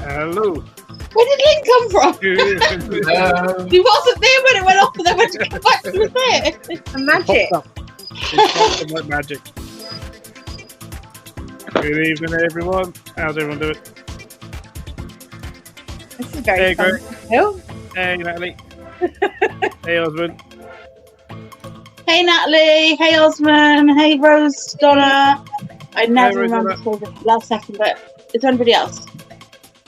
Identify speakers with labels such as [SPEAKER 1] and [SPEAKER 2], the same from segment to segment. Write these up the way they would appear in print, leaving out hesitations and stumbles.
[SPEAKER 1] Hello.
[SPEAKER 2] Where did Link come from?
[SPEAKER 1] It
[SPEAKER 2] He wasn't there when it went off, and then when it came back to the there.
[SPEAKER 3] Magic.
[SPEAKER 1] popped up. It popped up like magic. Good evening, everyone. How's everyone doing?
[SPEAKER 3] This is very
[SPEAKER 1] Hey,
[SPEAKER 3] fun.
[SPEAKER 1] Greg.
[SPEAKER 3] Oh,
[SPEAKER 1] Hey, Natalie. Hey, Osmond.
[SPEAKER 2] Hey, Natalie. Hey, Osman. Hey, Rose, Donna. I never
[SPEAKER 1] Rose,
[SPEAKER 2] remember
[SPEAKER 1] Donna.
[SPEAKER 2] the last second, but it's anybody else.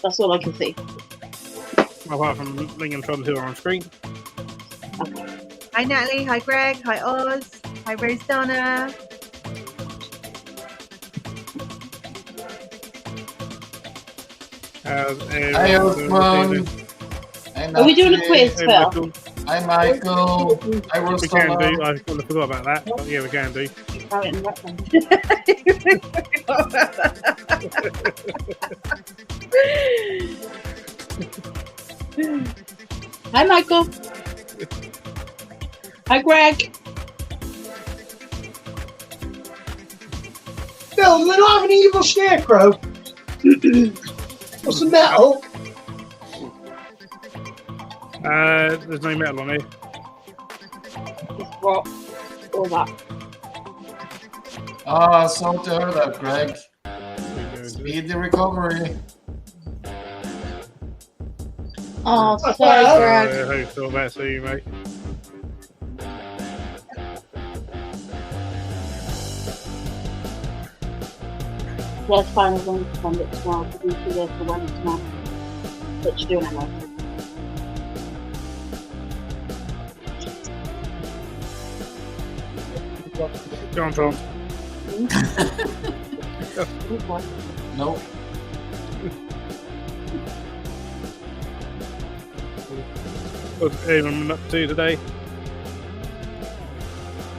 [SPEAKER 2] That's all I can see.
[SPEAKER 1] Apart from Ling and Tron, who are on screen.
[SPEAKER 3] hi Natalie. Hi Greg. Hi Oz. Hi Rose Donna.
[SPEAKER 1] How's
[SPEAKER 4] Hi,
[SPEAKER 1] everyone doing
[SPEAKER 4] Osman.
[SPEAKER 1] this evening?
[SPEAKER 4] Hi,
[SPEAKER 2] Are we doing a
[SPEAKER 4] Natalie.
[SPEAKER 2] quiz,
[SPEAKER 1] Hey,
[SPEAKER 2] Phil?
[SPEAKER 1] Michael.
[SPEAKER 4] Hi, Michael. Hi,
[SPEAKER 1] We can
[SPEAKER 4] Rostella.
[SPEAKER 1] do. I kind of forgot about that. But yeah, we can do.
[SPEAKER 2] Have it in the background. Hi, Michael. Hi, Greg.
[SPEAKER 5] Bill, do they not have an evil scarecrow? Or some metal?
[SPEAKER 1] There's no metal on here.
[SPEAKER 2] Just what? All that.
[SPEAKER 4] Ah, sorry to hear that, Greg. Speedy recovery.
[SPEAKER 2] Oh,
[SPEAKER 5] That's
[SPEAKER 2] sorry,
[SPEAKER 5] all
[SPEAKER 2] Greg.
[SPEAKER 1] I hope so. That's you, mate.
[SPEAKER 2] Yeah, it's fine as long as you send it tomorrow. Because we can there for when tomorrow. What you doing anyway?
[SPEAKER 1] Go on, Tron.
[SPEAKER 2] Good boy.
[SPEAKER 4] Nope.
[SPEAKER 1] What's everyone up to today?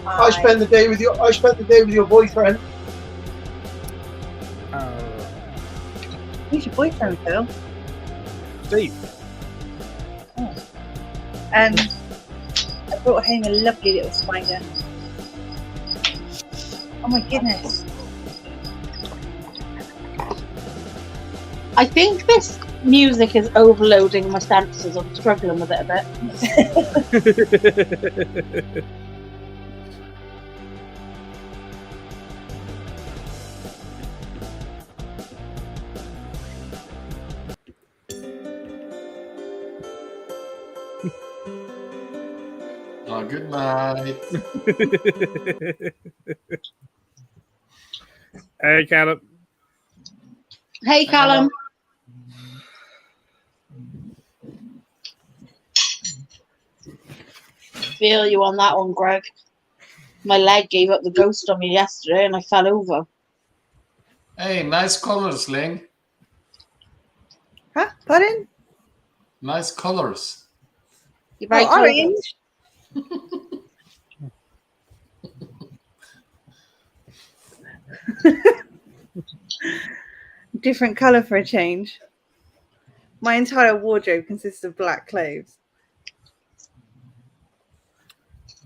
[SPEAKER 5] I spent the day with your boyfriend.
[SPEAKER 3] Who's your boyfriend, Phil?
[SPEAKER 1] Steve.
[SPEAKER 3] I brought home a lovely little spider. Oh my goodness.
[SPEAKER 2] I think this music is overloading my senses. I'm struggling with it a bit.
[SPEAKER 4] Oh, good night.
[SPEAKER 1] Hey, Callum.
[SPEAKER 2] Hey, Callum. Feel you on that one, Greg. My leg gave up the ghost on me yesterday and I fell over.
[SPEAKER 4] Hey, nice colors, Ling.
[SPEAKER 3] Huh? Pardon?
[SPEAKER 4] Nice colors.
[SPEAKER 2] You're very
[SPEAKER 3] Oh,
[SPEAKER 2] clever.
[SPEAKER 3] orange. Different colour for a change. My entire wardrobe consists of black clothes.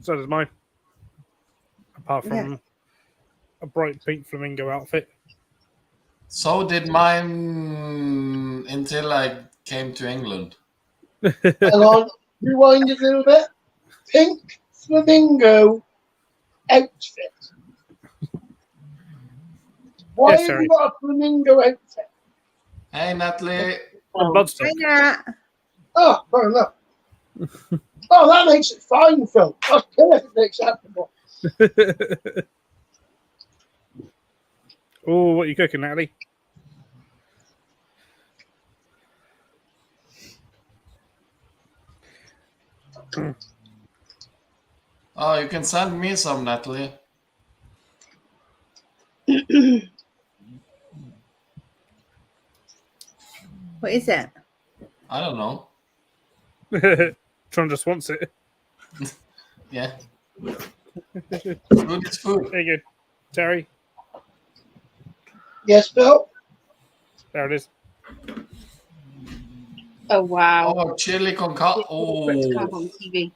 [SPEAKER 1] So does mine. Apart from a bright pink flamingo outfit.
[SPEAKER 4] So did mine until I came to England.
[SPEAKER 5] Hang on, rewind a little bit. Pink flamingo outfit. Why
[SPEAKER 1] Yes,
[SPEAKER 5] have
[SPEAKER 1] sorry.
[SPEAKER 5] you got a flamingo outfit?
[SPEAKER 4] Hey, Natalie.
[SPEAKER 1] Bloodstock.
[SPEAKER 3] Hi, Nat.
[SPEAKER 5] Oh, fair enough. Oh, that makes it fine, Phil. That's perfectly acceptable.
[SPEAKER 1] Oh, what are you cooking, Natalie?
[SPEAKER 4] Oh, you can send me some, Natalie.
[SPEAKER 3] What is it?
[SPEAKER 4] I don't know.
[SPEAKER 1] Tron just wants it.
[SPEAKER 4] Yeah. Food is food.
[SPEAKER 1] There you go. Terry.
[SPEAKER 5] Yes, Phil?
[SPEAKER 1] There it is.
[SPEAKER 2] Oh, wow.
[SPEAKER 4] Oh, chili con carne. Oh,
[SPEAKER 2] On TV.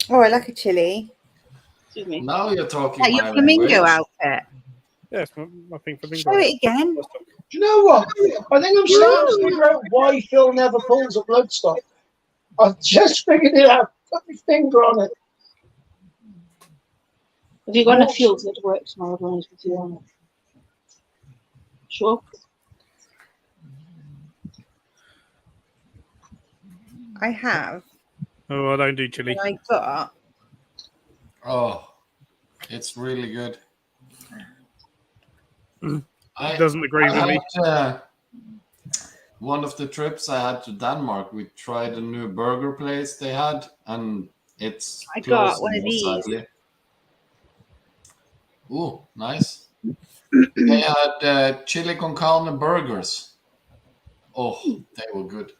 [SPEAKER 3] Oh, I like a chili.
[SPEAKER 2] Excuse me.
[SPEAKER 4] now you're talking
[SPEAKER 3] Like
[SPEAKER 4] my
[SPEAKER 3] your flamingo
[SPEAKER 4] language.
[SPEAKER 3] outfit.
[SPEAKER 1] Yes, my pink flamingo.
[SPEAKER 3] Show it again.
[SPEAKER 1] Bloodstock.
[SPEAKER 5] Do you know what? I think I'm starting to figure out why Phil never pulls a bloodstock. I've just figured it out. Put my finger on it.
[SPEAKER 2] Have you got enough fuel to get to work tomorrow? To be honest with you? Sure.
[SPEAKER 3] I have.
[SPEAKER 1] Oh, I don't do chili.
[SPEAKER 3] And I got.
[SPEAKER 4] Oh, it's really good. I
[SPEAKER 1] Doesn't agree with me.
[SPEAKER 4] had, one of the trips I had to Denmark, we tried a new burger place they had, and it's
[SPEAKER 3] I got
[SPEAKER 4] closed
[SPEAKER 3] one of
[SPEAKER 4] now,
[SPEAKER 3] these.
[SPEAKER 4] sadly. Ooh, nice. They had chili con carne burgers. Oh, they were good.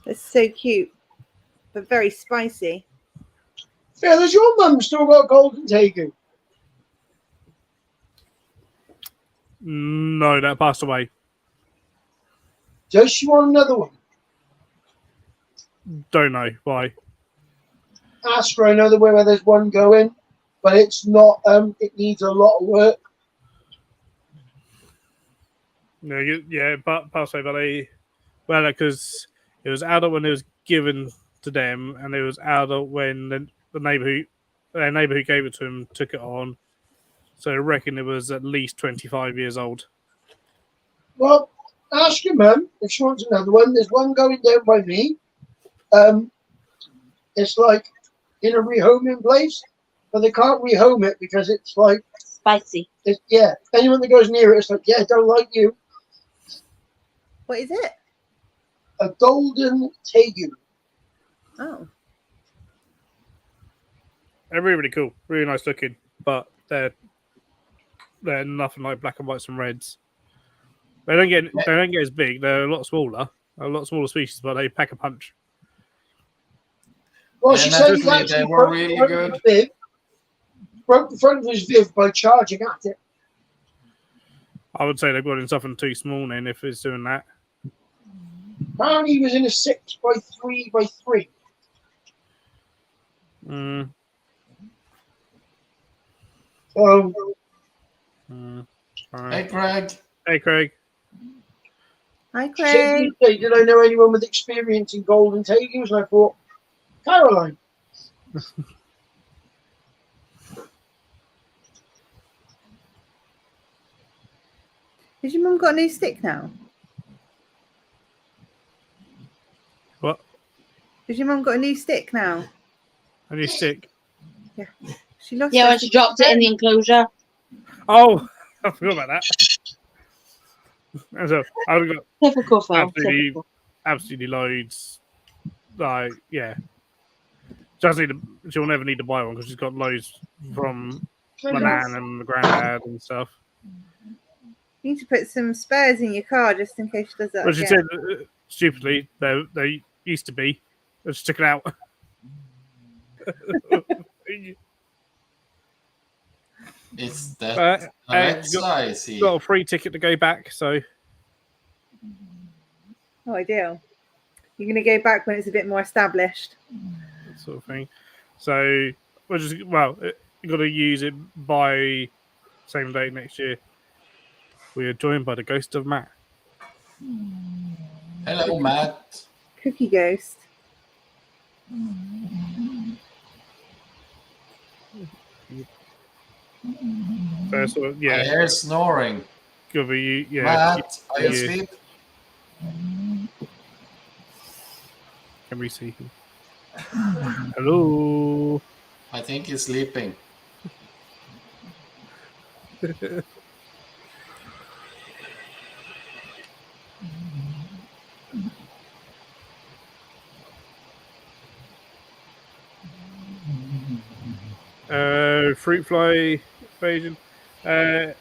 [SPEAKER 3] It's so cute, but very spicy.
[SPEAKER 5] Phil, has your mum still got Golden Tegu?
[SPEAKER 1] No, that passed away.
[SPEAKER 5] Does she want another one?
[SPEAKER 1] Don't know why.
[SPEAKER 5] Ask her. I know where there's one going, but it's not. It needs a lot of work.
[SPEAKER 1] No, yeah, but passed away. But well, because it was adult when it was given to them, and it was adult when their neighbour who gave it to him took it on. So I reckon it was at least 25 years old.
[SPEAKER 5] Well, ask your mum if she wants another one. There's one going down by me. It's like in a rehoming place, but they can't rehome it because it's like
[SPEAKER 2] Spicy.
[SPEAKER 5] yeah. Anyone that goes near it, it's like yeah, don't like you.
[SPEAKER 3] What is it?
[SPEAKER 5] A Golden Tegu.
[SPEAKER 3] Oh,
[SPEAKER 1] They're really, really cool, really nice looking, but they're nothing like black and whites and reds. They don't get as big. They're a lot smaller species, but they pack a punch.
[SPEAKER 5] Well,
[SPEAKER 4] Yeah,
[SPEAKER 5] she said he's
[SPEAKER 4] definitely,
[SPEAKER 5] actually
[SPEAKER 4] they were
[SPEAKER 5] broke
[SPEAKER 4] really
[SPEAKER 5] the front
[SPEAKER 4] good.
[SPEAKER 5] of his Viv, broke the front of his Viv by charging at it.
[SPEAKER 1] I would say they've got in something too small then if it's doing that.
[SPEAKER 5] Apparently, he was in a 6x3x3.
[SPEAKER 1] Mm,
[SPEAKER 5] So,
[SPEAKER 1] all
[SPEAKER 4] Hey,
[SPEAKER 1] right.
[SPEAKER 4] Craig.
[SPEAKER 1] Hey, Craig.
[SPEAKER 3] hi,
[SPEAKER 5] she said,
[SPEAKER 3] Craig.
[SPEAKER 5] did I know anyone with experience in Golden Tegus? And I thought, Caroline.
[SPEAKER 3] Has your mum got a new stick now?
[SPEAKER 1] What?
[SPEAKER 3] Has your mum got a new stick now?
[SPEAKER 1] A new stick.
[SPEAKER 3] She lost.
[SPEAKER 2] Yeah,
[SPEAKER 3] her
[SPEAKER 2] when she dropped it in the enclosure.
[SPEAKER 1] Oh, I forgot about that. And so I've got
[SPEAKER 2] Typical Phil.
[SPEAKER 1] Absolutely.
[SPEAKER 2] Typical.
[SPEAKER 1] absolutely loads. Like, yeah. She'll never need to buy one because she's got loads from my nan and my granddad and stuff.
[SPEAKER 3] You need to put some spares in your car just in case she does that
[SPEAKER 1] But she
[SPEAKER 3] again.
[SPEAKER 1] said, stupidly, they used to be. I just took it out.
[SPEAKER 4] It's that
[SPEAKER 1] But,
[SPEAKER 4] Alexa,
[SPEAKER 1] you
[SPEAKER 4] I see.
[SPEAKER 1] got a free ticket to go back, so
[SPEAKER 3] Oh, ideal. You're going to go back when it's a bit more established.
[SPEAKER 1] that sort of thing. So you got to use it by same date next year. We are joined by the ghost of Matt.
[SPEAKER 4] Hello, Matt.
[SPEAKER 3] Cookie Ghost.
[SPEAKER 1] So sort of,
[SPEAKER 4] I
[SPEAKER 1] yeah,
[SPEAKER 4] hear snoring.
[SPEAKER 1] could be yeah.
[SPEAKER 4] Matt, are you
[SPEAKER 1] yeah.
[SPEAKER 4] asleep?
[SPEAKER 1] Can we see him? Hello.
[SPEAKER 4] I think he's sleeping.
[SPEAKER 1] Fruit fly invasion. If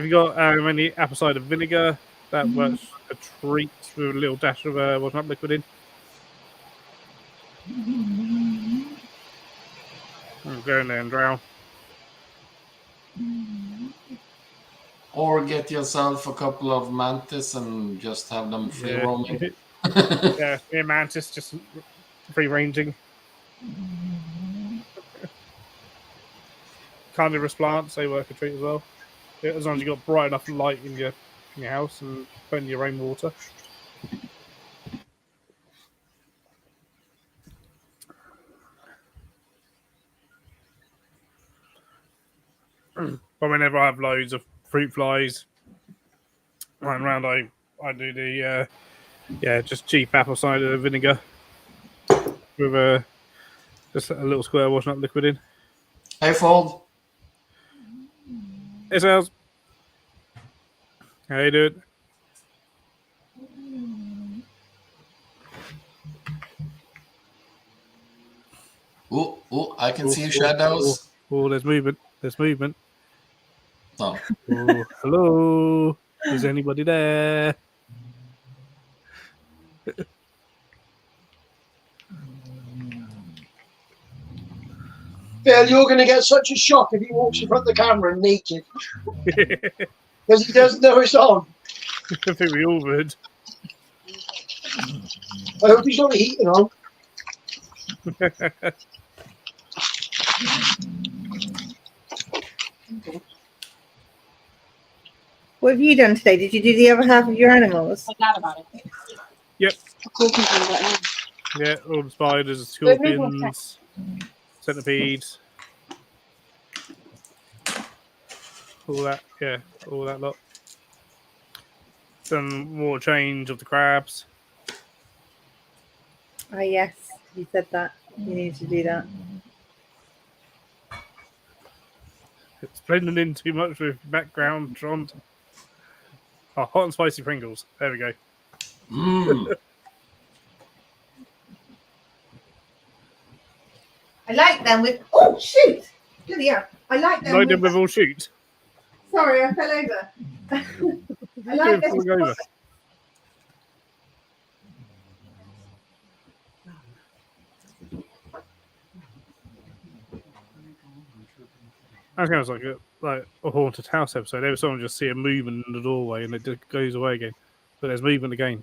[SPEAKER 1] you got any apple cider vinegar, that works a treat with a little dash of what's not liquid in. Go in there and drown.
[SPEAKER 4] Or get yourself a couple of mantis and just have them free roaming.
[SPEAKER 1] Yeah, mantis just free ranging. Carnivorous plants, they work a treat as well. Yeah, as long as you got bright enough light in your in your house and plenty of rainwater. But whenever I have loads of fruit flies running around, I do the just cheap apple cider vinegar with just a little square washing up liquid in.
[SPEAKER 4] Hey, Fold.
[SPEAKER 1] Hey, Sales. How you doing?
[SPEAKER 4] Oh, I can see shadows.
[SPEAKER 1] Oh, there's movement. There's movement.
[SPEAKER 4] Oh.
[SPEAKER 1] Oh, hello. Is anybody there?
[SPEAKER 5] Phil, you're going to get such a shock if he walks in front of the camera naked. Because he doesn't know it's on.
[SPEAKER 1] I think we all would.
[SPEAKER 5] I hope he's got the heating on.
[SPEAKER 3] What have you done today? Did you do the other half of your animals?
[SPEAKER 2] I'm glad about it.
[SPEAKER 1] Yep.
[SPEAKER 2] I'm talking to him right now.
[SPEAKER 1] Yeah, all the spiders,
[SPEAKER 2] Wait,
[SPEAKER 1] scorpions, centipedes, all that. Yeah, all that lot. Done more change of the crabs.
[SPEAKER 3] Ah, yes, you said that. You need to do that.
[SPEAKER 1] It's blending in too much with background, Tron. Oh, hot and spicy Pringles. There we go.
[SPEAKER 4] Mm.
[SPEAKER 3] I like them with. Oh, shoot! Bloody hell. I like them
[SPEAKER 1] Load them with all shoot.
[SPEAKER 3] Sorry, I fell over. I like them.
[SPEAKER 1] Falling over. That sounds like a haunted house episode. Every time just see a movement in the doorway and it just goes away again. But there's movement again.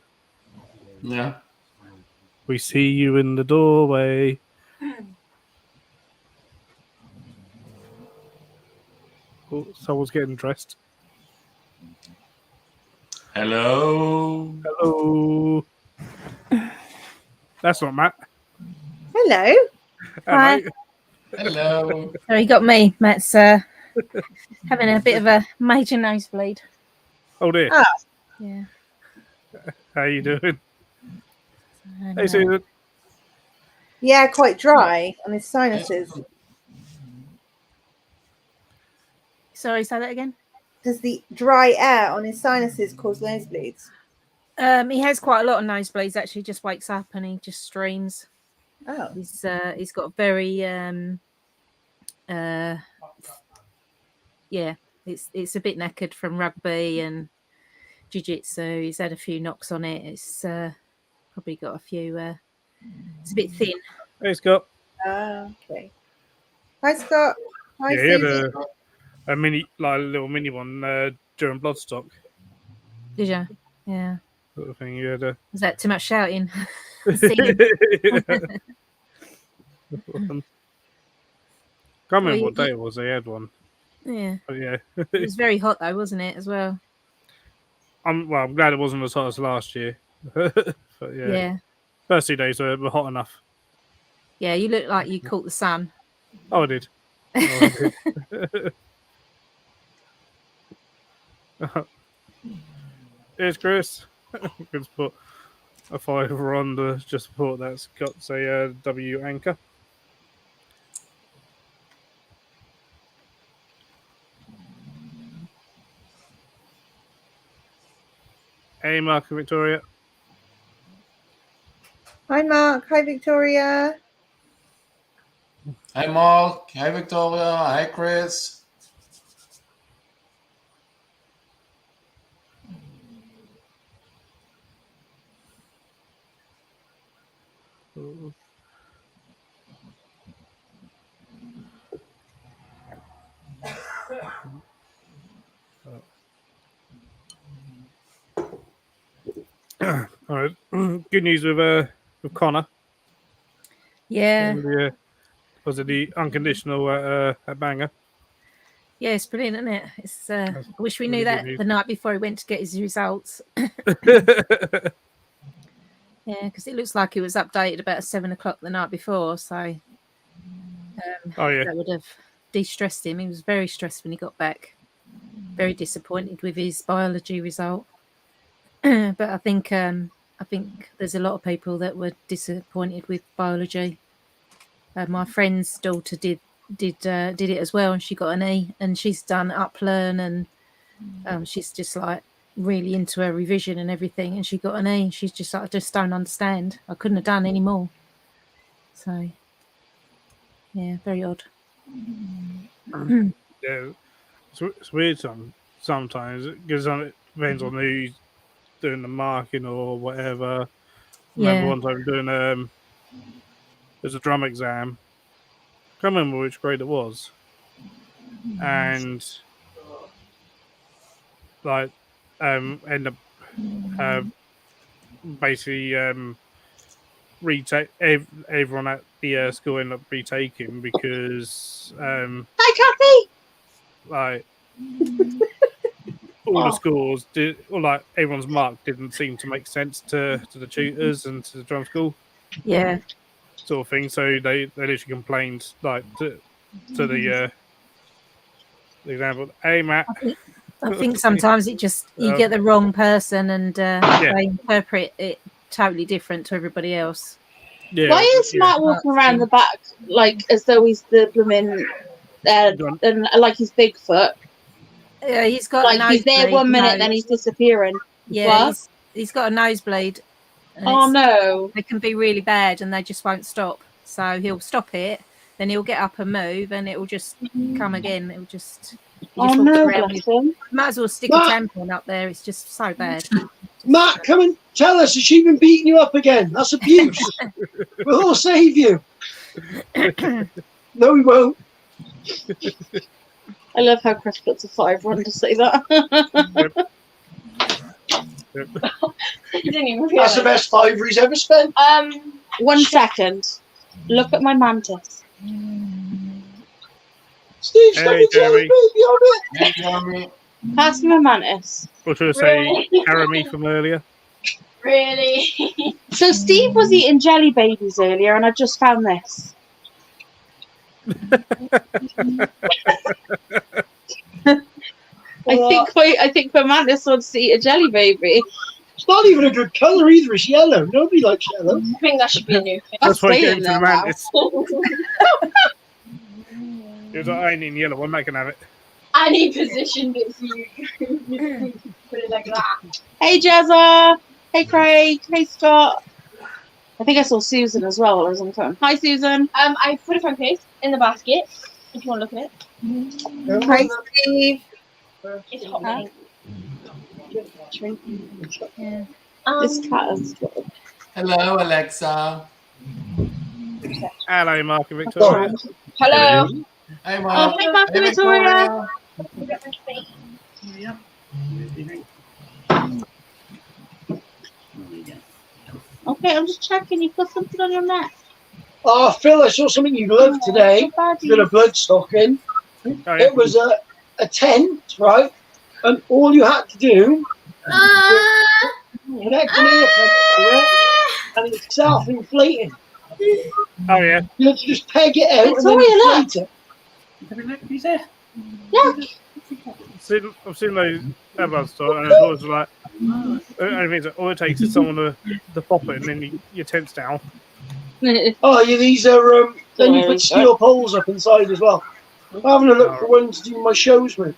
[SPEAKER 4] Yeah.
[SPEAKER 1] We see you in the doorway. Oh, someone's getting dressed.
[SPEAKER 4] Hello.
[SPEAKER 1] Hello. That's not Matt.
[SPEAKER 3] Hello.
[SPEAKER 6] Hi.
[SPEAKER 1] Hello.
[SPEAKER 4] Hello.
[SPEAKER 6] So you got me. Matt's having a bit of a major nosebleed.
[SPEAKER 1] Oh dear.
[SPEAKER 3] Ah.
[SPEAKER 6] Yeah.
[SPEAKER 1] How you doing?
[SPEAKER 6] And,
[SPEAKER 1] Hey, Susan.
[SPEAKER 3] Yeah, quite dry on his sinuses.
[SPEAKER 6] sorry, say that again.
[SPEAKER 3] Does the dry air on his sinuses cause nosebleeds?
[SPEAKER 6] He has quite a lot of nosebleeds. Actually, just wakes up and he just streams.
[SPEAKER 3] Oh.
[SPEAKER 6] He's got very yeah. It's a bit knackered from rugby and jiu-jitsu. He's had a few knocks on it. It's probably got a few. It's a bit thin.
[SPEAKER 1] Hey, Scott.
[SPEAKER 3] Okay. Hi, Scott. Hi,
[SPEAKER 1] Yeah, he had
[SPEAKER 3] Susan.
[SPEAKER 1] a little mini one during Bloodstock.
[SPEAKER 6] Did you? Yeah.
[SPEAKER 1] Sort of thing. You had a.
[SPEAKER 6] Was that too much shouting?
[SPEAKER 1] Can't
[SPEAKER 6] Singing?
[SPEAKER 1] remember what day it was. They had one.
[SPEAKER 6] Yeah.
[SPEAKER 1] But yeah.
[SPEAKER 6] It was very hot though, wasn't it? As well.
[SPEAKER 1] I'm glad it wasn't as hot as last year. But yeah.
[SPEAKER 6] Yeah.
[SPEAKER 1] First 2 days were hot enough.
[SPEAKER 6] Yeah. You look like you caught the sun.
[SPEAKER 1] Oh, I did. I did. Here's Chris. Good put a 5 on the just support that's got a W anchor. Hey, Mark and Victoria.
[SPEAKER 3] Hi, Mark. Hi, Victoria.
[SPEAKER 4] Hi, Mark. Hi, Victoria. Hi, Chris.
[SPEAKER 1] All right. Good news with Connor.
[SPEAKER 6] Yeah.
[SPEAKER 1] Was it the unconditional at Bangor?
[SPEAKER 6] Yeah, it's brilliant, isn't it? It's. I wish we knew
[SPEAKER 1] really good
[SPEAKER 6] that
[SPEAKER 1] news.
[SPEAKER 6] the night before he went to get his results. Yeah, because it looks like it was updated about 7 o'clock the night before, so
[SPEAKER 1] Oh yeah.
[SPEAKER 6] that would have de-stressed him. He was very stressed when he got back. Very disappointed with his biology result. But I think there's a lot of people that were disappointed with biology. My friend's daughter did it as well, and she got an E, and she's done Uplearn, and she's just like really into her revision and everything, and she got an E. She's just like, I just don't understand. I couldn't have done any more. So yeah, very odd.
[SPEAKER 1] Yeah, it's weird sometimes because it depends on who's doing the marking or whatever. Remember
[SPEAKER 6] Yeah.
[SPEAKER 1] one time doing there's a drum exam. Can't remember which grade it was, and like end up basically retake everyone at the school ended up retaking because
[SPEAKER 2] Hi, Kathy.
[SPEAKER 1] like all the scores did, or like everyone's mark didn't seem to make sense to the tutors and to the drum school
[SPEAKER 6] Yeah.
[SPEAKER 1] sort of thing. So they literally complained like to the example. Hey Matt,
[SPEAKER 6] I think sometimes it just you get the wrong person, and they interpret it totally different to everybody else.
[SPEAKER 1] yeah.
[SPEAKER 2] Why is Matt walking around the back like as though he's the blooming and like he's Bigfoot?
[SPEAKER 6] Yeah, he's got
[SPEAKER 2] Like he's there
[SPEAKER 6] nosebleed,
[SPEAKER 2] 1 minute,
[SPEAKER 6] no.
[SPEAKER 2] then he's disappearing.
[SPEAKER 6] Yeah,
[SPEAKER 2] What?
[SPEAKER 6] he's got a nosebleed. and
[SPEAKER 2] Oh
[SPEAKER 6] it's-
[SPEAKER 2] no!
[SPEAKER 6] They can be really bad, and they just won't stop. So he'll stop it, then he'll get up and move, and it will just come again. It will just. he
[SPEAKER 2] Oh
[SPEAKER 6] just walks
[SPEAKER 2] no!
[SPEAKER 6] around
[SPEAKER 2] Bless
[SPEAKER 6] with-
[SPEAKER 2] him.
[SPEAKER 6] Might as well stick
[SPEAKER 5] Matt!
[SPEAKER 6] a tampon up there. It's just so bad.
[SPEAKER 5] Matt, come and tell us, has she been beating you up again? That's abuse. We'll all save you. No, we won't.
[SPEAKER 2] I love how Chris puts a 5 on to say that.
[SPEAKER 1] Yep.
[SPEAKER 2] He didn't even
[SPEAKER 5] That's the best fiver he's ever spent.
[SPEAKER 2] 1 second. Look at my mantis.
[SPEAKER 5] Steve, stop
[SPEAKER 1] Hey,
[SPEAKER 5] and tell us,
[SPEAKER 1] Jeremy.
[SPEAKER 5] baby, on it.
[SPEAKER 4] Hey, Jeremy.
[SPEAKER 2] Pass me my mantis.
[SPEAKER 1] Or should I say Jeremy from earlier?
[SPEAKER 2] Really? So Steve was eating jelly babies earlier, and I just found this. I think my mantis wants to eat a jelly baby.
[SPEAKER 5] It's not even a good colour either. It's yellow. Nobody likes yellow.
[SPEAKER 2] I think that should be a new thing.
[SPEAKER 1] That's why I
[SPEAKER 2] staying
[SPEAKER 1] gave it to
[SPEAKER 2] there
[SPEAKER 1] the
[SPEAKER 2] now.
[SPEAKER 1] mantis. It was like, I ain't in yellow one, I can have it.
[SPEAKER 7] And he positioned it so you put it like that.
[SPEAKER 2] Hey Jazza. Hey Craig. Hey Scott. I think I saw Susan as well while I was on the phone. Hi Susan.
[SPEAKER 7] I put a phone case in the basket if you want to look at it.
[SPEAKER 3] Hi, Steve.
[SPEAKER 7] It's hot.
[SPEAKER 2] Huh?
[SPEAKER 7] Yeah.
[SPEAKER 2] This cat is
[SPEAKER 4] Hello, Alexa.
[SPEAKER 1] Hello, Mark and Victoria.
[SPEAKER 7] Hello.
[SPEAKER 4] Hey,
[SPEAKER 2] Oh,
[SPEAKER 4] Mark.
[SPEAKER 2] hey Mark
[SPEAKER 4] Hey,
[SPEAKER 2] and Victoria. Okay, I'm just checking. You put something on your neck.
[SPEAKER 5] Oh, Phil, I saw something you loved today. Bit of blood stocking.
[SPEAKER 1] Oh, yeah.
[SPEAKER 5] It was a tent, right? And all you had to do connect an ear plug to it, and it's self-inflating.
[SPEAKER 1] Oh, yeah.
[SPEAKER 5] You have to just peg it out and then
[SPEAKER 2] Victoria,
[SPEAKER 5] inflate it.
[SPEAKER 1] I've seen those about stuff, and it's always like, I mean, all it takes is someone to pop it, and then your tent's down.
[SPEAKER 5] Oh, yeah, these are, then you put steel poles up inside as well. I'm having a look for one to do my shows with.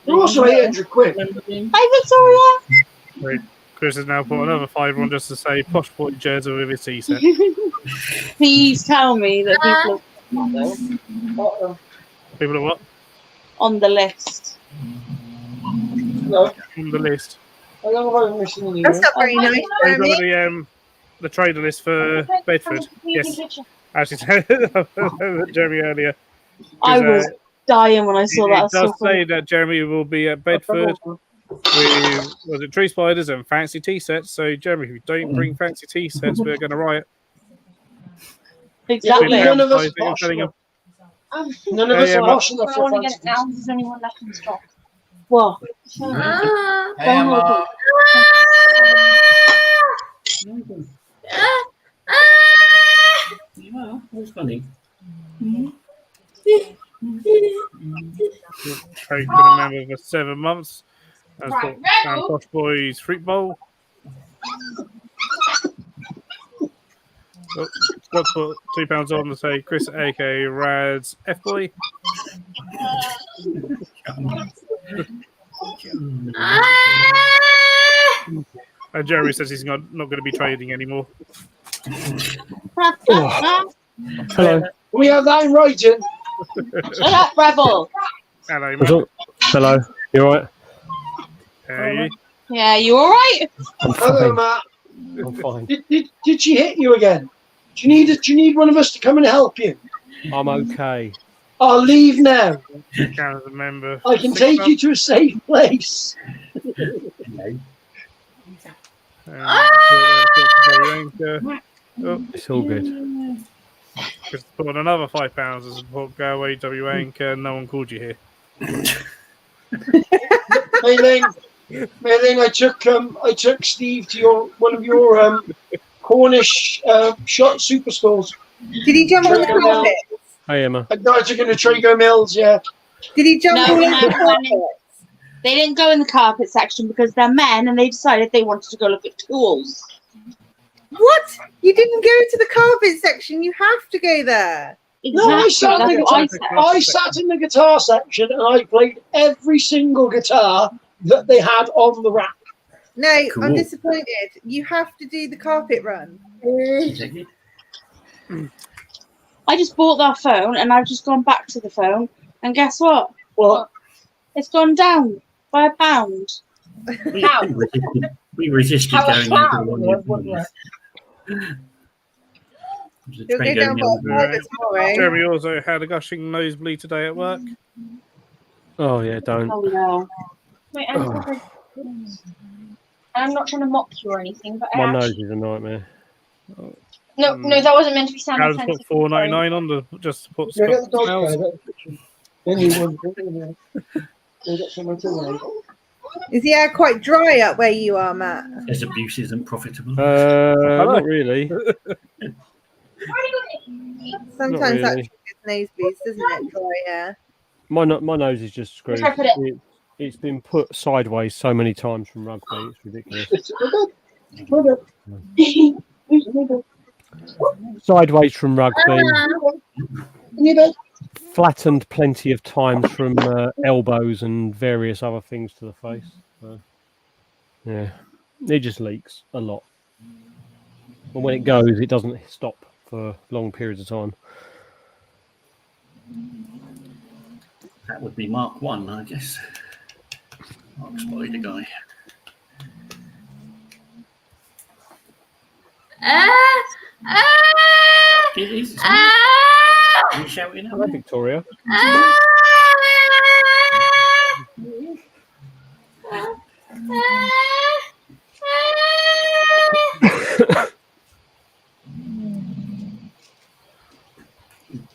[SPEAKER 5] They're also 800 quid.
[SPEAKER 2] Hi Victoria.
[SPEAKER 1] Chris has now put another $5 on just to say posh boy jersey with his T-set.
[SPEAKER 2] Please tell me that people
[SPEAKER 1] People are what?
[SPEAKER 2] on the list.
[SPEAKER 5] No,
[SPEAKER 1] On the list.
[SPEAKER 5] I don't know if I'm missing any.
[SPEAKER 3] That's not very nice,
[SPEAKER 1] They've
[SPEAKER 3] Jeremy.
[SPEAKER 1] got the trader list for Bedford. Yes, actually said Jeremy earlier.
[SPEAKER 2] I was dying when I saw that.
[SPEAKER 1] It does say that Jeremy will be at Bedford with tree spiders and fancy tea sets. So Jeremy, if you don't bring fancy tea sets, we're going to riot.
[SPEAKER 2] Exactly.
[SPEAKER 5] Yeah, none of us
[SPEAKER 1] Advertising and
[SPEAKER 5] are
[SPEAKER 1] selling them.
[SPEAKER 5] None of us
[SPEAKER 1] Yeah,
[SPEAKER 5] are
[SPEAKER 1] but-
[SPEAKER 5] harsh enough
[SPEAKER 7] I
[SPEAKER 5] for
[SPEAKER 7] want to get it
[SPEAKER 5] fancy.
[SPEAKER 7] now. There's only one left in stock.
[SPEAKER 2] What?
[SPEAKER 4] Hey, Emma.
[SPEAKER 8] Well, that's funny.
[SPEAKER 1] Craig's been a member for 7 months. Has
[SPEAKER 7] Right,
[SPEAKER 1] bought
[SPEAKER 7] Rebel.
[SPEAKER 1] Posh Boys Fruit Bowl. Oh, Scott's put £2 on to say Chris, aka Rad's F Boy. And Jeremy says he's not going to be trading anymore.
[SPEAKER 9] Hello.
[SPEAKER 5] We have that in writing.
[SPEAKER 2] Shut up, Rebel.
[SPEAKER 1] Hello,
[SPEAKER 9] What's
[SPEAKER 1] man.
[SPEAKER 9] up? Hello. You alright?
[SPEAKER 1] How are you?
[SPEAKER 2] Yeah, you all right?
[SPEAKER 9] I'm
[SPEAKER 5] Hello,
[SPEAKER 9] fine.
[SPEAKER 5] Matt.
[SPEAKER 9] I'm fine.
[SPEAKER 5] Did she hit you again? Do you need one of us to come and help you?
[SPEAKER 9] I'm okay.
[SPEAKER 5] I'll leave now.
[SPEAKER 1] Count as a member.
[SPEAKER 5] I can
[SPEAKER 1] 6
[SPEAKER 5] take you
[SPEAKER 1] months.
[SPEAKER 5] to a safe place.
[SPEAKER 1] Oh,
[SPEAKER 9] It's all good.
[SPEAKER 1] Chris put on another £5 to support Go Away W Anchor. No one called you here.
[SPEAKER 5] Mayling, I took Steve to one of your Cornish shot superstores.
[SPEAKER 3] Did he jump on the
[SPEAKER 5] Trader
[SPEAKER 3] carpet?
[SPEAKER 9] Hey, Emma.
[SPEAKER 5] I took him to Trago Mills, yeah.
[SPEAKER 3] Did he jump
[SPEAKER 2] No,
[SPEAKER 3] all
[SPEAKER 2] no,
[SPEAKER 3] over the
[SPEAKER 2] no,
[SPEAKER 3] carpet?
[SPEAKER 2] no. They didn't go in the carpet section because they're men and they decided they wanted to go look at tools.
[SPEAKER 3] What? You didn't go to the carpet section. You have to go there.
[SPEAKER 5] No, I sat, in the
[SPEAKER 2] That's what I
[SPEAKER 5] guitar,
[SPEAKER 2] said.
[SPEAKER 5] I sat in the guitar section and I played every single guitar that they had on the rack.
[SPEAKER 3] No, I'm
[SPEAKER 8] Cool.
[SPEAKER 3] disappointed. You have to do the carpet run.
[SPEAKER 2] I just bought that phone and I've just gone back to the phone and guess what?
[SPEAKER 5] Well,
[SPEAKER 2] It's gone down by £1.
[SPEAKER 8] We resisted
[SPEAKER 5] How
[SPEAKER 8] going
[SPEAKER 5] far?
[SPEAKER 8] into the one you bought.
[SPEAKER 3] You'll go down by
[SPEAKER 1] Right.
[SPEAKER 3] tomorrow.
[SPEAKER 1] Jeremy also had a gushing nosebleed today at work.
[SPEAKER 9] Oh, yeah, don't.
[SPEAKER 2] Oh no.
[SPEAKER 7] Wait, I'm not trying to mock you or anything, but
[SPEAKER 9] My nose is a nightmare.
[SPEAKER 7] No, that wasn't meant to be sounding
[SPEAKER 1] Alex
[SPEAKER 7] offensive.
[SPEAKER 1] put £4.99 on the just to put
[SPEAKER 5] yeah, get the
[SPEAKER 1] Scott
[SPEAKER 5] dog
[SPEAKER 1] smells.
[SPEAKER 5] there, get the picture. Then you wouldn't. Go get someone to wait.
[SPEAKER 3] Is the air quite dry up where you are, Matt?
[SPEAKER 8] As abuse isn't profitable.
[SPEAKER 9] Not really.
[SPEAKER 3] Sometimes that
[SPEAKER 9] really.
[SPEAKER 3] triggers nosebleeds, doesn't it? Dry air.
[SPEAKER 9] My nose is just screwed.
[SPEAKER 7] Where should I put
[SPEAKER 9] It's been put sideways so many times from rugby. It's ridiculous. Sideways from rugby. Flattened plenty of times from elbows and various other things to the face. So, yeah, it just leaks a lot. And when it goes, it doesn't stop for long periods of time.
[SPEAKER 8] That would be Mark 1, I guess. Mark Spider guy. It is. Are you shouting at
[SPEAKER 9] Hello,
[SPEAKER 8] me?
[SPEAKER 9] Victoria.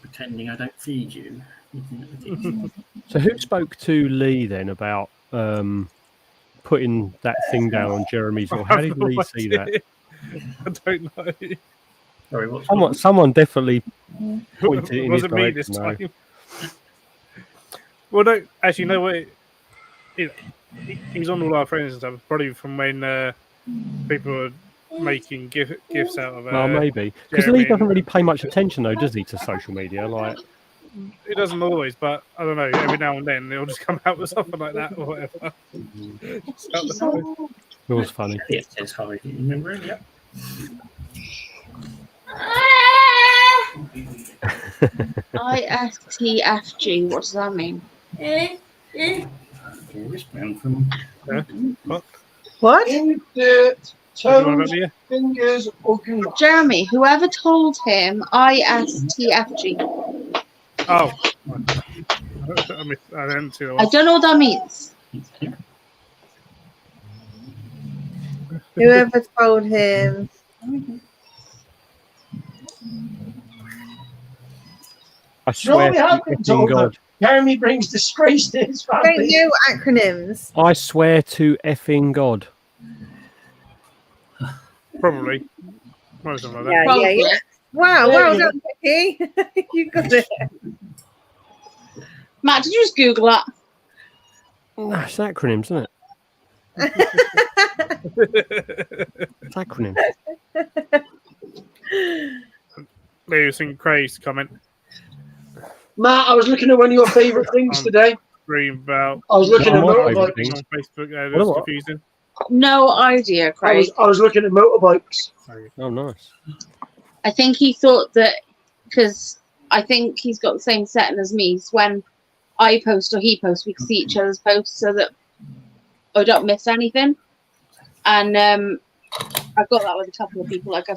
[SPEAKER 8] Pretending I don't feed you.
[SPEAKER 9] So who spoke to Lee then about putting that thing down on Jeremy's? Or how did Lee see that?
[SPEAKER 1] I don't know.
[SPEAKER 8] Sorry, what's
[SPEAKER 9] Someone definitely pointed in his
[SPEAKER 1] Wasn't me this
[SPEAKER 9] direction.
[SPEAKER 1] time. Well, no, actually, no way. He's on all our friends and stuff. Probably from when people were making gifts out of.
[SPEAKER 9] Oh, maybe because
[SPEAKER 1] Jeremy
[SPEAKER 9] Lee doesn't
[SPEAKER 1] and-
[SPEAKER 9] really pay much attention, though, does he, to social media? Like,
[SPEAKER 1] It doesn't always, but I don't know. Every now and then they'll just come out with something like that or whatever. Just out the blue.
[SPEAKER 9] it was funny.
[SPEAKER 8] it says hi. Do you remember him? Yep.
[SPEAKER 2] ISTFG, what does that mean?
[SPEAKER 8] Wristband from.
[SPEAKER 3] What?
[SPEAKER 5] In the
[SPEAKER 1] Do you want
[SPEAKER 5] toes,
[SPEAKER 1] to be here?
[SPEAKER 5] fingers, organ.
[SPEAKER 2] Jeremy, whoever told him ISTFG.
[SPEAKER 1] Oh, I didn't see that
[SPEAKER 2] I
[SPEAKER 1] one.
[SPEAKER 2] don't know what that means.
[SPEAKER 3] Whoever told him.
[SPEAKER 9] I
[SPEAKER 5] You know what
[SPEAKER 9] swear
[SPEAKER 5] we
[SPEAKER 9] to
[SPEAKER 5] have been
[SPEAKER 9] effing
[SPEAKER 5] told?
[SPEAKER 9] God.
[SPEAKER 5] Jeremy brings disgrace to his
[SPEAKER 3] I don't
[SPEAKER 5] family.
[SPEAKER 3] know acronyms.
[SPEAKER 9] I swear to effing God.
[SPEAKER 1] Probably. Or something like
[SPEAKER 3] Yeah,
[SPEAKER 1] that.
[SPEAKER 3] yeah, yeah. Wow,
[SPEAKER 5] There
[SPEAKER 3] well
[SPEAKER 5] you go.
[SPEAKER 3] done, Becky. You got it.
[SPEAKER 2] Matt, did you just Google that?
[SPEAKER 9] That's acronyms, isn't it? It's acronyms.
[SPEAKER 1] Lewis and Craig's comment.
[SPEAKER 5] Matt, I was looking at one of your favourite things today.
[SPEAKER 1] Green about
[SPEAKER 5] I was looking at
[SPEAKER 9] What are my favourite
[SPEAKER 5] motorbikes.
[SPEAKER 9] things?
[SPEAKER 1] on Facebook. It
[SPEAKER 9] What
[SPEAKER 1] was
[SPEAKER 9] about?
[SPEAKER 1] confusing.
[SPEAKER 2] No idea,
[SPEAKER 5] I
[SPEAKER 2] Craig.
[SPEAKER 5] was looking at motorbikes.
[SPEAKER 9] Oh, nice.
[SPEAKER 2] I think he thought that because I think he's got the same setting as me. So when I post or he posts, we can see each other's posts so that I don't miss anything. And I've got that with a couple of people. Like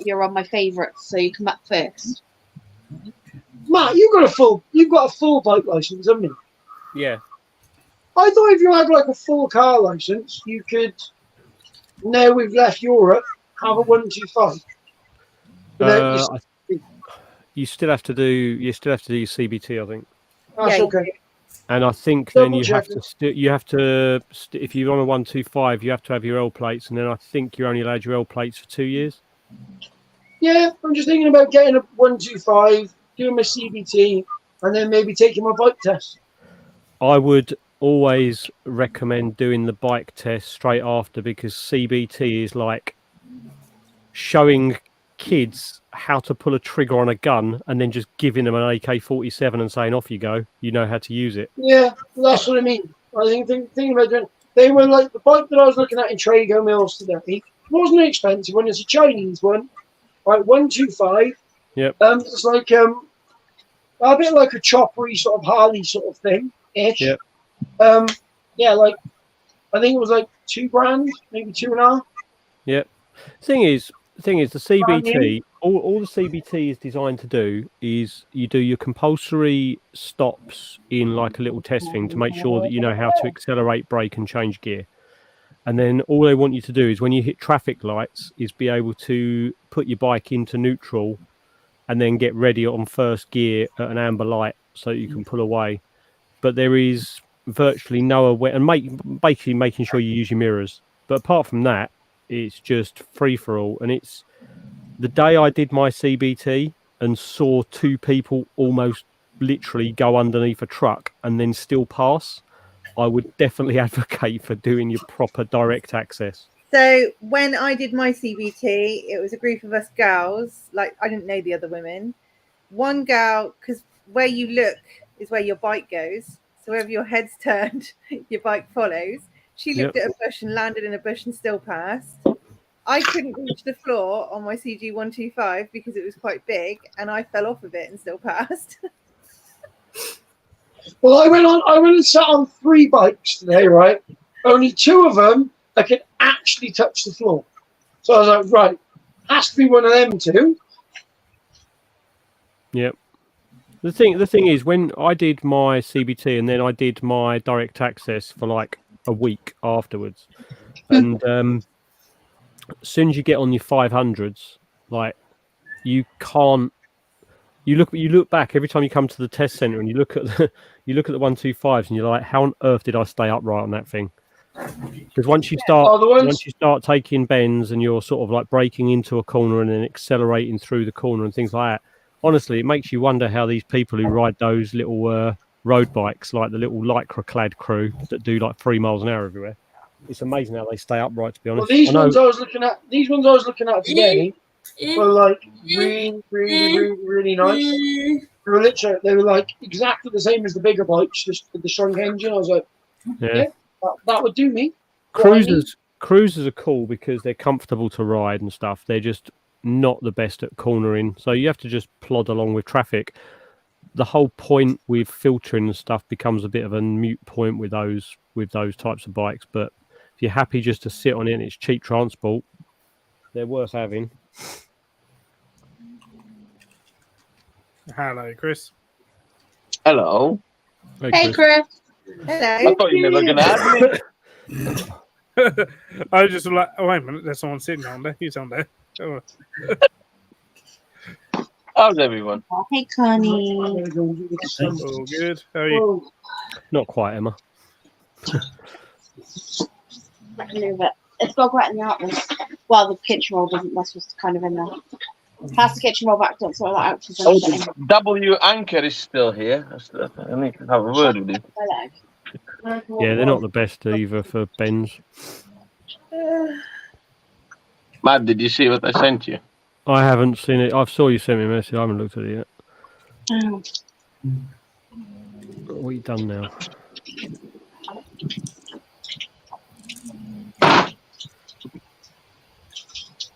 [SPEAKER 2] you're on my favourites, so you come up first.
[SPEAKER 5] Matt, you've got a full bike license, haven't you?
[SPEAKER 9] Yeah.
[SPEAKER 5] I thought if you had like a full car license, you could. Now we've left Europe, have a 125.
[SPEAKER 9] You still have to do your CBT, I think.
[SPEAKER 5] That's
[SPEAKER 3] Yeah,
[SPEAKER 5] okay.
[SPEAKER 9] And I think then
[SPEAKER 5] Double
[SPEAKER 9] you have
[SPEAKER 5] checking.
[SPEAKER 9] to if you're on a 125, you have to have your L plates, and then I think you're only allowed your L plates for 2 years.
[SPEAKER 5] Yeah, I'm just thinking about getting a 125, doing my CBT, and then maybe taking my bike test.
[SPEAKER 9] I would always recommend doing the bike test straight after, because CBT is like showing kids how to pull a trigger on a gun and then just giving them an AK-47 and saying, off you go, you know how to use it.
[SPEAKER 5] Yeah, that's what I mean. I think thinking about doing. They were like the bike that I was looking at in Trago Mills today. Wasn't an expensive one. It's a Chinese one, right? 125.
[SPEAKER 9] Yep.
[SPEAKER 5] It's like a bit like a choppery sort of Harley sort of thing ish.
[SPEAKER 9] Yep.
[SPEAKER 5] Yeah, like I think it was like $2,000, maybe 2.5.
[SPEAKER 9] Yep. Thing is, the
[SPEAKER 5] Brand new.
[SPEAKER 9] CBT, all the CBT is designed to do is you do your compulsory stops in like a little test thing to make sure that you know how to accelerate, brake, and change gear. And then all they want you to do is when you hit traffic lights is be able to put your bike into neutral and then get ready on first gear at an amber light so that you can pull away. But there is virtually no aware, and basically making sure you use your mirrors. But apart from that, it's just free for all. And it's the day I did my CBT and saw two people almost literally go underneath a truck and then still pass, I would definitely advocate for doing your proper direct access.
[SPEAKER 3] So when I did my CBT, it was a group of us gals. Like I didn't know the other women. One gal, because where you look is where your bike goes. So wherever your head's turned, your bike follows. She looked at a bush and landed in a bush and still passed. I couldn't reach the floor on my CG 125 because it was quite big, and I fell off of it and still passed.
[SPEAKER 5] Well, I went and sat on 3 bikes today, right? Only 2 of them I could actually touch the floor. So I was like, right, has to be one of them 2.
[SPEAKER 9] Yep. The thing is, when I did my CBT and then I did my direct access for like a week afterwards, and as soon as you get on your 500s, like you can't. You look back every time you come to the test center and you look at the 125s and you're like, how on earth did I stay upright on that thing? Because once you start taking bends and you're sort of like braking into a corner and then accelerating through the corner and things like that, honestly, it makes you wonder how these people who ride those little road bikes, like the little lycra clad crew that do like 3 miles an hour everywhere, it's amazing how they stay upright, to be honest.
[SPEAKER 5] Well, these ones I was looking at today were like really nice. They were like exactly the same as the bigger bikes, just with the shrunk engine. I was like, yeah, that would do me.
[SPEAKER 9] Cruisers are cool because they're comfortable to ride and stuff. They're just not the best at cornering, so you have to just plod along with traffic. The whole point with filtering and stuff becomes a bit of a moot point with those types of bikes. But if you're happy just to sit on it and it's cheap transport, they're worth having.
[SPEAKER 1] Hello, Chris.
[SPEAKER 10] Hello.
[SPEAKER 2] Hey, Chris.
[SPEAKER 3] Hello.
[SPEAKER 10] I thought you were never going to add me.
[SPEAKER 1] I was just like, oh, wait a minute, there's someone sitting on there. He's on there. Oh.
[SPEAKER 11] How's everyone?
[SPEAKER 2] Hey, Connie.
[SPEAKER 1] All good. How are you?
[SPEAKER 9] Not quite, Emma.
[SPEAKER 2] Move it. It's got right in the outlet. Well, the kitchen roll doesn't. That's just kind of in there. Pass the kitchen roll back. Don't sort that out.
[SPEAKER 11] Oh, W Anchor is still here. I need to have a word with him.
[SPEAKER 9] Yeah, they're not the best either for Ben's.
[SPEAKER 11] Matt, did you see what I sent you?
[SPEAKER 9] I haven't seen it. I saw you sent me a message. I haven't looked at it yet. What have you done now?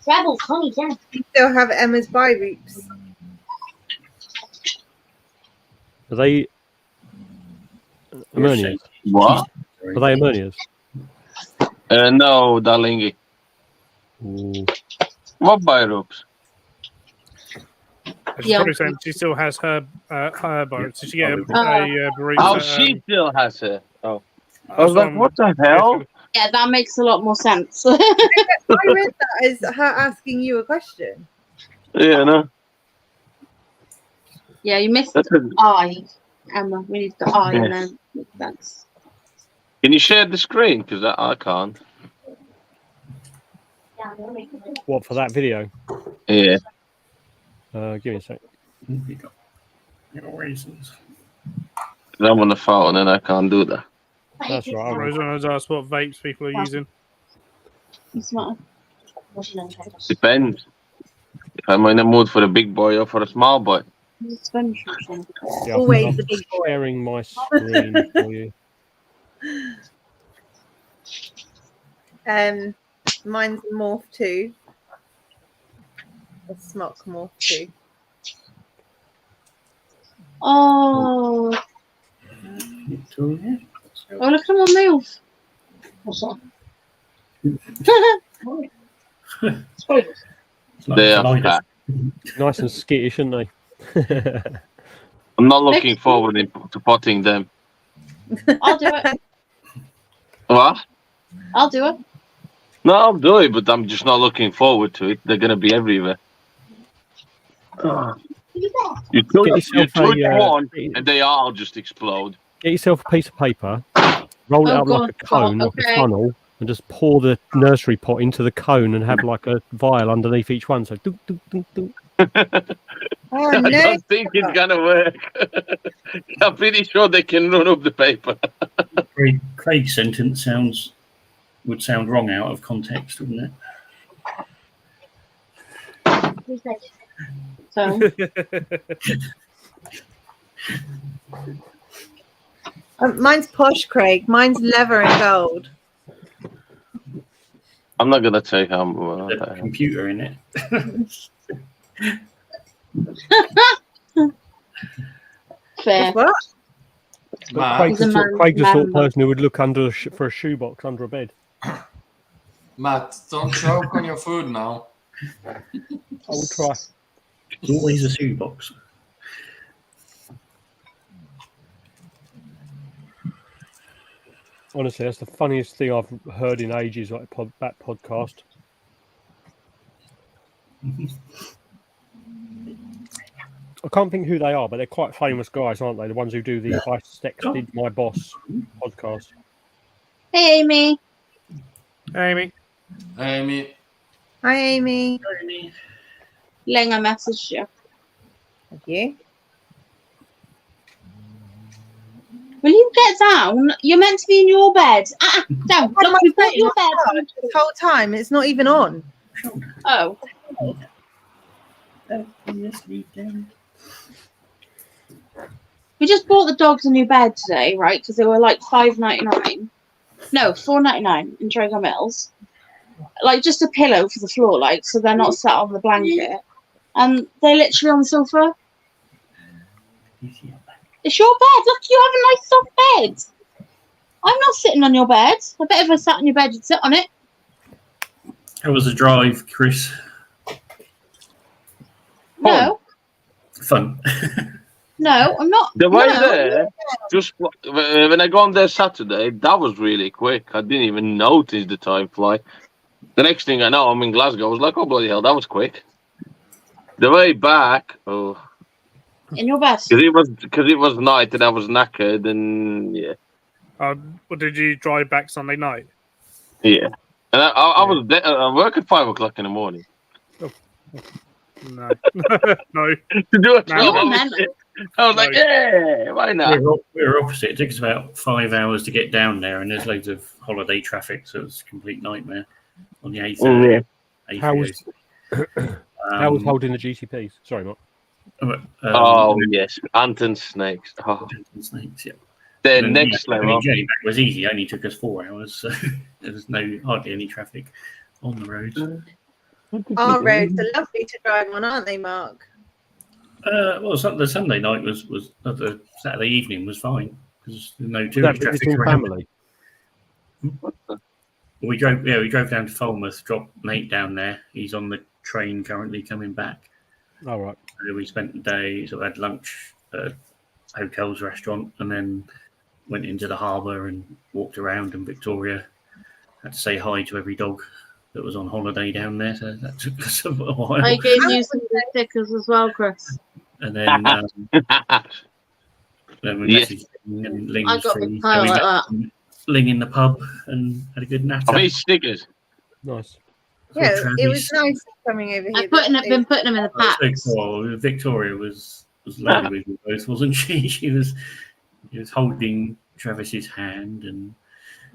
[SPEAKER 7] Rebel, Connie, yeah.
[SPEAKER 3] You still have Emma's buy reaps.
[SPEAKER 9] Are they Emernias?
[SPEAKER 11] What?
[SPEAKER 9] Are they Emernias?
[SPEAKER 11] No, Dalingi. What buy ropes?
[SPEAKER 1] She's probably saying she still has her boat. So she get a burrito.
[SPEAKER 11] Oh, she still has it. Oh, I was like, what the hell?
[SPEAKER 2] Yeah, that makes a lot more sense.
[SPEAKER 3] I read that as her asking you a question.
[SPEAKER 11] Yeah, no.
[SPEAKER 2] Yeah, you missed the I, Emma. We need the I, and then that's.
[SPEAKER 11] Can you share the screen? Because I can't.
[SPEAKER 9] What, for that video?
[SPEAKER 11] Yeah.
[SPEAKER 9] Give me a sec.
[SPEAKER 8] Reasons.
[SPEAKER 11] I'm on the phone and I can't do that.
[SPEAKER 9] That's right.
[SPEAKER 1] Rosanna has asked what vapes people are using.
[SPEAKER 2] It's not.
[SPEAKER 11] Depends. If I'm in the mood for a big boy or for a small boy.
[SPEAKER 9] Yeah,
[SPEAKER 3] Always
[SPEAKER 9] I'm
[SPEAKER 3] the big boy.
[SPEAKER 9] sharing my screen for you.
[SPEAKER 3] Mine's Morph 2. A Smock Morph 2.
[SPEAKER 2] Oh. Oh, look at them move. What's that?
[SPEAKER 11] They are fat.
[SPEAKER 9] Nice and skittish, aren't they?
[SPEAKER 11] I'm not looking forward to potting them.
[SPEAKER 2] I'll do it.
[SPEAKER 11] What?
[SPEAKER 2] I'll do it.
[SPEAKER 11] No, I'll do it, but I'm just not looking forward to it. They're going to be everywhere. You touch one, and they all just explode.
[SPEAKER 9] Get yourself a piece of paper, roll it up like a cone, like a funnel, and just pour the nursery pot into the cone and have like a vial underneath each one. So, dunk, dunk, dunk, dunk.
[SPEAKER 3] Oh,
[SPEAKER 11] I
[SPEAKER 3] no.
[SPEAKER 11] don't think it's going to work. I'm pretty sure they can run up the paper.
[SPEAKER 8] Craig's sentence would sound wrong out of context, wouldn't it?
[SPEAKER 2] So.
[SPEAKER 3] Mine's posh, Craig. Mine's leather and gold.
[SPEAKER 11] I'm not going to take how
[SPEAKER 8] a computer in it.
[SPEAKER 2] Fair.
[SPEAKER 3] What?
[SPEAKER 9] Craig's the sort of person who would look under for a shoebox under a bed.
[SPEAKER 4] Matt, don't choke on your food now.
[SPEAKER 9] I will try.
[SPEAKER 8] Always a shoebox.
[SPEAKER 9] Honestly, that's the funniest thing I've heard in ages, like that podcast. I can't think who they are, but they're quite famous guys, aren't they? The ones who do the I Sexted My Boss podcast.
[SPEAKER 2] Hey, Amy.
[SPEAKER 1] Amy.
[SPEAKER 4] Amy.
[SPEAKER 3] Hi, Amy.
[SPEAKER 2] Ling, I messaged you.
[SPEAKER 3] Thank you.
[SPEAKER 2] Will you get down? You're meant to be in your bed. Down. Look, we've got your bed.
[SPEAKER 3] This whole time, it's not even on.
[SPEAKER 2] Oh. We just bought the dogs a new bed today, right? Because they were like $5.99. No, $4.99 in Traeger Mills. Like just a pillow for the floor, like so they're not sat on the blanket. And they're literally on the sofa. It's your bed. Look, you have a nice soft bed. I'm not sitting on your bed. I bet if I sat on your bed, you'd sit on it.
[SPEAKER 8] How was the drive, Chris?
[SPEAKER 2] No.
[SPEAKER 8] Fun.
[SPEAKER 2] No, I'm not.
[SPEAKER 11] The way there, just when I go on there Saturday, that was really quick. I didn't even notice the time fly. The next thing I know, I'm in Glasgow. I was like, oh, bloody hell, that was quick. The way back, oh,
[SPEAKER 2] In your bed.
[SPEAKER 11] because it was night and I was knackered, and yeah,
[SPEAKER 1] Or did you drive back Sunday night?
[SPEAKER 11] yeah. And I was there, I work at 5 o'clock in the morning.
[SPEAKER 1] No. No.
[SPEAKER 11] To do a 12
[SPEAKER 1] No.
[SPEAKER 11] hour
[SPEAKER 2] Man.
[SPEAKER 11] shift. I was like, yeah, why not?
[SPEAKER 8] We're opposite. It took us about 5 hours to get down there, and there's loads of holiday traffic, so it's a complete nightmare on the A30.
[SPEAKER 11] Oh, yeah.
[SPEAKER 9] How was holding the GTPs? Sorry, Mark.
[SPEAKER 11] Oh yes, Anton Snakes. Oh,
[SPEAKER 8] Snakes, yeah.
[SPEAKER 11] The
[SPEAKER 8] And,
[SPEAKER 11] next
[SPEAKER 8] yeah,
[SPEAKER 11] level.
[SPEAKER 8] The journey back was easy. It only took us 4 hours, so there was hardly any traffic on the roads.
[SPEAKER 3] Our roads are lovely to drive on, aren't they, Mark?
[SPEAKER 8] Well, the Sunday night was the Saturday evening was fine because there's no
[SPEAKER 9] Was
[SPEAKER 8] tourist
[SPEAKER 9] that
[SPEAKER 8] traffic
[SPEAKER 9] visiting
[SPEAKER 8] around.
[SPEAKER 9] family?
[SPEAKER 8] We drove down to Falmouth, dropped Nate down there. He's on the train currently coming back.
[SPEAKER 9] All right.
[SPEAKER 8] We spent the day, sort of had lunch at a hotel's restaurant, and then went into the harbour and walked around in Victoria. Had to say hi to every dog that was on holiday down there, so that took us a while.
[SPEAKER 2] I gave you some stickers as well, Chris.
[SPEAKER 8] And then we
[SPEAKER 11] Yes.
[SPEAKER 8] messaged Ling, and Ling
[SPEAKER 2] I
[SPEAKER 8] was
[SPEAKER 2] got
[SPEAKER 8] free.
[SPEAKER 2] big pile
[SPEAKER 8] we
[SPEAKER 2] like
[SPEAKER 8] met Ling in the pub and had a good natter.
[SPEAKER 11] Of each stickers.
[SPEAKER 9] Nice.
[SPEAKER 3] Yeah,
[SPEAKER 8] Travis.
[SPEAKER 3] it was nice coming over here.
[SPEAKER 2] Been putting them in the packs.
[SPEAKER 8] So cool. Victoria was lovely with you both, wasn't she? She was holding Travis's hand and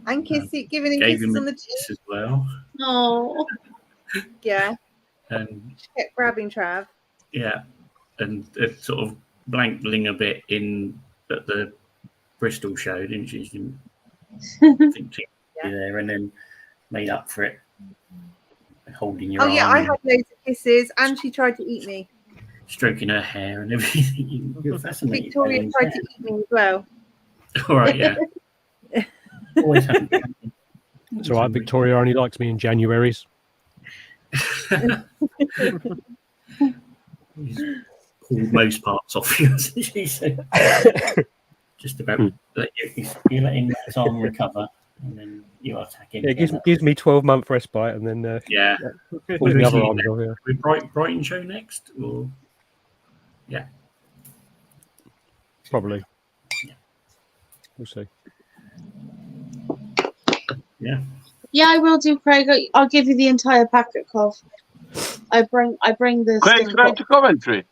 [SPEAKER 3] And giving him
[SPEAKER 8] gave him
[SPEAKER 3] kisses
[SPEAKER 8] a
[SPEAKER 3] on the
[SPEAKER 8] kiss
[SPEAKER 3] cheek.
[SPEAKER 8] as well.
[SPEAKER 2] Oh,
[SPEAKER 3] Yeah,
[SPEAKER 8] And
[SPEAKER 3] kept grabbing Trav.
[SPEAKER 8] yeah, and it sort of blanked Ling a bit at the Bristol show, didn't she? She didn't think she'd be there, and then made up for it, holding your
[SPEAKER 3] Oh yeah,
[SPEAKER 8] arm,
[SPEAKER 3] I had loads of kisses, and she tried to eat me.
[SPEAKER 8] stroking her hair and everything. You're fascinating.
[SPEAKER 3] Victoria tried to eat me as well.
[SPEAKER 8] All right, yeah. Always happy.
[SPEAKER 9] It's all right. Victoria only likes me in Januaries.
[SPEAKER 8] He's pulled most parts off you, hasn't she? So just about you letting his arm recover, and then you attack him.
[SPEAKER 9] Yeah, it gives me 12-month respite, and then
[SPEAKER 8] Yeah.
[SPEAKER 9] pulls the other arms off. Yeah.
[SPEAKER 8] With Brighton show next, or yeah,
[SPEAKER 9] Probably. We'll see.
[SPEAKER 8] yeah.
[SPEAKER 2] yeah, I will do, Craig. I'll give you the entire packet, Cov. I bring the.
[SPEAKER 11] Craig's
[SPEAKER 2] sticker
[SPEAKER 11] going
[SPEAKER 2] book.
[SPEAKER 11] to Coventry.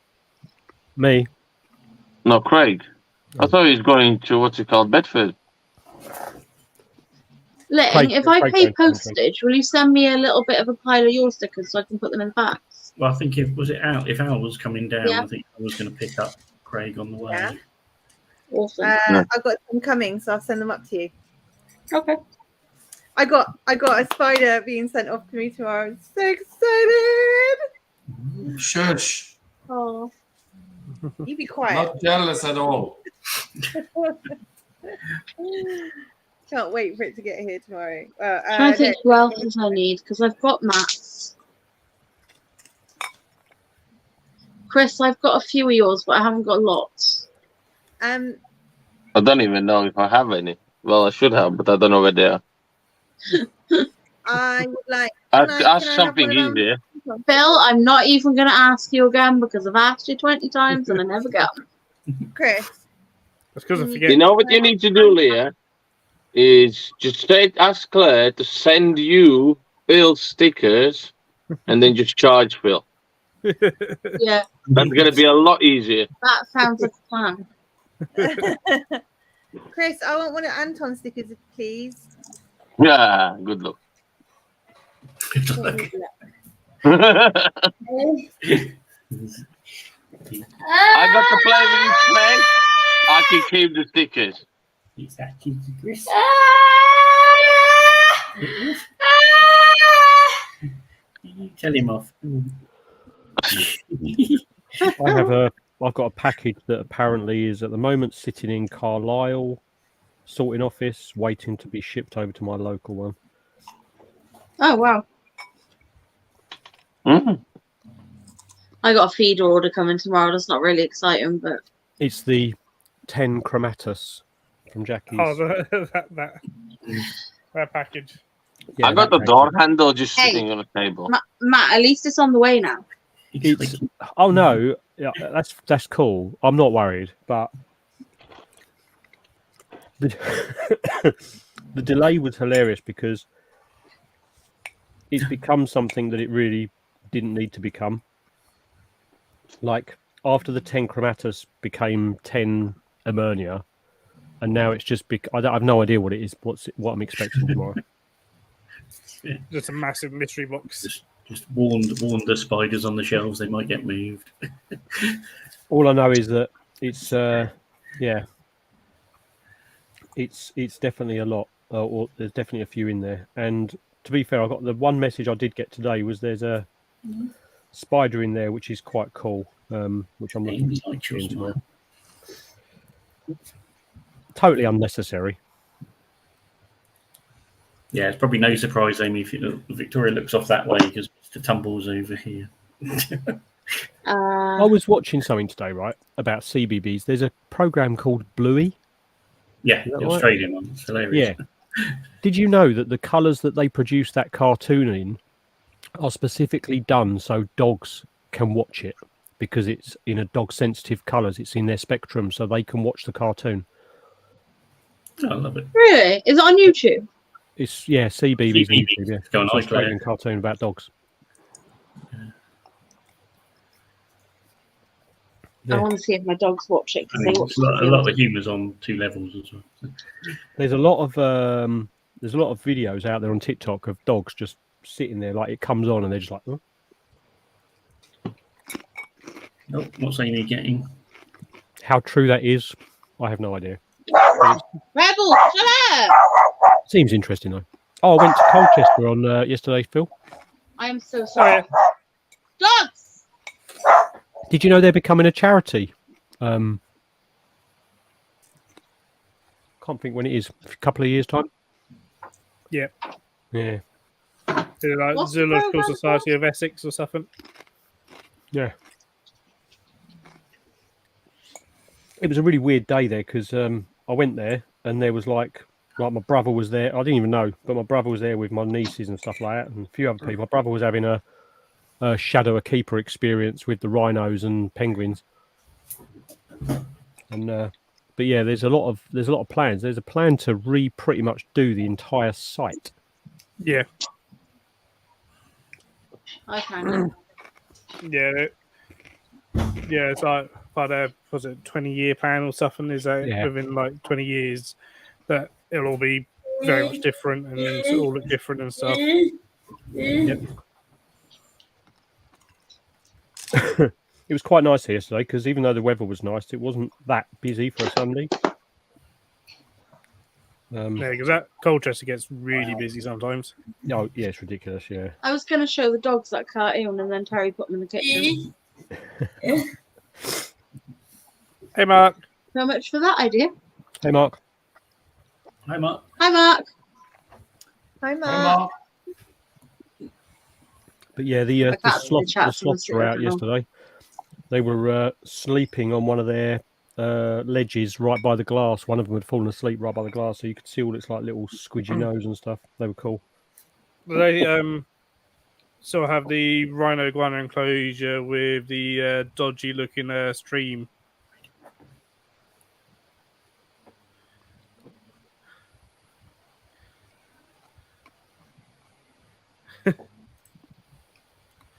[SPEAKER 9] Me.
[SPEAKER 11] No, Craig. I thought he was going to what's it called, Bedford.
[SPEAKER 2] Ling,
[SPEAKER 9] Craig-
[SPEAKER 2] if I
[SPEAKER 9] Craig
[SPEAKER 2] pay
[SPEAKER 9] don't come, Craig.
[SPEAKER 2] postage, will you send me a little bit of a pile of your stickers so I can put them in packs?
[SPEAKER 8] Well, I think if Al was coming down,
[SPEAKER 2] Yeah.
[SPEAKER 8] I think I was going to pick up Craig on the way.
[SPEAKER 3] Yeah.
[SPEAKER 2] Awesome.
[SPEAKER 3] I've got some coming, so I'll send them up to you.
[SPEAKER 2] Okay.
[SPEAKER 3] I got a spider being sent off to me tomorrow. I'm so excited!
[SPEAKER 4] Shush.
[SPEAKER 2] Oh.
[SPEAKER 3] You be quiet.
[SPEAKER 4] Not jealous at all.
[SPEAKER 3] Can't wait for it to get here tomorrow.
[SPEAKER 2] Trying to think who else I need because I've got Matt's. Chris, I've got a few of yours, but I haven't got lots.
[SPEAKER 3] I
[SPEAKER 11] don't even know if I have any. Well, I should have, but I don't know where they are.
[SPEAKER 3] I would like.
[SPEAKER 11] Ask
[SPEAKER 3] can I have
[SPEAKER 11] something
[SPEAKER 3] one of them?
[SPEAKER 11] easier.
[SPEAKER 2] Phil, I'm not even going to ask you again because I've asked you 20 times and I never get them.
[SPEAKER 3] Chris.
[SPEAKER 1] That's because I forget.
[SPEAKER 11] You know what you need to do, Leah? Is just ask Claire to send you Phil stickers and then just charge Phil.
[SPEAKER 2] Yeah,
[SPEAKER 11] That's going to be a lot easier.
[SPEAKER 2] that sounds like a plan.
[SPEAKER 3] Chris, I want one of Anton stickers, please.
[SPEAKER 11] Yeah, good luck. I got to play with you, man. I can keep the stickers.
[SPEAKER 8] Exactly, Chris. Tell him off.
[SPEAKER 9] I've got a package that apparently is at the moment sitting in Carlisle sorting office, waiting to be shipped over to my local one.
[SPEAKER 2] Oh, wow.
[SPEAKER 11] Mm.
[SPEAKER 2] I got a feeder order coming tomorrow. That's not really exciting, but
[SPEAKER 9] It's the 10 Chromatus from Jackie's.
[SPEAKER 1] Oh, that package.
[SPEAKER 9] Yeah,
[SPEAKER 11] I got
[SPEAKER 9] that
[SPEAKER 11] the door
[SPEAKER 9] package.
[SPEAKER 11] handle just
[SPEAKER 2] Hey.
[SPEAKER 11] sitting on a table.
[SPEAKER 2] Matt, at least it's on the way now.
[SPEAKER 9] it's oh no, yeah, that's cool. I'm not worried, but the, the delay was hilarious because it's become something that it really didn't need to become. Like after the 10 Chromatus became 10 Emernia, and now it's just I have no idea what it is. What I'm expecting tomorrow.
[SPEAKER 1] Just a massive mystery box.
[SPEAKER 8] Just warn the spiders on the shelves they might get moved.
[SPEAKER 9] All I know is that it's it's definitely a lot, or there's definitely a few in there. And to be fair, I got the one message I did get today was there's a spider in there which is quite cool, which I'm looking forward to seeing tomorrow. Totally unnecessary.
[SPEAKER 8] Yeah, it's probably no surprise, Amy, if Victoria looks off that way because the tumble's over here.
[SPEAKER 9] I was watching something today, right, about CBBS. There's a program called Bluey.
[SPEAKER 8] Yeah, the Australian one. It's hilarious.
[SPEAKER 9] Yeah. Did you know that the colours that they produce that cartoon in are specifically done so dogs can watch it? Because it's in a dog-sensitive colours. It's in their spectrum, so they can watch the cartoon.
[SPEAKER 8] Oh, I love it.
[SPEAKER 2] Really? Is it on YouTube?
[SPEAKER 9] It's CBBS.
[SPEAKER 8] CBBS.
[SPEAKER 9] Yeah.
[SPEAKER 8] It's going
[SPEAKER 9] It's
[SPEAKER 8] on
[SPEAKER 9] an Australian cartoon about dogs.
[SPEAKER 2] I want to see if my dogs watch it because they watch
[SPEAKER 8] a lot of humour's on 2 levels as well.
[SPEAKER 9] There's a lot of videos out there on TikTok of dogs just sitting there, like it comes on and they're just like, oh.
[SPEAKER 8] Nope, what's Amy getting?
[SPEAKER 9] How true that is, I have no idea.
[SPEAKER 2] Rebel, shut up!
[SPEAKER 9] Seems interesting though. Oh, I went to Colchester on yesterday, Phil.
[SPEAKER 2] I am so sorry. Dogs!
[SPEAKER 9] Did you know they're becoming a charity? Can't think when it is. A couple of years' time.
[SPEAKER 1] Yeah.
[SPEAKER 9] Yeah.
[SPEAKER 1] Like
[SPEAKER 2] What's the
[SPEAKER 1] Zoological
[SPEAKER 2] program
[SPEAKER 1] Society of Essex or something.
[SPEAKER 9] Yeah. It was a really weird day there because I went there and there was like my brother was there. I didn't even know, but my brother was there with my nieces and stuff like that, and a few other people. My brother was having a Shadow a Keeper experience with the rhinos and penguins. And but yeah, there's a lot of plans. There's a plan to pretty much do the entire site.
[SPEAKER 1] Yeah.
[SPEAKER 2] I can't.
[SPEAKER 1] Yeah. Yeah, it's like was it 20-year plan or something? Is that within like 20 years that it'll all be very much different and it'll all look different and stuff.
[SPEAKER 9] Yep. It was quite nice here yesterday because even though the weather was nice, it wasn't that busy for a Sunday.
[SPEAKER 1] Yeah, because that Colchester gets really busy sometimes.
[SPEAKER 9] Oh, yeah, it's ridiculous. Yeah.
[SPEAKER 2] I was going to show the dogs that cartoon and then Terry put them in the kitchen.
[SPEAKER 1] Hey, Mark.
[SPEAKER 2] How much for that idea?
[SPEAKER 9] Hey, Mark.
[SPEAKER 8] Hi, Mark.
[SPEAKER 2] Hi, Mark.
[SPEAKER 3] Hi,
[SPEAKER 4] Hey,
[SPEAKER 3] Mark.
[SPEAKER 4] Mark.
[SPEAKER 9] But yeah, the
[SPEAKER 2] can't see the chat, so
[SPEAKER 9] sloths
[SPEAKER 2] we'll
[SPEAKER 9] were
[SPEAKER 2] sit
[SPEAKER 9] out
[SPEAKER 2] down.
[SPEAKER 9] yesterday. They were sleeping on one of their ledges right by the glass. One of them had fallen asleep right by the glass, so you could see all its like little squidgy nose and stuff. They were cool.
[SPEAKER 1] They still have the rhino iguana enclosure with the dodgy looking stream.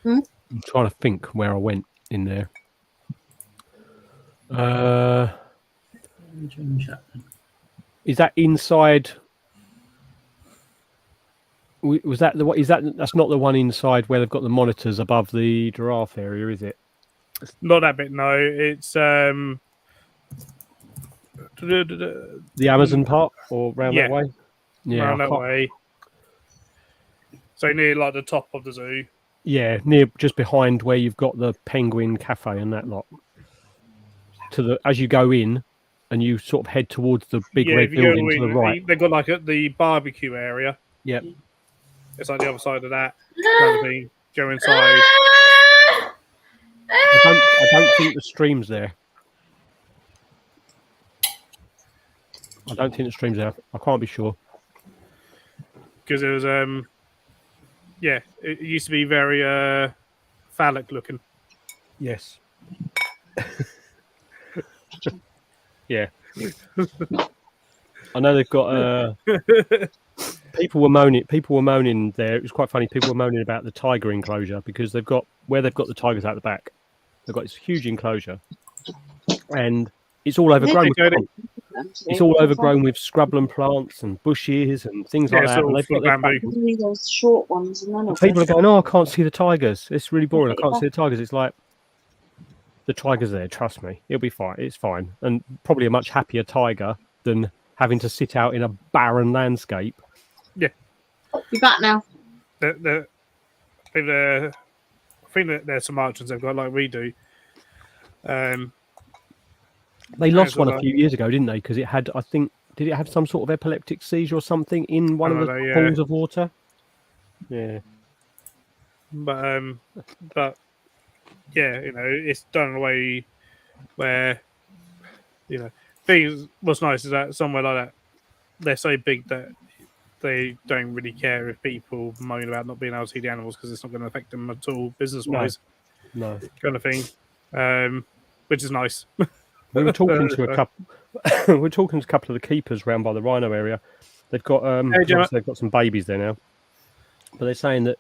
[SPEAKER 9] I'm trying to think where I went in there. Is that inside? Was that the what? Is that that's not the one inside where they've got the monitors above the giraffe area, is it?
[SPEAKER 1] Not that bit, no. It's
[SPEAKER 9] The Amazon part or round
[SPEAKER 1] Yeah.
[SPEAKER 9] that way? Yeah,
[SPEAKER 1] around
[SPEAKER 9] I
[SPEAKER 1] that
[SPEAKER 9] can't-
[SPEAKER 1] way. So near like the top of the zoo.
[SPEAKER 9] yeah, near just behind where you've got the Penguin Cafe and that lot. To the as you go in, and you sort of head towards the big
[SPEAKER 1] Yeah,
[SPEAKER 9] red
[SPEAKER 1] if you go
[SPEAKER 9] building to the
[SPEAKER 1] in,
[SPEAKER 9] right.
[SPEAKER 1] they've got like the barbecue area.
[SPEAKER 9] Yep.
[SPEAKER 1] It's like the other side of that. Kind of thing. Go inside.
[SPEAKER 9] I don't think the stream's there. I don't think the stream's there. I can't be sure.
[SPEAKER 1] Because it was yeah, it used to be very phallic looking.
[SPEAKER 9] Yes. Yeah. I know they've got. People were moaning there. It was quite funny. People were moaning about the tiger enclosure because they've got the tigers out the back. They've got this huge enclosure, and it's all overgrown. It's all overgrown with scrubland plants and bushes and things like
[SPEAKER 1] it's
[SPEAKER 9] that.
[SPEAKER 1] all
[SPEAKER 9] And they've
[SPEAKER 1] full
[SPEAKER 9] got
[SPEAKER 1] of
[SPEAKER 9] their
[SPEAKER 1] bamboo.
[SPEAKER 2] Those short ones, and then
[SPEAKER 9] and people are going, "Oh, I can't see the tigers. It's really boring. I can't see the tigers." It's like the tiger's there. Trust me, it'll be fine. It's fine, and probably a much happier tiger than having to sit out in a barren landscape.
[SPEAKER 2] You're back now.
[SPEAKER 1] I think that there's some archers they've got like we do.
[SPEAKER 9] They lost one
[SPEAKER 1] all
[SPEAKER 9] a few years ago, didn't they? Because it had, I think, did it have some sort of epileptic seizure or something in one of the pools of water? Yeah.
[SPEAKER 1] But yeah, it's done in a way where what's nice is that somewhere like that they're so big that they don't really care if people moan about not being able to see the animals because it's not going to affect them at all business wise.
[SPEAKER 9] No.
[SPEAKER 1] Kind of thing. Which is nice.
[SPEAKER 9] We were talking to a couple. We're talking to a couple of the keepers round by the rhino area. They've got they've got some babies there now, but they're saying that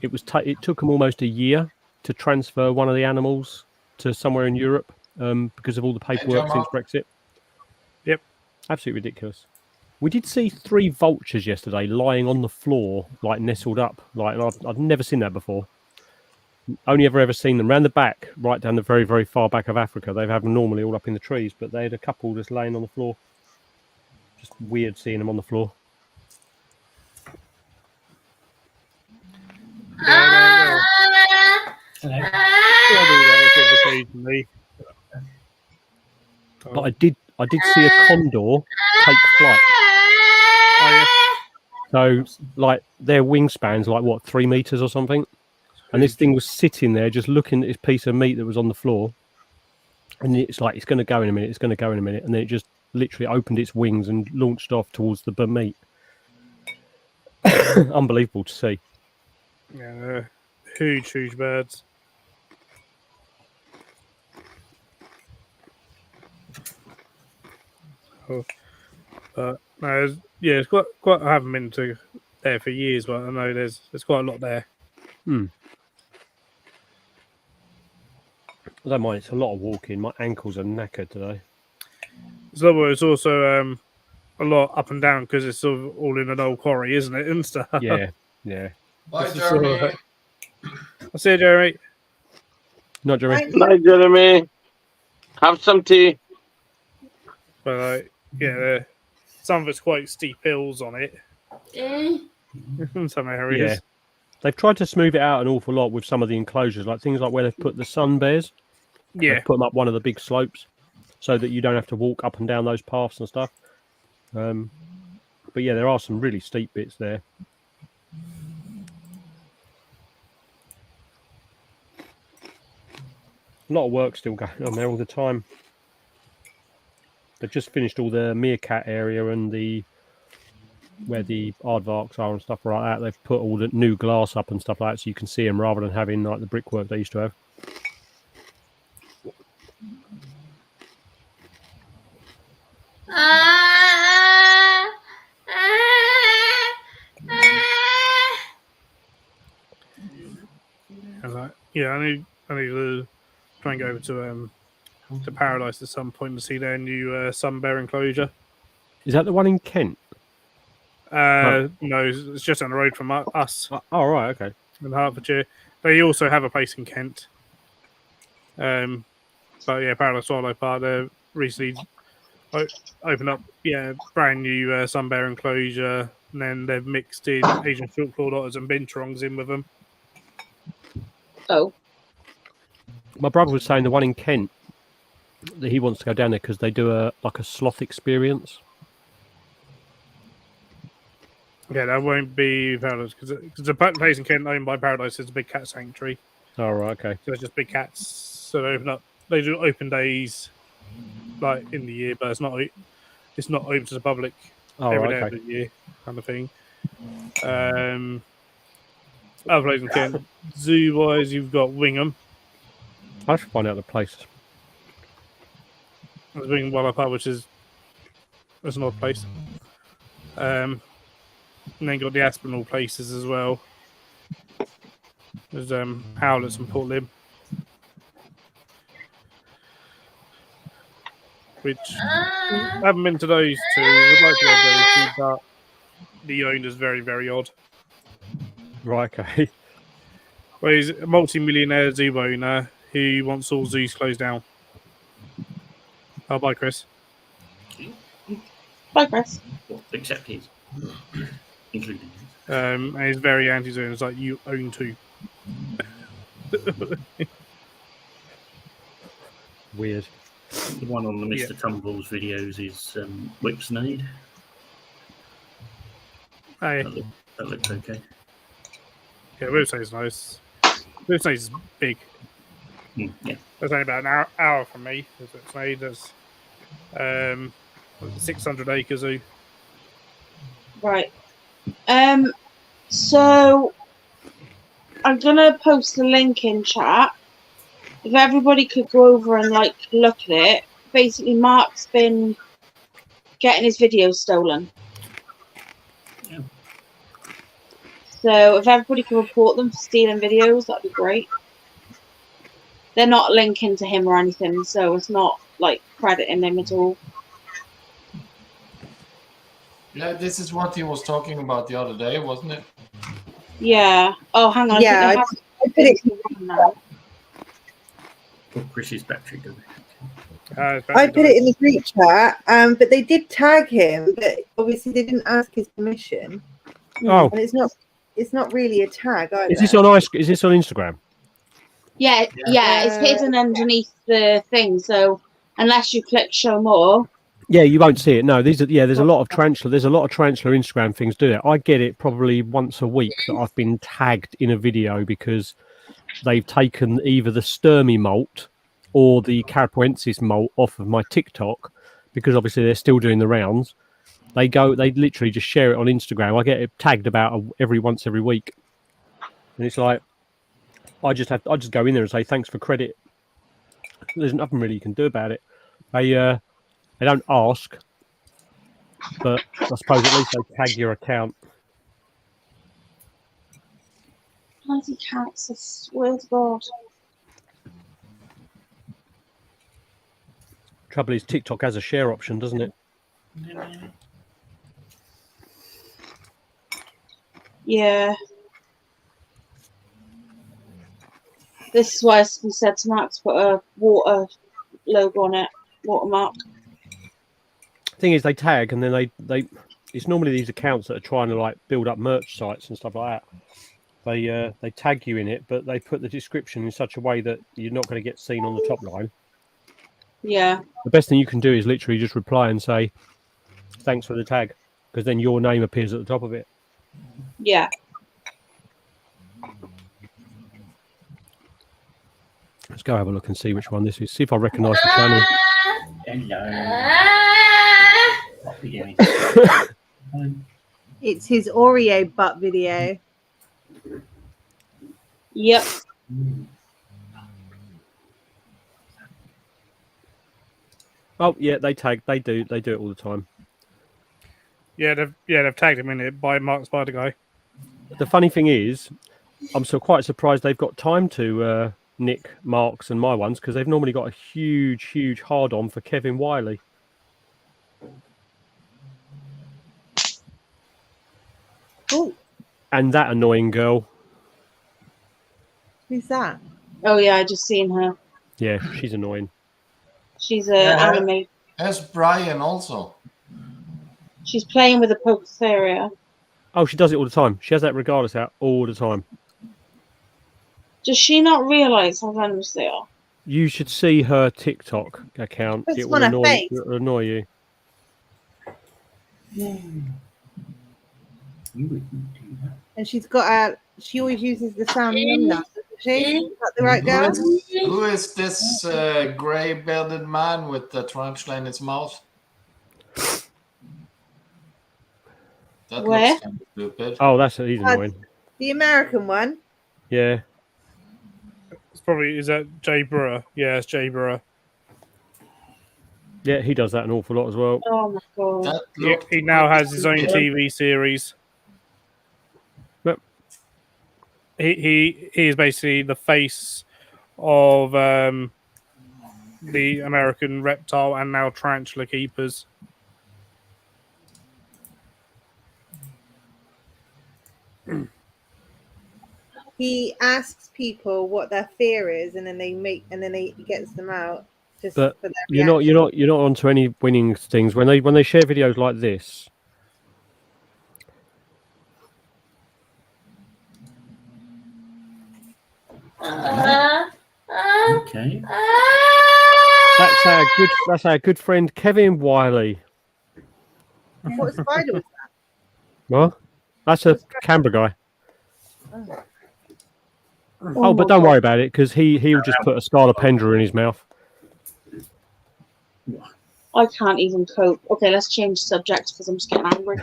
[SPEAKER 9] it took them almost a year to transfer one of the animals to somewhere in Europe because of all the paperwork since Brexit.
[SPEAKER 1] Yep,
[SPEAKER 9] absolutely ridiculous. We did see 3 vultures yesterday lying on the floor, like nestled up. Like, and I've never seen that before. Only ever seen them round the back, right down the very, very far back of Africa. They have them normally all up in the trees, but they had a couple just laying on the floor. Just weird seeing them on the floor. But I did see a condor take flight. So, like, their wingspan's like what, 3 meters or something, and this thing was sitting there just looking at this piece of meat that was on the floor, and it's like it's going to go in a minute. It's going to go in a minute, and then it just literally opened its wings and launched off towards the meat. Unbelievable to see.
[SPEAKER 1] Yeah, huge birds. But no, it's quite. I haven't been to there for years, but I know there's quite a lot there.
[SPEAKER 9] I don't mind. It's a lot of walking. My ankles are knackered today.
[SPEAKER 1] So it's also a lot up and down because it's sort of all in an old quarry, isn't it, and stuff.
[SPEAKER 9] Yeah.
[SPEAKER 4] Bye, Jeremy.
[SPEAKER 1] I'll see you, Jeremy.
[SPEAKER 9] Not Jeremy.
[SPEAKER 11] Bye, Jeremy. Have some tea.
[SPEAKER 1] But some of it's quite steep hills on it. In some areas.
[SPEAKER 9] Yeah. They've tried to smooth it out an awful lot with some of the enclosures, like things like where they've put the sun bears.
[SPEAKER 1] Yeah.
[SPEAKER 9] They've put them up one of the big slopes so that you don't have to walk up and down those paths and stuff. But yeah, there are some really steep bits there. A lot of work still going on there all the time. They've just finished all the meerkat area and where the aardvarks are and stuff like that. They've put all the new glass up and stuff like that so you can see them rather than having like the brickwork they used to have.
[SPEAKER 1] I need to try and go over to Paradise at some point to see their new sun bear enclosure.
[SPEAKER 9] Is that the one in Kent?
[SPEAKER 1] No, it's just down the road from us.
[SPEAKER 9] Oh, right, okay.
[SPEAKER 1] In Hertfordshire. They also have a place in Kent. But yeah, Paradise Wildlife Park, they recently opened up brand new sun bear enclosure, and then they've mixed in Asian short-clawed otters and binturongs in with them.
[SPEAKER 2] Oh.
[SPEAKER 9] My brother was saying the one in Kent that he wants to go down there because they do a sloth experience.
[SPEAKER 1] Yeah, that won't be Paradise because the place in Kent owned by Paradise is a big cat sanctuary.
[SPEAKER 9] Oh, right, okay.
[SPEAKER 1] So it's just big cats. So they open up. They do open days, like in the year, but it's not open to the public every day of the year, kind of thing. Other places in Kent, zoo wise, you've got Wingham.
[SPEAKER 9] I should find out the place.
[SPEAKER 1] There's Wing Wallop Up, which is an odd place. And then got the Aspinall places as well. There's Howlets and Port Lim. Which I haven't been to those two. Would like to go to those two, but the owner's very, very odd.
[SPEAKER 9] Right, okay.
[SPEAKER 1] Well, he's a multi-millionaire zoo owner who wants all zoos closed down. Oh, bye, Chris.
[SPEAKER 2] Bye, Chris.
[SPEAKER 8] Except his. Including his.
[SPEAKER 1] And he's very anti-zoo. It's like, you own two.
[SPEAKER 9] Weird.
[SPEAKER 8] The one on the Mr. Tumbles videos is Whipsnade.
[SPEAKER 1] Hey.
[SPEAKER 8] That looks okay.
[SPEAKER 1] Yeah, Whipsnade's nice. Whipsnade's big.
[SPEAKER 8] Yeah.
[SPEAKER 1] That's only about an hour from me. Whipsnade. That's 600 acre zoo.
[SPEAKER 2] Right. So I'm gonna post the link in chat. If everybody could go over and like look at it. Basically, Mark's been getting his videos stolen.
[SPEAKER 8] Yeah.
[SPEAKER 2] So if everybody can report them for stealing videos, that'd be great. They're not linking to him or anything, so it's not like crediting him at all.
[SPEAKER 4] Yeah, this is what he was talking about the other day, wasn't it?
[SPEAKER 2] Yeah. Oh, hang on.
[SPEAKER 3] Yeah,
[SPEAKER 2] I
[SPEAKER 3] I put it.
[SPEAKER 2] now.
[SPEAKER 8] Chris's battery does it.
[SPEAKER 3] I put it in the group chat, but they did tag him, but obviously they didn't ask his permission.
[SPEAKER 9] Oh,
[SPEAKER 3] And it's not really a tag either.
[SPEAKER 9] is this on Is this on Instagram?
[SPEAKER 2] Yeah, it's hidden underneath the thing. So unless you click show more,
[SPEAKER 9] Yeah, you won't see it. No, these are there's a lot of tarantula. There's a lot of tarantula Instagram things do that. I get it probably once a week that I've been tagged in a video because they've taken either the Sturmy molt or the Carapoensis molt off of my TikTok because obviously they're still doing the rounds. They literally just share it on Instagram. I get it tagged about every week, and it's like I just go in there and say thanks for credit. There's nothing really you can do about it. They don't ask, but I suppose at least they tag your account.
[SPEAKER 2] bloody cats! I swear to God.
[SPEAKER 9] Trouble is, TikTok has a share option, doesn't it?
[SPEAKER 2] Yeah. This is why we said to Max put a water logo on it, watermark.
[SPEAKER 9] Thing is, they tag and then they it's normally these accounts that are trying to like build up merch sites and stuff like that. They tag you in it, but they put the description in such a way that you're not going to get seen on the top line.
[SPEAKER 2] Yeah.
[SPEAKER 9] The best thing you can do is literally just reply and say thanks for the tag, because then your name appears at the top of it.
[SPEAKER 2] Yeah.
[SPEAKER 9] Let's go have a look and see which one this is. See if I recognise the channel.
[SPEAKER 8] Hello.
[SPEAKER 3] It's his Oreo butt video.
[SPEAKER 2] Yep.
[SPEAKER 9] Oh yeah, they do it all the time.
[SPEAKER 1] Yeah, they've tagged him in it by Mark Spider Guy.
[SPEAKER 9] The funny thing is, I'm so quite surprised they've got time to nick Mark's and my ones, because they've normally got a huge hard on for Kevin Wiley.
[SPEAKER 3] Oh,
[SPEAKER 9] And that annoying girl.
[SPEAKER 3] who's that?
[SPEAKER 2] Oh yeah, I just seen her.
[SPEAKER 9] Yeah, she's annoying.
[SPEAKER 2] She's a anime.
[SPEAKER 4] There's Brian also.
[SPEAKER 2] She's playing with a poker terrier.
[SPEAKER 9] Oh, she does it all the time. She has that regardless out all the time.
[SPEAKER 2] Does she not realise how venomous they are?
[SPEAKER 9] You should see her TikTok account.
[SPEAKER 3] It's
[SPEAKER 9] It
[SPEAKER 3] on her face.
[SPEAKER 9] will annoy you.
[SPEAKER 3] And she's got a. She always uses the sound num nut, doesn't she? Is that the right girl?
[SPEAKER 4] Who is this gray-bearded man with the tarantula in his mouth? That
[SPEAKER 2] Where?
[SPEAKER 4] looks kind of stupid.
[SPEAKER 9] Oh, he's annoying.
[SPEAKER 3] The American one.
[SPEAKER 9] Yeah.
[SPEAKER 1] It's probably, is that Jay Brewer? Yeah, it's Jay Brewer.
[SPEAKER 9] Yeah, he does that an awful lot as well.
[SPEAKER 2] Oh my god.
[SPEAKER 4] That
[SPEAKER 1] He,
[SPEAKER 4] looked
[SPEAKER 1] he now
[SPEAKER 4] pretty
[SPEAKER 1] has his own
[SPEAKER 4] stupid.
[SPEAKER 1] TV series.
[SPEAKER 9] Yep.
[SPEAKER 1] He is basically the face of the American reptile and now tarantula keepers.
[SPEAKER 3] He asks people what their fear is, and then he gets them out. Just
[SPEAKER 9] But
[SPEAKER 3] for their
[SPEAKER 9] you're not onto any winning things when they share videos like this.
[SPEAKER 8] Okay.
[SPEAKER 9] That's our good friend Kevin Wiley.
[SPEAKER 3] reaction. What spider was
[SPEAKER 9] What? That's a Canberra guy.
[SPEAKER 3] that?
[SPEAKER 9] Oh, but don't worry about it because he'll just put a scarlapendra in his mouth.
[SPEAKER 2] I can't even cope. Okay, let's change subjects because I'm just getting angry.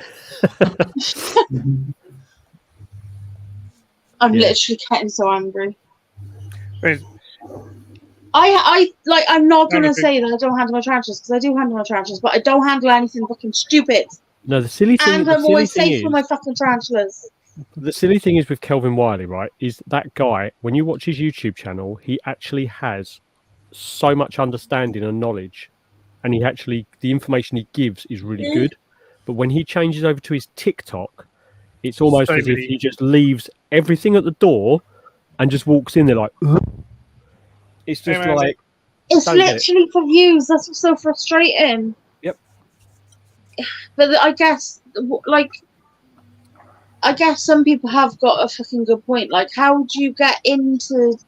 [SPEAKER 2] I'm
[SPEAKER 9] Yeah.
[SPEAKER 2] literally getting so angry.
[SPEAKER 1] Wait,
[SPEAKER 2] I'm not gonna
[SPEAKER 1] Anything.
[SPEAKER 2] say that I don't handle my tarantulas because I do handle my tarantulas, but I don't handle anything fucking stupid.
[SPEAKER 9] No, the silly thing.
[SPEAKER 2] And
[SPEAKER 9] the
[SPEAKER 2] I'm
[SPEAKER 9] silly
[SPEAKER 2] always
[SPEAKER 9] thing
[SPEAKER 2] safe
[SPEAKER 9] is,
[SPEAKER 2] for my fucking tarantulas.
[SPEAKER 9] the silly thing is with Kelvin Wiley, right? Is that guy when you watch his YouTube channel, he actually has so much understanding and knowledge, and the information he gives is really good. But when he changes over to his TikTok, it's almost
[SPEAKER 1] So
[SPEAKER 9] as if
[SPEAKER 1] many-
[SPEAKER 9] he just leaves everything at the door and just walks in there like. "Ugh." It's just
[SPEAKER 1] Hey, man.
[SPEAKER 9] like.
[SPEAKER 2] It's
[SPEAKER 9] Don't get it.
[SPEAKER 2] literally for views. That's what's so frustrating.
[SPEAKER 9] Yep.
[SPEAKER 2] But I guess, some people have got a fucking good point. Like, how do you get into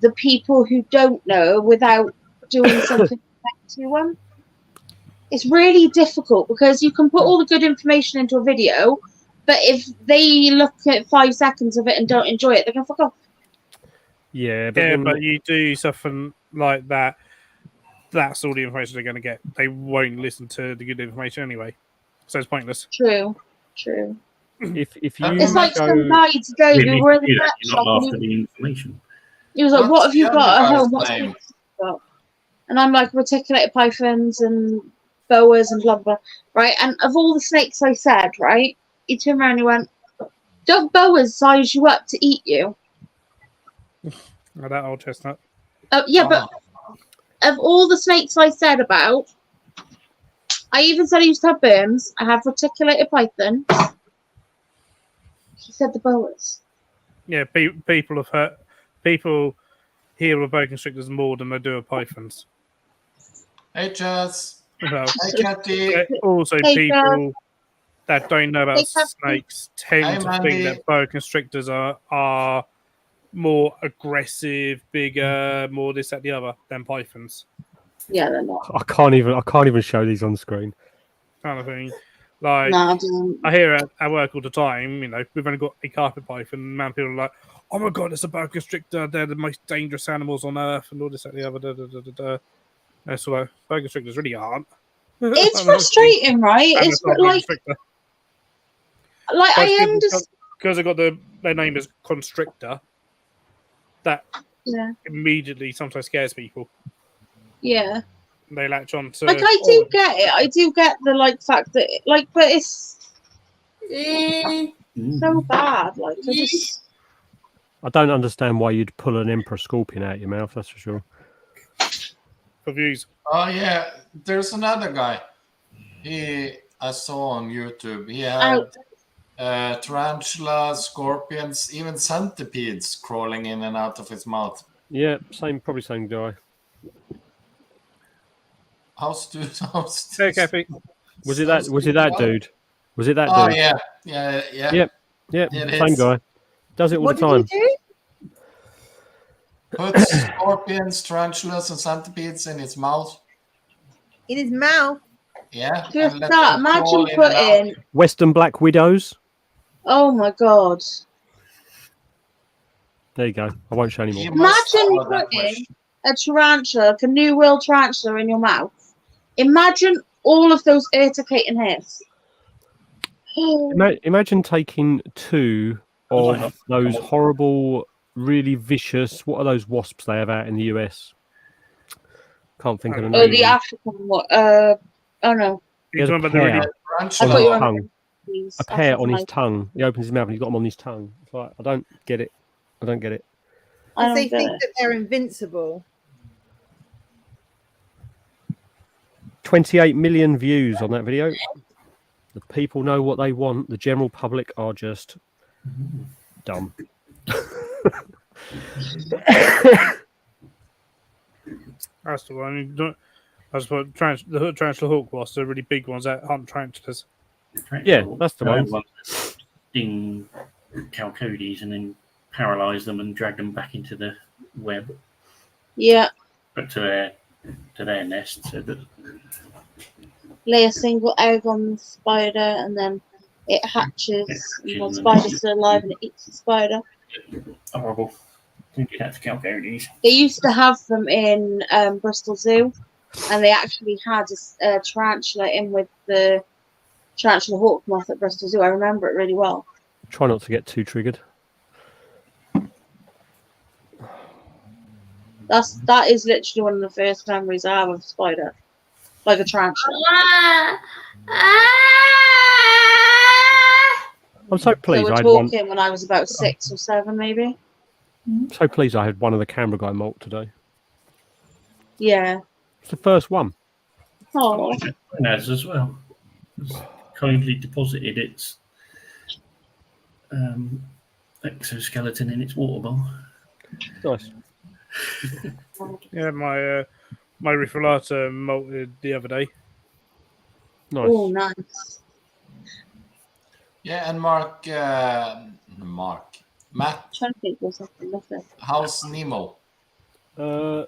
[SPEAKER 2] the people who don't know without doing something to them? It's really difficult because you can put all the good information into a video, but if they look at 5 seconds of it and don't enjoy it, they can fuck off.
[SPEAKER 9] Yeah, but,
[SPEAKER 1] Yeah,
[SPEAKER 9] then-
[SPEAKER 1] but you do something like that. That's all the information they're going to get. They won't listen to the good information anyway, so it's pointless.
[SPEAKER 2] True.
[SPEAKER 9] if you
[SPEAKER 2] It's like
[SPEAKER 9] show,
[SPEAKER 2] some guy today.
[SPEAKER 8] Really,
[SPEAKER 2] We were in the
[SPEAKER 8] you're
[SPEAKER 2] pet
[SPEAKER 8] not
[SPEAKER 2] shop and
[SPEAKER 8] after the information.
[SPEAKER 2] he was like, "What
[SPEAKER 4] What's
[SPEAKER 2] have you
[SPEAKER 4] the
[SPEAKER 2] got
[SPEAKER 4] other
[SPEAKER 2] at
[SPEAKER 4] guy's
[SPEAKER 2] home? What's
[SPEAKER 4] name?
[SPEAKER 2] this got?" And I'm like, reticulated pythons and boas and blah blah. Right, and of all the snakes I said, right, he turned around and he went, "Don't boas size you up to eat you?"
[SPEAKER 1] Oh, that old chestnut.
[SPEAKER 2] Yeah, but of all the snakes I said about, I even said I used to have burns. I have reticulated python. He said the boas.
[SPEAKER 1] Yeah, people have hurt. People hear with boa constrictors more than they do with pythons.
[SPEAKER 4] Hey, Chaz.
[SPEAKER 1] Well,
[SPEAKER 4] Hey, Catty.
[SPEAKER 1] also,
[SPEAKER 2] Hey,
[SPEAKER 1] people that don't know about
[SPEAKER 2] Hey, Kathy.
[SPEAKER 1] snakes tend
[SPEAKER 4] Hey,
[SPEAKER 1] to
[SPEAKER 4] Mandy.
[SPEAKER 1] think that boa constrictors are more aggressive, bigger, more this, that, the other than pythons.
[SPEAKER 2] Yeah, they're not.
[SPEAKER 9] I can't even show these on screen.
[SPEAKER 1] Kind of thing. Like,
[SPEAKER 2] No, I didn't.
[SPEAKER 1] I hear at work all the time, you know, we've only got a carpet python, and man, people are like, oh my god, it's a boa constrictor, they're the most dangerous animals on earth, and all this, that, the other, da, da, da, da, da. And so, like, boa constrictors really aren't.
[SPEAKER 2] It's frustrating, right?
[SPEAKER 1] And
[SPEAKER 2] It's
[SPEAKER 1] not a boa
[SPEAKER 2] like
[SPEAKER 1] constrictor.
[SPEAKER 2] I understand.
[SPEAKER 1] Because they got their name is constrictor, that
[SPEAKER 2] Yeah,
[SPEAKER 1] immediately sometimes scares people.
[SPEAKER 2] yeah.
[SPEAKER 1] They latch on to.
[SPEAKER 2] Like I do get it. I do get the fact that but it's so bad. Like I just
[SPEAKER 9] I don't understand why you'd pull an emperor scorpion out your mouth. That's for sure.
[SPEAKER 1] For views.
[SPEAKER 4] Oh yeah, there's another guy. I saw on YouTube. He had tarantulas, scorpions, even centipedes crawling in and out of his mouth.
[SPEAKER 9] Yeah, probably same guy.
[SPEAKER 4] How's
[SPEAKER 1] Hey, Kathy.
[SPEAKER 9] Was it that dude? Was it that
[SPEAKER 4] Oh
[SPEAKER 9] dude?
[SPEAKER 4] yeah.
[SPEAKER 9] Yep,
[SPEAKER 4] It
[SPEAKER 9] same
[SPEAKER 4] is.
[SPEAKER 9] guy. Does it all
[SPEAKER 3] What
[SPEAKER 9] the
[SPEAKER 3] did
[SPEAKER 9] time.
[SPEAKER 3] he do?
[SPEAKER 4] Put scorpions, tarantulas, and centipedes in his mouth.
[SPEAKER 3] In his mouth.
[SPEAKER 4] Yeah.
[SPEAKER 2] just
[SPEAKER 4] and let
[SPEAKER 2] that.
[SPEAKER 4] them crawl
[SPEAKER 2] Imagine
[SPEAKER 4] in and out.
[SPEAKER 2] putting.
[SPEAKER 9] Western black widows.
[SPEAKER 2] Oh my god!
[SPEAKER 9] There you go. I won't show any
[SPEAKER 4] He
[SPEAKER 9] more.
[SPEAKER 4] must
[SPEAKER 2] Imagine
[SPEAKER 4] follow that
[SPEAKER 2] putting
[SPEAKER 4] bush.
[SPEAKER 2] a tarantula, like a New World tarantula, in your mouth. Imagine all of those urticating hairs.
[SPEAKER 9] Imagine taking two of those horrible really vicious. What are those wasps they have out in the US? Can't think of the
[SPEAKER 2] Oh,
[SPEAKER 9] name.
[SPEAKER 2] the African one. Oh no.
[SPEAKER 9] He has
[SPEAKER 1] He's
[SPEAKER 9] a
[SPEAKER 1] one of the
[SPEAKER 9] pair
[SPEAKER 1] really
[SPEAKER 9] on
[SPEAKER 2] I
[SPEAKER 9] his
[SPEAKER 2] thought you were
[SPEAKER 9] tongue.
[SPEAKER 2] Please,
[SPEAKER 9] A pair on his
[SPEAKER 2] African,
[SPEAKER 9] tongue. He opens his mouth and he's got them on his tongue. It's like, I don't get it. I don't get it.
[SPEAKER 2] I
[SPEAKER 3] Because they
[SPEAKER 2] don't get
[SPEAKER 3] think
[SPEAKER 2] it.
[SPEAKER 3] that they're invincible.
[SPEAKER 9] 28 million views on that video. The people know what they want. The general public are just dumb.
[SPEAKER 1] That's the one. That's what the tarantula hawk wasps are really big ones that hunt tarantulas.
[SPEAKER 9] Yeah, that's the
[SPEAKER 8] They're
[SPEAKER 9] one.
[SPEAKER 8] ones that sting chalcodes and then paralyze them and drag them back into the web,
[SPEAKER 2] Yeah.
[SPEAKER 8] but to their nest. So that
[SPEAKER 2] Lay a single egg on the spider and then it hatches. And the spider's still alive and it eats the spider.
[SPEAKER 8] horrible. Don't do that to chalcodes.
[SPEAKER 2] They used to have them in Bristol Zoo, and they actually had a tarantula in with the tarantula hawk moth at Bristol Zoo. I remember it really well.
[SPEAKER 9] Try not to get too triggered.
[SPEAKER 2] That is literally one of the first memories I have of a spider, like a tarantula.
[SPEAKER 9] I'm so pleased
[SPEAKER 2] So
[SPEAKER 9] I
[SPEAKER 2] we're
[SPEAKER 9] had one.
[SPEAKER 2] talking when I was about 6 or 7, maybe.
[SPEAKER 9] So pleased I had one of the camera guy molt today.
[SPEAKER 2] Yeah.
[SPEAKER 9] It's the first one.
[SPEAKER 2] Oh.
[SPEAKER 8] Mine has as well. It's kindly deposited its exoskeleton in its water bowl.
[SPEAKER 9] Nice.
[SPEAKER 1] Yeah, my Riffelata molted the other day.
[SPEAKER 9] Nice.
[SPEAKER 2] Oh, nice.
[SPEAKER 4] Yeah, and Matt,
[SPEAKER 2] I'm trying to think of something. Nothing.
[SPEAKER 4] how's Nemo?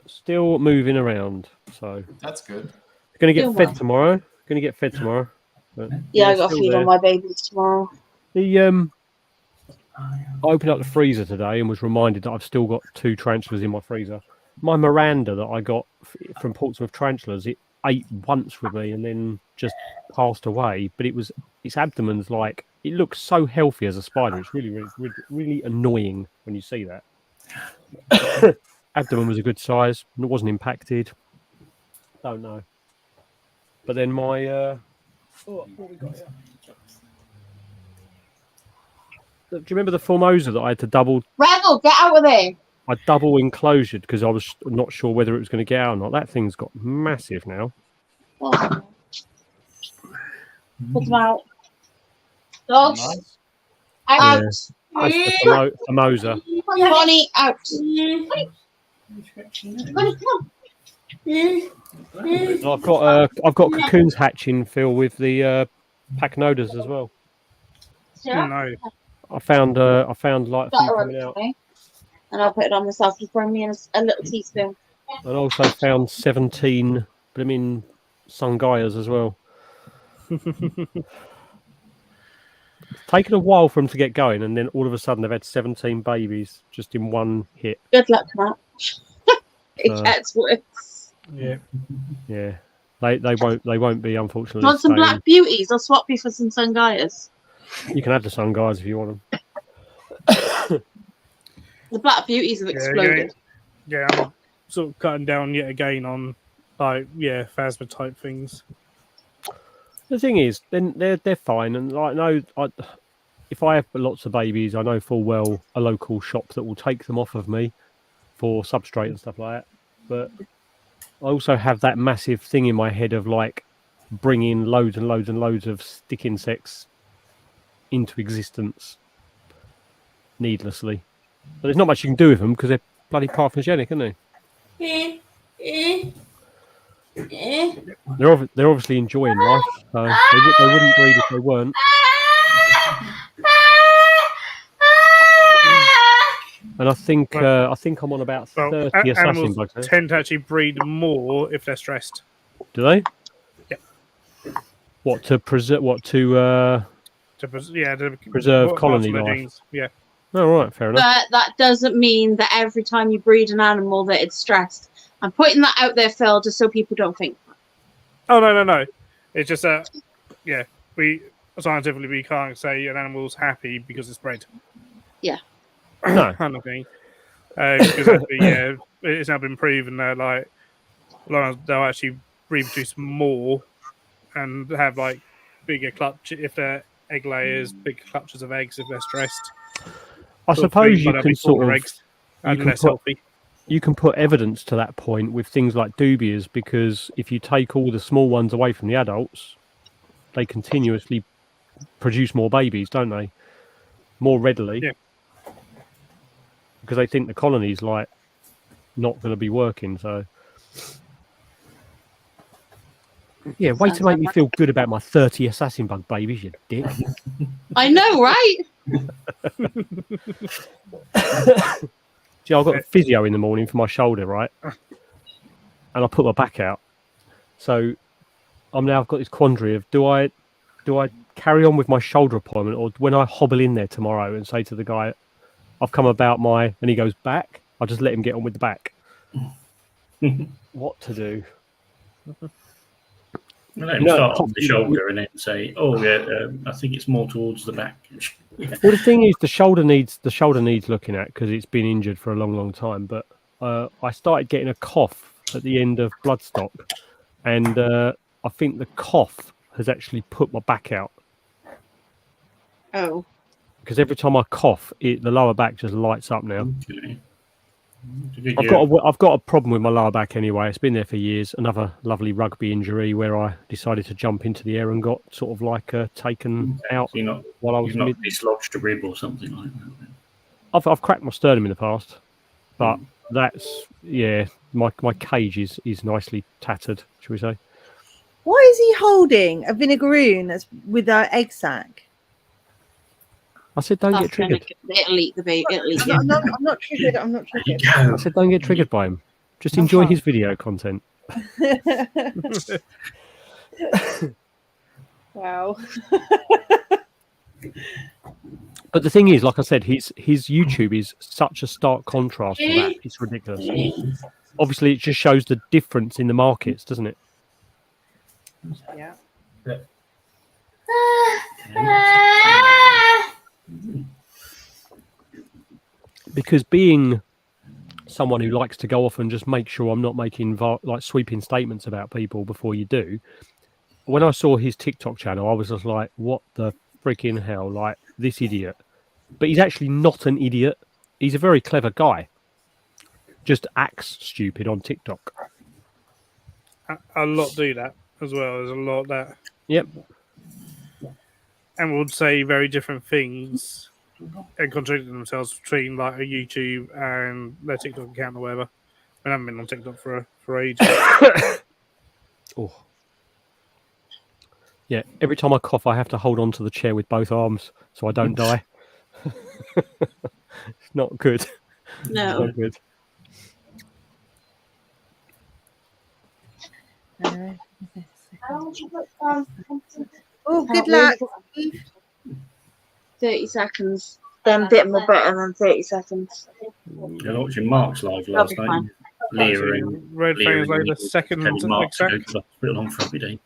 [SPEAKER 9] Still moving around. So
[SPEAKER 4] That's good.
[SPEAKER 9] going to get
[SPEAKER 2] Still
[SPEAKER 9] fed
[SPEAKER 2] well.
[SPEAKER 9] tomorrow. Going to get fed tomorrow. But,
[SPEAKER 2] Yeah, I got to
[SPEAKER 9] still
[SPEAKER 2] feed
[SPEAKER 9] there.
[SPEAKER 2] on my babies tomorrow.
[SPEAKER 9] I opened up the freezer today and was reminded that I've still got 2 tarantulas in my freezer. My Miranda that I got from Portsmouth Tarantulas, it ate once with me and then just passed away. But its abdomen's like, it looks so healthy as a spider. It's really annoying when you see that. Abdomen was a good size. It wasn't impacted. Don't know. But then my what we got here? Do you remember the Formosa that I had to double?
[SPEAKER 2] Rebel, get out of there!
[SPEAKER 9] I double enclosured because I was not sure whether it was going to get out or not. That thing's got massive now.
[SPEAKER 2] Oh. Put them out. Dogs,
[SPEAKER 4] Nice.
[SPEAKER 2] out!
[SPEAKER 9] That's the Formosa.
[SPEAKER 2] Bonnie, out! Bonnie, come
[SPEAKER 9] And I've got cocoons hatching, Phil, with the Pachnodas as well.
[SPEAKER 2] on.
[SPEAKER 1] No.
[SPEAKER 9] I found like a few
[SPEAKER 2] Butter
[SPEAKER 9] coming
[SPEAKER 2] on
[SPEAKER 9] out,
[SPEAKER 2] it, and I'll put it on myself. Just bring me in a little teaspoon.
[SPEAKER 9] and also found 17 blooming Sungaias as well. It's taken a while for them to get going, and then all of a sudden they've had 17 babies just in one hit.
[SPEAKER 2] Good luck, Matt. It gets worse.
[SPEAKER 1] Yeah.
[SPEAKER 9] Yeah, they won't be, unfortunately.
[SPEAKER 2] Want some
[SPEAKER 9] staying.
[SPEAKER 2] black beauties? I'll swap you for some Sungaias.
[SPEAKER 9] You can have the Sungaias if you want them.
[SPEAKER 2] The black beauties have exploded.
[SPEAKER 1] Yeah, I'm sort of cutting down yet again on phasma type things.
[SPEAKER 9] The thing is, then they're fine, and if I have lots of babies, I know full well a local shop that will take them off of me for substrate and stuff like that. But I also have that massive thing in my head of like bringing loads and loads and loads of stick insects into existence needlessly. But there's not much you can do with them because they're bloody parthenogenetic, aren't they? They're obviously enjoying life, so they wouldn't breed if they weren't. And I think I'm on about 30 assassin
[SPEAKER 1] Animals
[SPEAKER 9] bugs. Now.
[SPEAKER 1] tend to actually breed more if they're stressed.
[SPEAKER 9] Do they?
[SPEAKER 1] Yeah.
[SPEAKER 9] What to preserve? What to?
[SPEAKER 1] To
[SPEAKER 9] Preserve colony
[SPEAKER 1] their
[SPEAKER 9] life.
[SPEAKER 1] genes. Yeah.
[SPEAKER 9] Oh, right, fair enough.
[SPEAKER 2] But that doesn't mean that every time you breed an animal that it's stressed. I'm putting that out there, Phil, just so people don't think.
[SPEAKER 1] Oh no. It's just that we scientifically we can't say an animal's happy because it's bred.
[SPEAKER 2] Yeah.
[SPEAKER 9] No.
[SPEAKER 1] Kind of thing. Because actually, yeah, it's now been proven that like they'll actually reproduce more and have like bigger clutch if they're egg layers, bigger clutches of eggs if they're stressed.
[SPEAKER 9] I suppose you can sort of
[SPEAKER 1] eggs and
[SPEAKER 9] can
[SPEAKER 1] less
[SPEAKER 9] put-
[SPEAKER 1] healthy.
[SPEAKER 9] you can put evidence to that point with things like dubias, because if you take all the small ones away from the adults, they continuously produce more babies, don't they? More readily.
[SPEAKER 1] Yeah.
[SPEAKER 9] Because they think the colony's like not going to be working. So yeah, way to make me feel good about my 30 assassin bug babies, you dick.
[SPEAKER 2] I know, right?
[SPEAKER 9] See, I've got a physio in the morning for my shoulder, right? And I put my back out. So I've got this quandary of do I carry on with my shoulder appointment, or when I hobble in there tomorrow and say to the guy, I've come about and he goes back, I'll just let him get on with the back. What to do?
[SPEAKER 8] Let him start on the shoulder and then say, "Oh yeah, I think it's more towards the back." Yeah.
[SPEAKER 9] Well, the thing is, the shoulder needs looking at because it's been injured for a long, long time. But I started getting a cough at the end of bloodstock, and I think the cough has actually put my back out.
[SPEAKER 2] Oh.
[SPEAKER 9] Because every time I cough, the lower back just lights up now.
[SPEAKER 8] Okay.
[SPEAKER 9] I've got a problem with my lower back anyway. It's been there for years. Another lovely rugby injury where I decided to jump into the air and got sort of like taken out while I was
[SPEAKER 8] not dislodged a rib or something like that.
[SPEAKER 9] I've cracked my sternum in the past, but that's my cage is nicely tattered, shall we say?
[SPEAKER 3] Why is he holding a vinegaroon that's with our egg sac?
[SPEAKER 9] I said don't get triggered.
[SPEAKER 2] It'll eat the baby. It'll eat you.
[SPEAKER 3] I'm not triggered. I'm not triggered.
[SPEAKER 9] I said don't get triggered by him. Just enjoy his video content.
[SPEAKER 3] Wow.
[SPEAKER 9] But the thing is, like I said, his YouTube is such a stark contrast to that. It's ridiculous. Obviously, it just shows the difference in the markets, doesn't it?
[SPEAKER 3] Yeah.
[SPEAKER 9] Because being someone who likes to go off and just make sure I'm not making like sweeping statements about people before you do, when I saw his TikTok channel, I was just like, what the freaking hell? Like, this idiot. But he's actually not an idiot. He's a very clever guy. Just acts stupid on TikTok.
[SPEAKER 1] A lot do that as well. There's a lot that.
[SPEAKER 9] Yep.
[SPEAKER 1] And would say very different things and contradict themselves between like a YouTube and their TikTok account or whatever. I haven't been on TikTok for ages.
[SPEAKER 9] Oh. Yeah, every time I cough, I have to hold on to the chair with both arms so I don't die. It's not good.
[SPEAKER 2] No.
[SPEAKER 9] Not good.
[SPEAKER 3] Oh, good luck.
[SPEAKER 2] 30 seconds. Then bit more better than 30 seconds.
[SPEAKER 8] You're watching Mark's live last
[SPEAKER 2] That'll be
[SPEAKER 8] night.
[SPEAKER 2] fine.
[SPEAKER 8] Leering.
[SPEAKER 1] Red Fang's like the second
[SPEAKER 8] Mark to go
[SPEAKER 1] exact.
[SPEAKER 8] to the hospital on Friday day.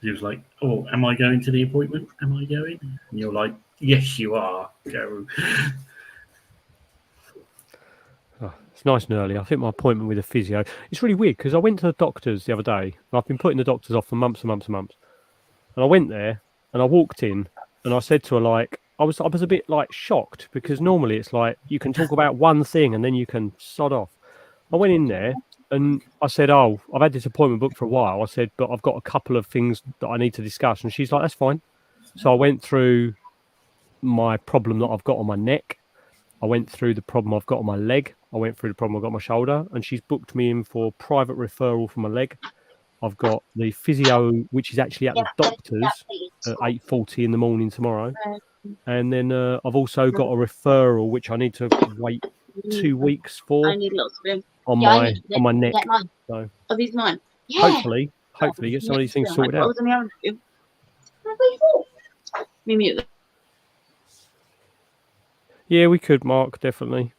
[SPEAKER 8] He was like, "Oh, am I going to the appointment? Am I going?" And you're like, "Yes, you are. Go."
[SPEAKER 9] It's nice and early. I think my appointment with a physio. It's really weird because I went to the doctors the other day, and I've been putting the doctors off for months and months and months. And I went there, and I walked in, and I said to her, like, I was a bit like shocked because normally it's like you can talk about one thing and then you can sod off. I went in there and I said, "Oh, I've had this appointment booked for a while." I said, "But I've got a couple of things that I need to discuss." And she's like, "That's fine." So I went through my problem that I've got on my neck. I went through the problem I've got on my leg. I went through the problem I've got on my shoulder. And she's booked me in for private referral for my leg. I've got the physio, which is actually at the doctor's at 8:40 in the morning tomorrow. And then I've also got a referral, which I need to wait 2 weeks for
[SPEAKER 2] I need a little spoon.
[SPEAKER 9] on
[SPEAKER 2] Yeah, I
[SPEAKER 9] my
[SPEAKER 2] need-
[SPEAKER 9] on my neck.
[SPEAKER 2] Get mine.
[SPEAKER 9] So
[SPEAKER 2] Are these mine? Yeah.
[SPEAKER 9] hopefully get some of these things sorted out.
[SPEAKER 2] Me mute.
[SPEAKER 9] Yeah, we could, Mark, definitely.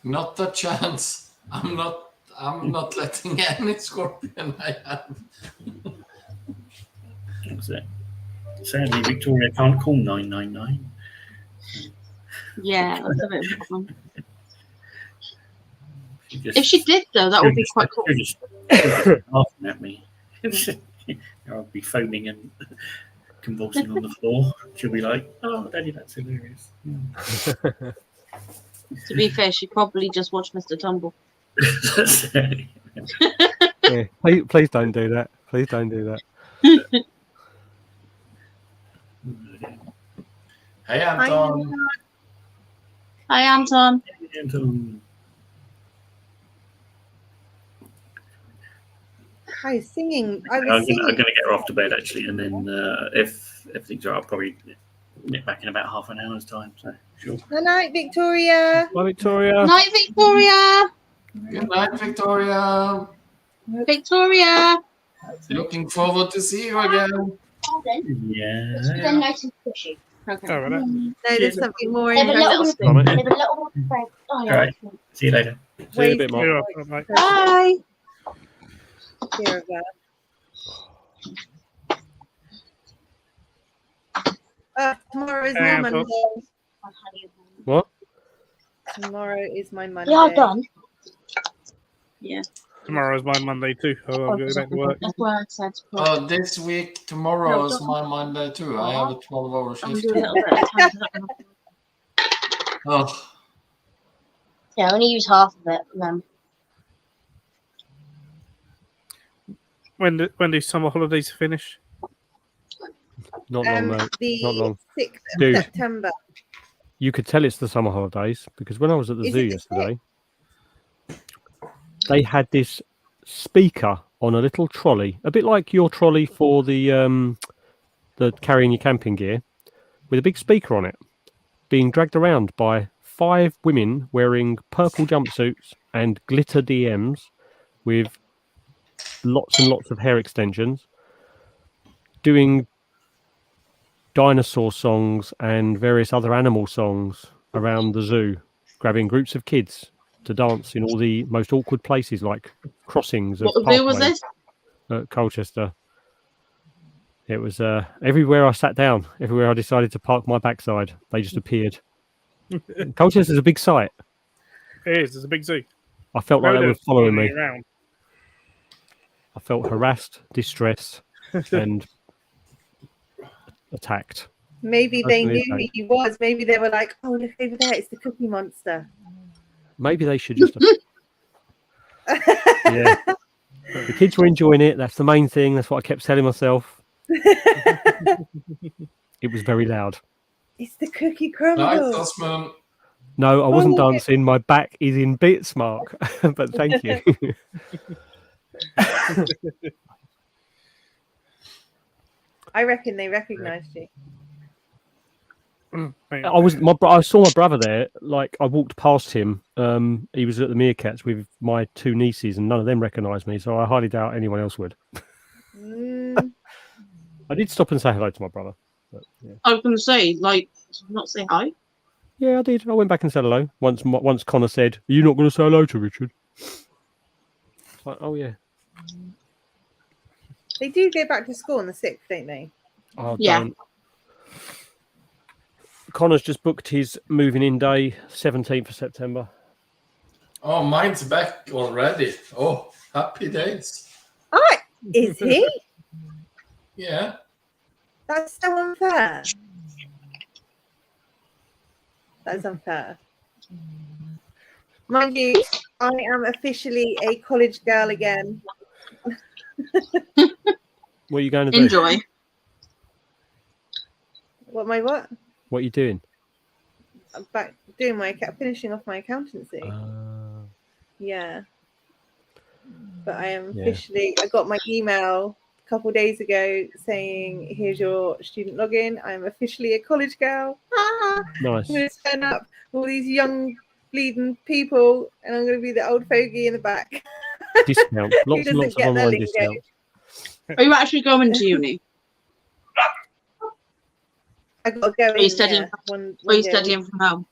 [SPEAKER 4] Not a chance. I'm not letting any scorpion I have.
[SPEAKER 8] That's it. Sadly, Victoria can't call 999.
[SPEAKER 2] Yeah, that's a bit of a problem.
[SPEAKER 8] Just,
[SPEAKER 2] If she did, though, that would be quite cool.
[SPEAKER 8] She'll just laughing at me. I'll be foaming and convulsing on the floor. She'll be like, "Oh, Daddy, that's hilarious."
[SPEAKER 2] To be fair, she probably just watched Mr. Tumble.
[SPEAKER 9] Yeah, please don't do that. Please don't do that.
[SPEAKER 4] Hey, Anton.
[SPEAKER 2] Hi, Anton.
[SPEAKER 3] I was singing. I
[SPEAKER 8] I'm
[SPEAKER 3] was
[SPEAKER 8] going
[SPEAKER 3] singing.
[SPEAKER 8] to get her off to bed actually, and then if everything's all right, I'll probably nip back in about half an hour's time. So sure.
[SPEAKER 3] Good night, Victoria.
[SPEAKER 9] Bye, Victoria.
[SPEAKER 2] Night, Victoria.
[SPEAKER 4] Good night, Victoria.
[SPEAKER 2] Victoria.
[SPEAKER 4] Looking forward to see you again.
[SPEAKER 8] Yeah.
[SPEAKER 7] They're nice and pushy.
[SPEAKER 2] Okay.
[SPEAKER 1] Oh, right.
[SPEAKER 3] No, there's something more
[SPEAKER 7] They
[SPEAKER 3] in
[SPEAKER 7] have a
[SPEAKER 3] her.
[SPEAKER 7] little
[SPEAKER 8] Comment.
[SPEAKER 7] They have a little friend. Oh,
[SPEAKER 8] All
[SPEAKER 7] yeah.
[SPEAKER 8] right. See you later.
[SPEAKER 9] See you in a bit, Mark.
[SPEAKER 1] Yeah, right.
[SPEAKER 2] Bye.
[SPEAKER 3] Here of her. Tomorrow is my
[SPEAKER 1] Yeah,
[SPEAKER 3] Monday.
[SPEAKER 9] What?
[SPEAKER 3] Tomorrow is my Monday.
[SPEAKER 7] They are done.
[SPEAKER 2] Yeah.
[SPEAKER 1] Tomorrow's my Monday too. Oh, I'm going back to work.
[SPEAKER 2] That's why I said.
[SPEAKER 4] This week, tomorrow is my Monday too. I have a 12-hour
[SPEAKER 2] I'm
[SPEAKER 4] shift.
[SPEAKER 2] doing a little bit of time.
[SPEAKER 4] Oh,
[SPEAKER 7] Yeah, I only use half of it. Then.
[SPEAKER 1] When do summer holidays finish?
[SPEAKER 9] Not long, mate.
[SPEAKER 3] The
[SPEAKER 9] Not long.
[SPEAKER 3] 6th of
[SPEAKER 9] Dude.
[SPEAKER 3] September.
[SPEAKER 9] You could tell it's the summer holidays because when I was at the
[SPEAKER 3] Is
[SPEAKER 9] zoo
[SPEAKER 3] it the
[SPEAKER 9] yesterday, they had this speaker on a little trolley, a bit like your trolley for the carrying your camping gear, with a big speaker on it, being dragged around by 5 women wearing purple jumpsuits and glitter DMs with lots and lots of hair extensions, doing dinosaur songs and various other animal songs around the zoo, grabbing groups of kids to dance in all the most awkward places like crossings of
[SPEAKER 2] What zoo was
[SPEAKER 9] pathways
[SPEAKER 2] this?
[SPEAKER 9] at Colchester. It was everywhere I sat down, everywhere I decided to park my backside, they just appeared. Colchester's a big site.
[SPEAKER 1] It is. It's a big zoo.
[SPEAKER 9] I felt like they were following me.
[SPEAKER 1] Around.
[SPEAKER 9] I felt harassed, distressed, and attacked.
[SPEAKER 3] Maybe they
[SPEAKER 9] Personally
[SPEAKER 3] knew who
[SPEAKER 9] attacked.
[SPEAKER 3] he was. Maybe they were like, oh, look over there. It's the Cookie Monster.
[SPEAKER 9] Maybe they should just. Yeah. The kids were enjoying it. That's the main thing. That's what I kept telling myself. It was very loud.
[SPEAKER 3] It's the Cookie
[SPEAKER 4] nice,
[SPEAKER 3] Crumble.
[SPEAKER 4] Osman.
[SPEAKER 9] No, I wasn't
[SPEAKER 3] Oh,
[SPEAKER 9] dancing. My back is in bits, Mark. But thank you.
[SPEAKER 3] I reckon they recognised you.
[SPEAKER 9] I saw my brother there. Like I walked past him. He was at the Meerkats with my 2 nieces, and none of them recognised me. So I highly doubt anyone else would.
[SPEAKER 3] Mm,
[SPEAKER 9] I did stop and say hello to my brother. But, yeah.
[SPEAKER 2] I was going to say, like, not say hi.
[SPEAKER 9] Yeah, I did. I went back and said hello. Once Connor said, "Are you not going to say hello to Richard?" It's like, oh yeah.
[SPEAKER 3] they do go back to school on the 6th, don't they?
[SPEAKER 9] Oh,
[SPEAKER 2] Yeah.
[SPEAKER 9] don't. Connor's just booked his moving in day, 17th of September.
[SPEAKER 4] Oh, mine's back already. Oh, happy days.
[SPEAKER 3] Oh, is he?
[SPEAKER 4] Yeah.
[SPEAKER 3] That's so unfair. That's unfair. Mind you, I am officially a college girl again.
[SPEAKER 9] What are you going to do?
[SPEAKER 2] Enjoy.
[SPEAKER 3] What my what?
[SPEAKER 9] What are you doing?
[SPEAKER 3] I'm back doing finishing off my accountancy. Yeah. But I am
[SPEAKER 9] Yeah.
[SPEAKER 3] officially, I got my email a couple of days ago saying, here's your student login. I'm officially a college girl. Ah,
[SPEAKER 9] Nice.
[SPEAKER 3] I'm going to turn up all these young bleeding people and I'm going to be the old fogey in the back.
[SPEAKER 9] Discount.
[SPEAKER 3] Who
[SPEAKER 9] Lots and
[SPEAKER 3] doesn't
[SPEAKER 9] lots of
[SPEAKER 3] get their
[SPEAKER 9] online
[SPEAKER 3] lingo?
[SPEAKER 9] discounts.
[SPEAKER 2] Are you actually going to uni?
[SPEAKER 3] I got to go
[SPEAKER 2] Are you
[SPEAKER 3] in
[SPEAKER 2] studying?
[SPEAKER 3] there one
[SPEAKER 2] Are you
[SPEAKER 3] day.
[SPEAKER 2] studying from home?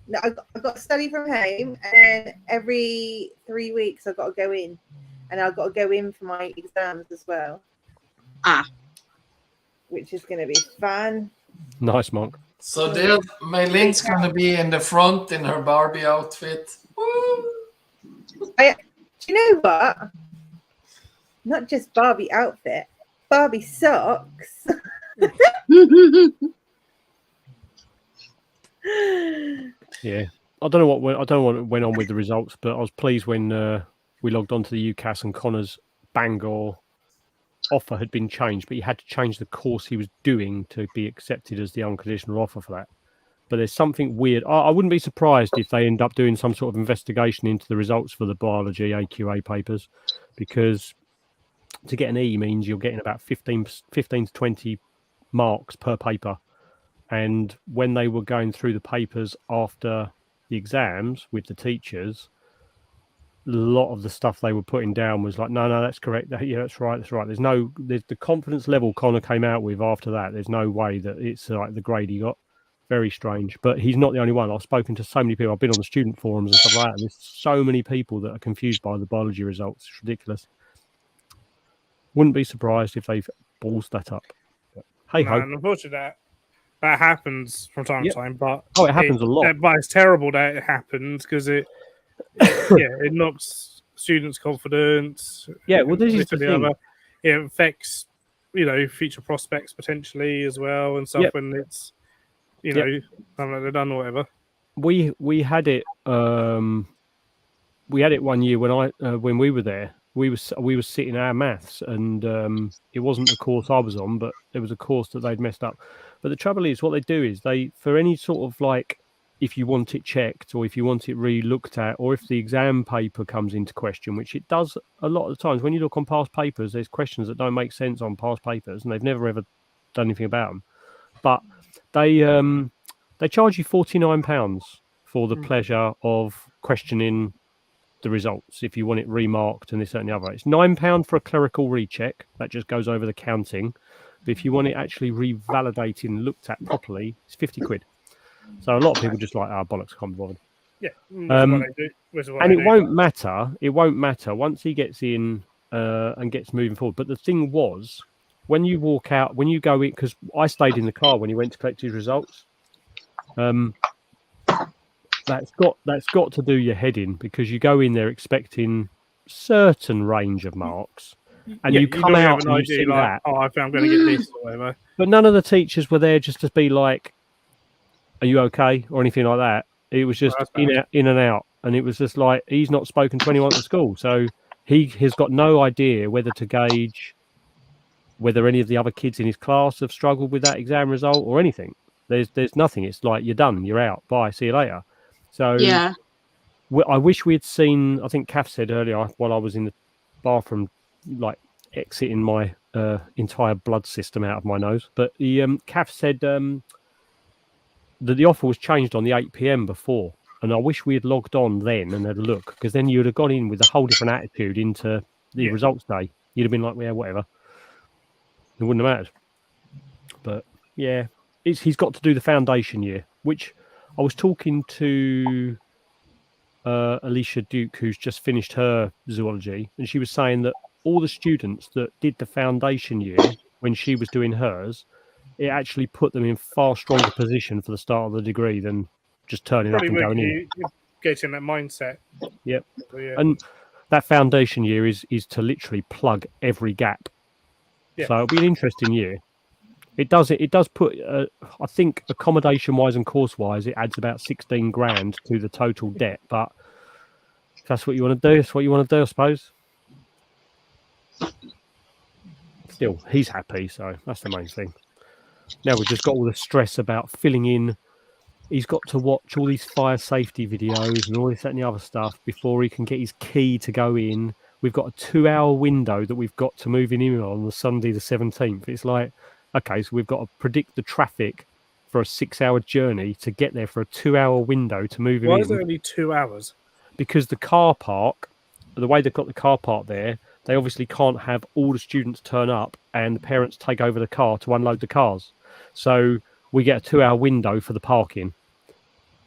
[SPEAKER 3] No, I got to study from home, and then every 3 weeks I've got to go in, and I've got to go in for my exams as well.
[SPEAKER 2] Ah.
[SPEAKER 3] which is going to be fun.
[SPEAKER 9] Nice, Monk.
[SPEAKER 4] So Mei Ling's gonna be in the front in her Barbie outfit. Woo!
[SPEAKER 3] Do you know what? Not just Barbie outfit, Barbie socks.
[SPEAKER 9] Yeah, I don't know what went on with the results, but I was pleased when we logged on to the UCAS and Connor's Bangor offer had been changed, but he had to change the course he was doing to be accepted as the unconditional offer for that. But there's something weird. I wouldn't be surprised if they end up doing some sort of investigation into the results for the biology AQA papers, because to get an E means you're getting about 15 to 20 marks per paper. And when they were going through the papers after the exams with the teachers, a lot of the stuff they were putting down was like, no, that's correct. Yeah, that's right. There's the confidence level Connor came out with after that. There's no way that it's like the grade he got. Very strange. But he's not the only one. I've spoken to so many people. I've been on the student forums and stuff like that. And there's so many people that are confused by the biology results. It's ridiculous. Wouldn't be surprised if they've balls that up. But hey ho.
[SPEAKER 1] Unfortunately, that happens from time to time. But
[SPEAKER 9] it happens a lot.
[SPEAKER 1] But it's terrible that it happens because it knocks students' confidence.
[SPEAKER 9] Yeah, well, this is the thing.
[SPEAKER 1] It affects, future prospects potentially as well and stuff when it's, they're done or whatever.
[SPEAKER 9] We had it. We had it one year when we were there. We were sitting our maths, and it wasn't the course I was on, but it was a course that they'd messed up. But the trouble is, what they do is for any sort of like, if you want it checked or if you want it re-looked at, or if the exam paper comes into question, which it does a lot of the times. When you look on past papers, there's questions that don't make sense on past papers, and they've never ever done anything about them. But they charge you £49 for the pleasure of questioning the results if you want it remarked and this, that, and the other. It's £9 for a clerical recheck. That just goes over the counting. But if you want it actually revalidated and looked at properly, it's £50. So a lot of people just like, bollocks, can't be bothered.
[SPEAKER 1] Yeah.
[SPEAKER 9] And it won't matter. It won't matter once he gets in and gets moving forward. But the thing was, when you walk out, when you go in, because I stayed in the car when he went to collect his results. That's got to do your head in, because you go in there expecting certain range of marks, and you come out and you see that.
[SPEAKER 1] Oh, I think I'm going to get this or whatever.
[SPEAKER 9] But none of the teachers were there just to be like, "Are you okay?" or anything like that. It was just in and out, and it was just like he's not spoken to anyone at the school, so he has got no idea whether to gauge whether any of the other kids in his class have struggled with that exam result or anything. There's nothing. It's like, you're done, you're out, bye, see you later. So
[SPEAKER 2] yeah,
[SPEAKER 9] I wish we had seen. I think Kath said earlier while I was in the bathroom, like exiting my entire blood system out of my nose. But the Kath said that the offer was changed on the 8 p.m. before, and I wish we had logged on then and had a look, because then you'd have gone in with a whole different attitude into the results day. You'd have been like, yeah, whatever. It wouldn't have mattered. But yeah, he's got to do the foundation year, which I was talking to Alicia Duke, who's just finished her zoology, and she was saying that all the students that did the foundation year when she was doing hers, it actually put them in far stronger position for the start of the degree than just turning up and going in.
[SPEAKER 1] You get in that mindset.
[SPEAKER 9] Yep.
[SPEAKER 1] So, yeah.
[SPEAKER 9] And that foundation year is to literally plug every gap.
[SPEAKER 1] Yeah.
[SPEAKER 9] So it'll be an interesting year. It does put, I think, accommodation-wise and course-wise, it adds about 16 grand to the total debt. But if that's what you want to do, it's what you want to do, I suppose. Still, he's happy, so that's the main thing. Now we've just got all the stress about filling in. He's got to watch all these fire safety videos and all this, that, and the other stuff before he can get his key to go in. We've got a 2-hour window that we've got to move in on the Sunday the 17th. It's like, okay, so we've got to predict the traffic for a 6-hour journey to get there for a 2-hour window to move him in.
[SPEAKER 1] Why is it only 2 hours?
[SPEAKER 9] Because the car park, the way they've got the car park there, they obviously can't have all the students turn up and the parents take over the car to unload the cars. So we get a 2-hour window for the parking.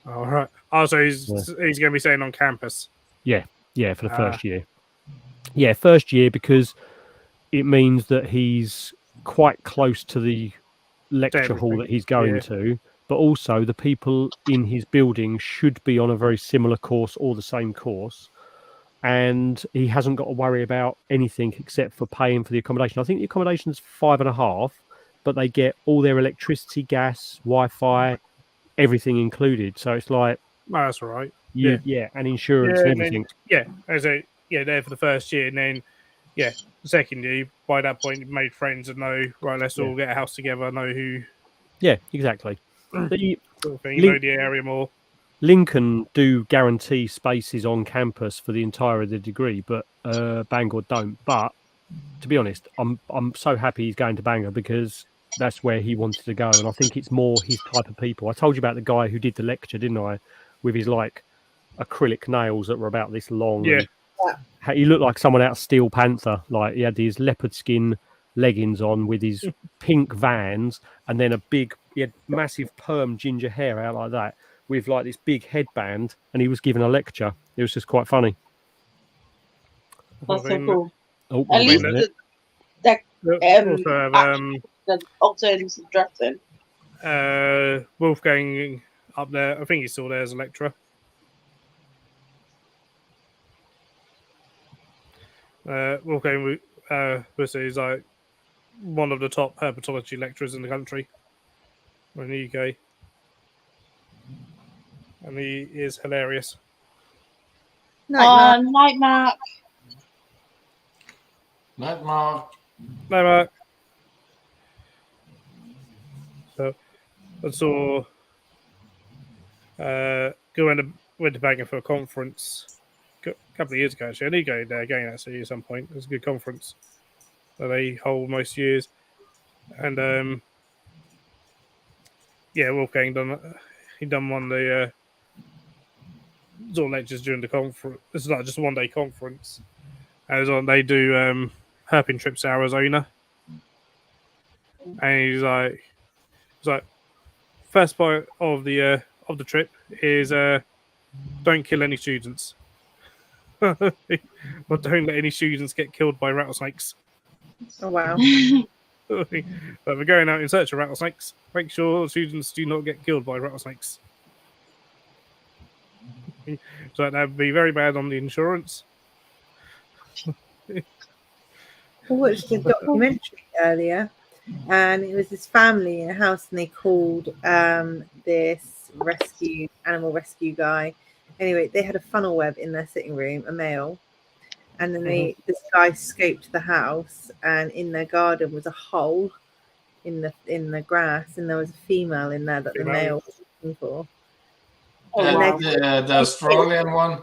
[SPEAKER 1] All right. Oh, so he's going to be staying on campus.
[SPEAKER 9] Yeah, for the first year. Yeah, first year, because it means that he's quite close to the lecture hall
[SPEAKER 1] everything,
[SPEAKER 9] that he's going
[SPEAKER 1] yeah.
[SPEAKER 9] to, but also the people in his building should be on a very similar course or the same course. And he hasn't got to worry about anything except for paying for the accommodation. I think the accommodation is 5.5, but they get all their electricity, gas, Wi-Fi, everything included. So it's like,
[SPEAKER 1] No, that's all right.
[SPEAKER 9] and insurance
[SPEAKER 1] Yeah,
[SPEAKER 9] and everything.
[SPEAKER 1] There for the first year, and then the second year, by that point, you've made friends and know, right, let's all get a house together, know who,
[SPEAKER 9] Yeah, exactly. The
[SPEAKER 1] sort of thing, you know the area more.
[SPEAKER 9] Lincoln do guarantee spaces on campus for the entire of the degree, but Bangor don't. But to be honest, I'm so happy he's going to Bangor because that's where he wanted to go, and I think it's more his type of people. I told you about the guy who did the lecture, didn't I? With his like acrylic nails that were about this long.
[SPEAKER 1] Yeah.
[SPEAKER 9] And he looked like someone out of Steel Panther. Like he had these leopard skin leggings on with his pink Vans, and then he had massive perm ginger hair out like that, with like this big headband, and he was giving a lecture. It was just quite funny.
[SPEAKER 2] That's so cool.
[SPEAKER 9] Oh,
[SPEAKER 2] At least that
[SPEAKER 1] also have
[SPEAKER 2] the alternative dressing.
[SPEAKER 1] Wolfgang up there. I think he's still there as a lecturer. Wolfgang is like one of the top herpetology lecturers in the country, or in the UK, and he is hilarious.
[SPEAKER 2] Night Mark.
[SPEAKER 4] Night Mark.
[SPEAKER 1] No, Mark. So I saw went to Bangor for a conference a couple of years ago. Actually, I need to go there again actually at some point. It was a good conference that they hold most years, and Wolfgang done one of the sort of lectures during the conference. It's not just a one-day conference. They do herping trips to Arizona, and he's like, first part of the trip is don't kill any students. Or don't let any students get killed by rattlesnakes.
[SPEAKER 3] Oh wow.
[SPEAKER 1] But we're going out in search of rattlesnakes. Make sure students do not get killed by rattlesnakes. So that would be very bad on the insurance.
[SPEAKER 3] I watched a documentary earlier, and it was this family in a house, and they called this animal rescue guy. Anyway, they had a funnel web in their sitting room, a male, and then this guy scoped the house, and in their garden was a hole in the grass, and there was a female in there that the male was looking for.
[SPEAKER 4] The Australian one.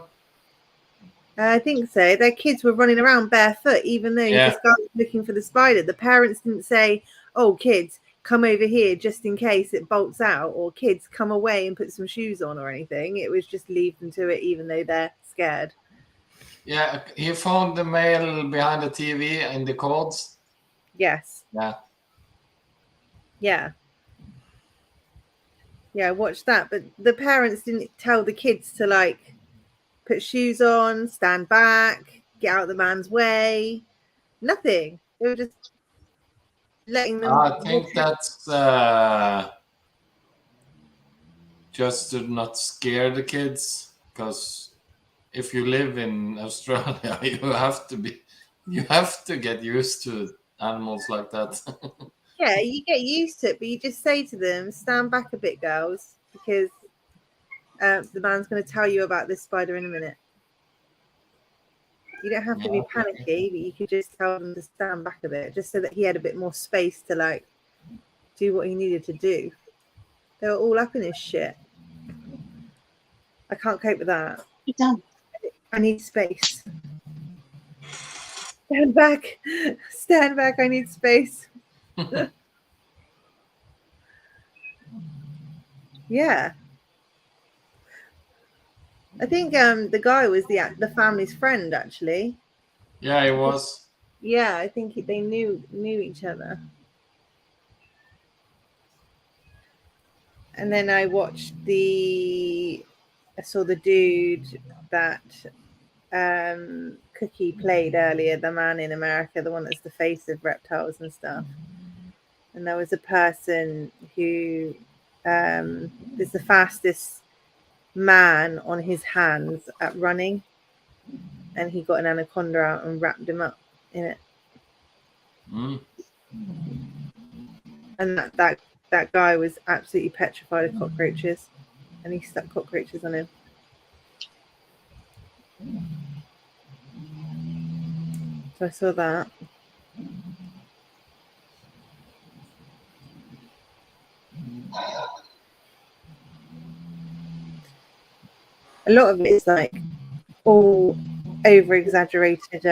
[SPEAKER 3] I think so. Their kids were running around barefoot, even though this guy was looking for the spider. The parents didn't say, "Oh, kids, come over here just in case it bolts out," or "Kids, come away and put some shoes on," or anything. It was just leave them to it, even though they're scared.
[SPEAKER 4] Yeah, he found the male behind the TV in the cords.
[SPEAKER 3] Yes.
[SPEAKER 4] Yeah.
[SPEAKER 3] Yeah. Yeah, watch that. But the parents didn't tell the kids to like put shoes on, stand back, get out of the man's way. Nothing. They were just letting them.
[SPEAKER 4] I think that's just to not scare the kids, because if you live in Australia, you have to get used to animals like that.
[SPEAKER 3] Yeah, you get used to it, but you just say to them, stand back a bit, girls, because the man's going to tell you about this spider in a minute. You don't have to be panicky, but you could just tell them to stand back a bit, just so that he had a bit more space to like do what he needed to do. They were all up in his shit. I can't cope with that.
[SPEAKER 2] You're done.
[SPEAKER 3] I need space. Stand back. Stand back. I need space. Yeah. I think the guy was the family's friend, actually.
[SPEAKER 4] Yeah, he was.
[SPEAKER 3] Yeah, I think they knew each other. And then I saw the dude that Cookie played earlier, the man in America, the one that's the face of reptiles and stuff. and there was a person who is the fastest man on his hands at running, and he got an anaconda out and wrapped him up in it.
[SPEAKER 4] Mm.
[SPEAKER 3] And that guy was absolutely petrified of cockroaches, and he stuck cockroaches on him. So I saw that. A lot of it is like all over exaggerated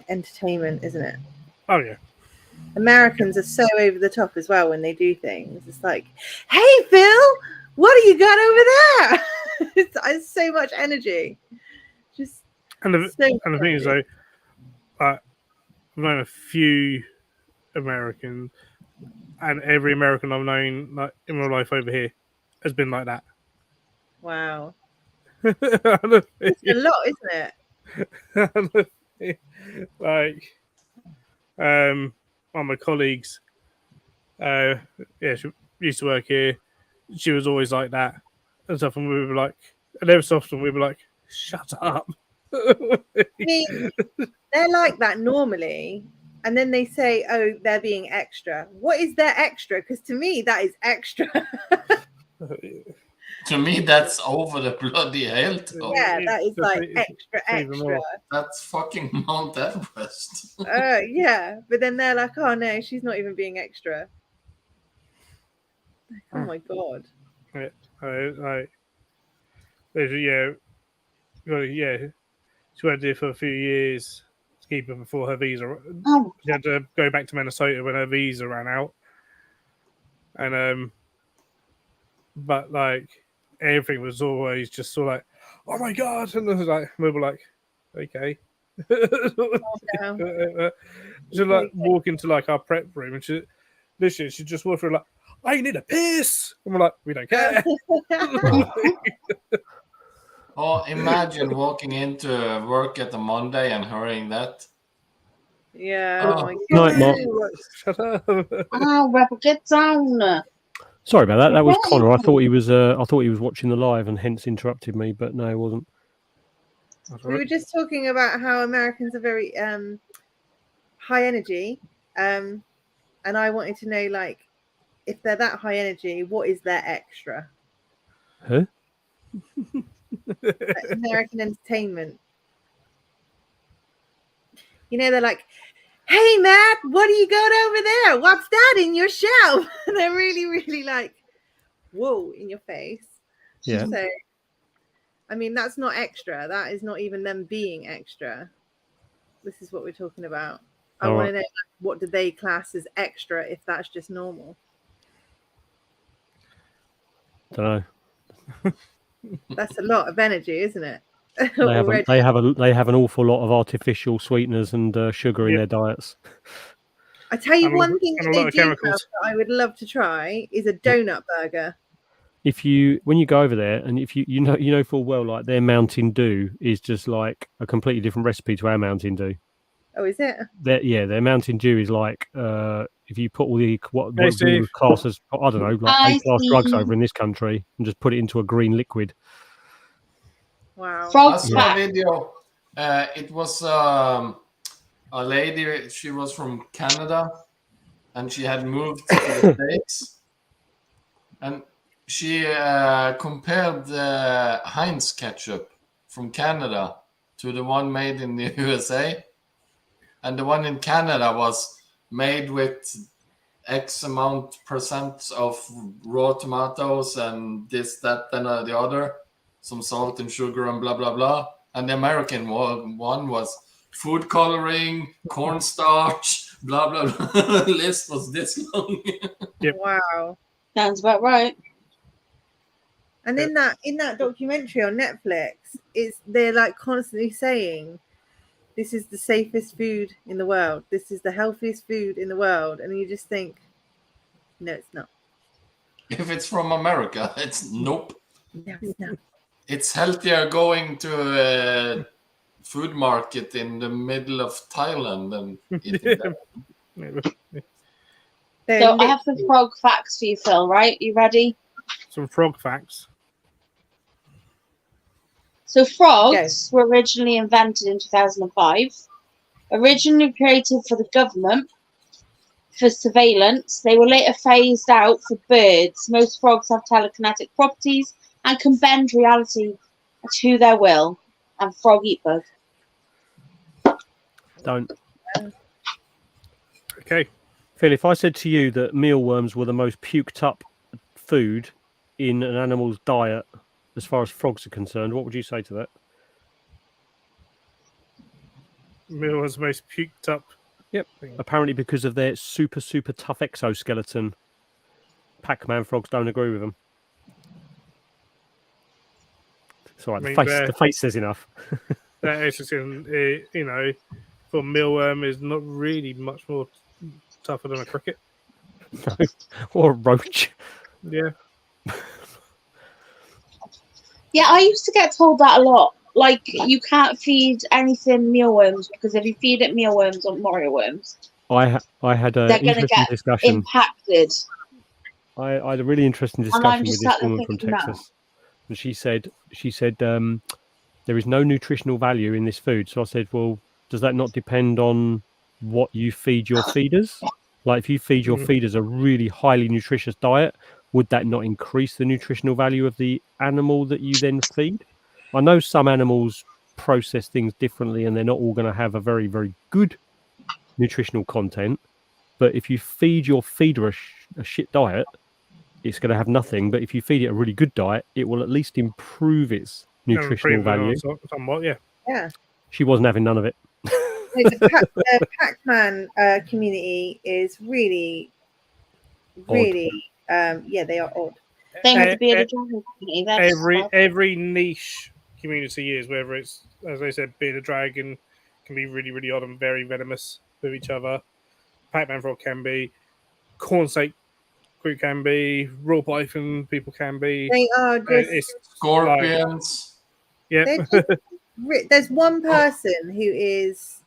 [SPEAKER 3] entertainment, isn't it?
[SPEAKER 1] Oh yeah.
[SPEAKER 3] Americans are so over the top as well when they do things. It's like, hey Phil, what do you got over there? It's so much energy. Just
[SPEAKER 1] And the,
[SPEAKER 3] so
[SPEAKER 1] and the thing is, though, I've known a few Americans, and every American I've known like in my life over here has been like that.
[SPEAKER 3] wow.
[SPEAKER 1] And
[SPEAKER 3] It's a lot, isn't it?
[SPEAKER 1] like, one of my colleagues, she used to work here. She was always like that and stuff, and we were like, and every so often we were like, "Shut up."
[SPEAKER 3] I mean, they're like that normally, and then they say, "Oh, they're being extra." What is their extra? Because to me, that is extra.
[SPEAKER 4] To me, that's over the bloody hill.
[SPEAKER 3] Yeah, that is like extra,
[SPEAKER 1] even
[SPEAKER 3] extra.
[SPEAKER 1] more.
[SPEAKER 4] That's fucking Mount Everest.
[SPEAKER 3] Yeah, but then they're like, "Oh no, she's not even being extra." Like, oh my god.
[SPEAKER 1] She went there for a few years to keep her before her visa.
[SPEAKER 2] Oh.
[SPEAKER 1] She had to go back to Minnesota when her visa ran out, and but like everything was always just sort of like, "Oh my god!" And it was like we were like, "Okay." She like walk into like our prep room, and she just walked through like, "I need a piss," and we're like, "We don't care."
[SPEAKER 4] Oh, imagine walking into work at the Monday and hearing that.
[SPEAKER 3] Yeah.
[SPEAKER 4] Oh.
[SPEAKER 3] Oh my
[SPEAKER 9] Night, Mark.
[SPEAKER 3] god.
[SPEAKER 1] Shut up.
[SPEAKER 2] Oh, Rebel, get down.
[SPEAKER 9] Sorry about that. That was Connor. I thought he was watching the live and hence interrupted me, but no, he wasn't.
[SPEAKER 3] We were just talking about how Americans are very high energy, and I wanted to know, like, if they're that high energy, what is their extra?
[SPEAKER 9] Huh?
[SPEAKER 3] Like American entertainment. You know, they're like, "Hey Matt, what do you got over there? What's that in your shelf?" And they're really, really like, whoa, in your face.
[SPEAKER 9] Yeah.
[SPEAKER 3] So, I mean, that's not extra. That is not even them being extra. This is what we're talking about. I
[SPEAKER 9] All
[SPEAKER 3] want
[SPEAKER 9] right.
[SPEAKER 3] to know, what do they class as extra if that's just normal?
[SPEAKER 9] Don't know.
[SPEAKER 3] That's a lot of energy, isn't it?
[SPEAKER 9] They have an awful lot of artificial sweeteners and sugar in
[SPEAKER 1] Yep.
[SPEAKER 9] their diets.
[SPEAKER 3] I tell you
[SPEAKER 1] And a
[SPEAKER 3] one
[SPEAKER 1] lot-
[SPEAKER 3] thing
[SPEAKER 1] and
[SPEAKER 3] that
[SPEAKER 1] a
[SPEAKER 3] they
[SPEAKER 1] lot of
[SPEAKER 3] do have
[SPEAKER 1] chemicals.
[SPEAKER 3] that I would love to try is a donut burger.
[SPEAKER 9] When you go over there, and if you know full well, like their Mountain Dew is just like a completely different recipe to our Mountain Dew.
[SPEAKER 3] Oh, is it?
[SPEAKER 9] Their Mountain Dew is like if you put all the what
[SPEAKER 1] Hey,
[SPEAKER 9] we
[SPEAKER 1] Steve.
[SPEAKER 9] would class as, I don't know, like
[SPEAKER 2] Hi,
[SPEAKER 9] A-class drugs
[SPEAKER 2] Steve.
[SPEAKER 9] over in this country and just put it into a green liquid.
[SPEAKER 3] Wow.
[SPEAKER 4] I
[SPEAKER 2] Frog
[SPEAKER 4] saw a
[SPEAKER 2] spat.
[SPEAKER 4] video. It was a lady. She was from Canada, and she had moved to the States. And she compared the Heinz ketchup from Canada to the one made in the USA. And the one in Canada was made with X amount percent of raw tomatoes and this, that, and the other. Some salt and sugar and blah, blah, blah. And the American one was food coloring, cornstarch, blah, blah, blah. The list was this long.
[SPEAKER 1] Yep.
[SPEAKER 3] Wow.
[SPEAKER 2] Sounds about right.
[SPEAKER 3] And in that documentary on Netflix, they're like constantly saying, "This is the safest food in the world. This is the healthiest food in the world," and you just think, no, it's not.
[SPEAKER 4] If it's from America, it's nope.
[SPEAKER 3] No, it's not.
[SPEAKER 4] It's healthier going to a food market in the middle of Thailand than eating that.
[SPEAKER 2] So I have some frog facts for you, Phil, right? You ready?
[SPEAKER 1] Some frog facts.
[SPEAKER 2] So frogs were originally invented in 2005. Originally created for the government for surveillance, they were later phased out for birds. Most frogs have telekinetic properties and can bend reality to their will. And frog eat bug.
[SPEAKER 9] Don't.
[SPEAKER 1] Okay.
[SPEAKER 9] Phil, if I said to you that mealworms were the most puked up food in an animal's diet as far as frogs are concerned, what would you say to that?
[SPEAKER 1] Mealworms most puked up.
[SPEAKER 9] Yep. Apparently because of their super, super tough exoskeleton. Pac-Man frogs don't agree with them. It's all right. The face says enough.
[SPEAKER 1] That exoskeleton, you know, for mealworm is not really much more tougher than a cricket.
[SPEAKER 9] No. Or a roach.
[SPEAKER 1] Yeah.
[SPEAKER 2] Yeah, I used to get told that a lot. Like, you can't feed anything mealworms because if you feed it mealworms or morio worms,
[SPEAKER 9] I had an
[SPEAKER 2] they're going to
[SPEAKER 9] interesting
[SPEAKER 2] get
[SPEAKER 9] discussion.
[SPEAKER 2] impacted.
[SPEAKER 9] I had a really interesting
[SPEAKER 2] And I'm
[SPEAKER 9] discussion with
[SPEAKER 2] just
[SPEAKER 9] this
[SPEAKER 2] sat there
[SPEAKER 9] woman from
[SPEAKER 2] thinking, no.
[SPEAKER 9] Texas. And she said there is no nutritional value in this food. So I said, well, does that not depend on what you feed your feeders? Like if you feed your feeders a really highly nutritious diet, would that not increase the nutritional value of the animal that you then feed? I know some animals process things differently and they're not all going to have a very, very good nutritional content. But if you feed your feeder a shit diet, it's going to have nothing. But if you feed it a really good diet, it will at least improve its nutritional value.
[SPEAKER 1] Somewhat, yeah.
[SPEAKER 3] Yeah.
[SPEAKER 9] She wasn't having none of it.
[SPEAKER 3] The Pac-Man community is really, yeah, they are odd.
[SPEAKER 2] Same with the bearded dragon community. They're just
[SPEAKER 1] Every niche community is, whether it's, as I said, bearded dragon can be really, really odd and very venomous with each other. Pac-Man frog can be. Corn snake group can be. Raw python people can be.
[SPEAKER 3] They are just
[SPEAKER 1] it's
[SPEAKER 4] Scorpions.
[SPEAKER 1] Yeah.
[SPEAKER 3] they're just there's one person who is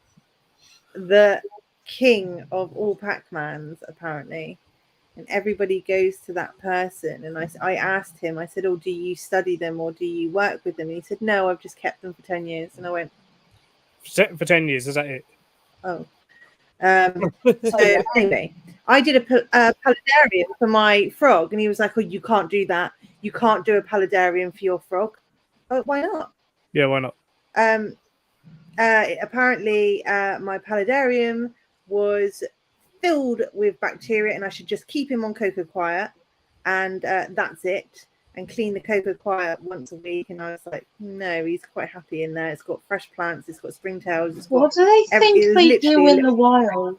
[SPEAKER 3] the king of all Pac-Mans, apparently. And everybody goes to that person. And I asked him, I said, oh, do you study them or do you work with them? And he said, no, I've just kept them for 10 years. And I went,
[SPEAKER 1] For 10 years, is that it?
[SPEAKER 3] oh. So anyway, I did a paludarium for my frog. And he was like, oh, you can't do that. You can't do a paludarium for your frog. Oh, why not?
[SPEAKER 1] Yeah, why not?
[SPEAKER 3] Apparently, my paludarium was filled with bacteria and I should just keep him on Cocoa Quiet and that's it, and clean the Cocoa Quiet once a week. And I was like, no, he's quite happy in there. It's got fresh plants, it's got springtails, it's got
[SPEAKER 2] what do they think they do in the wild?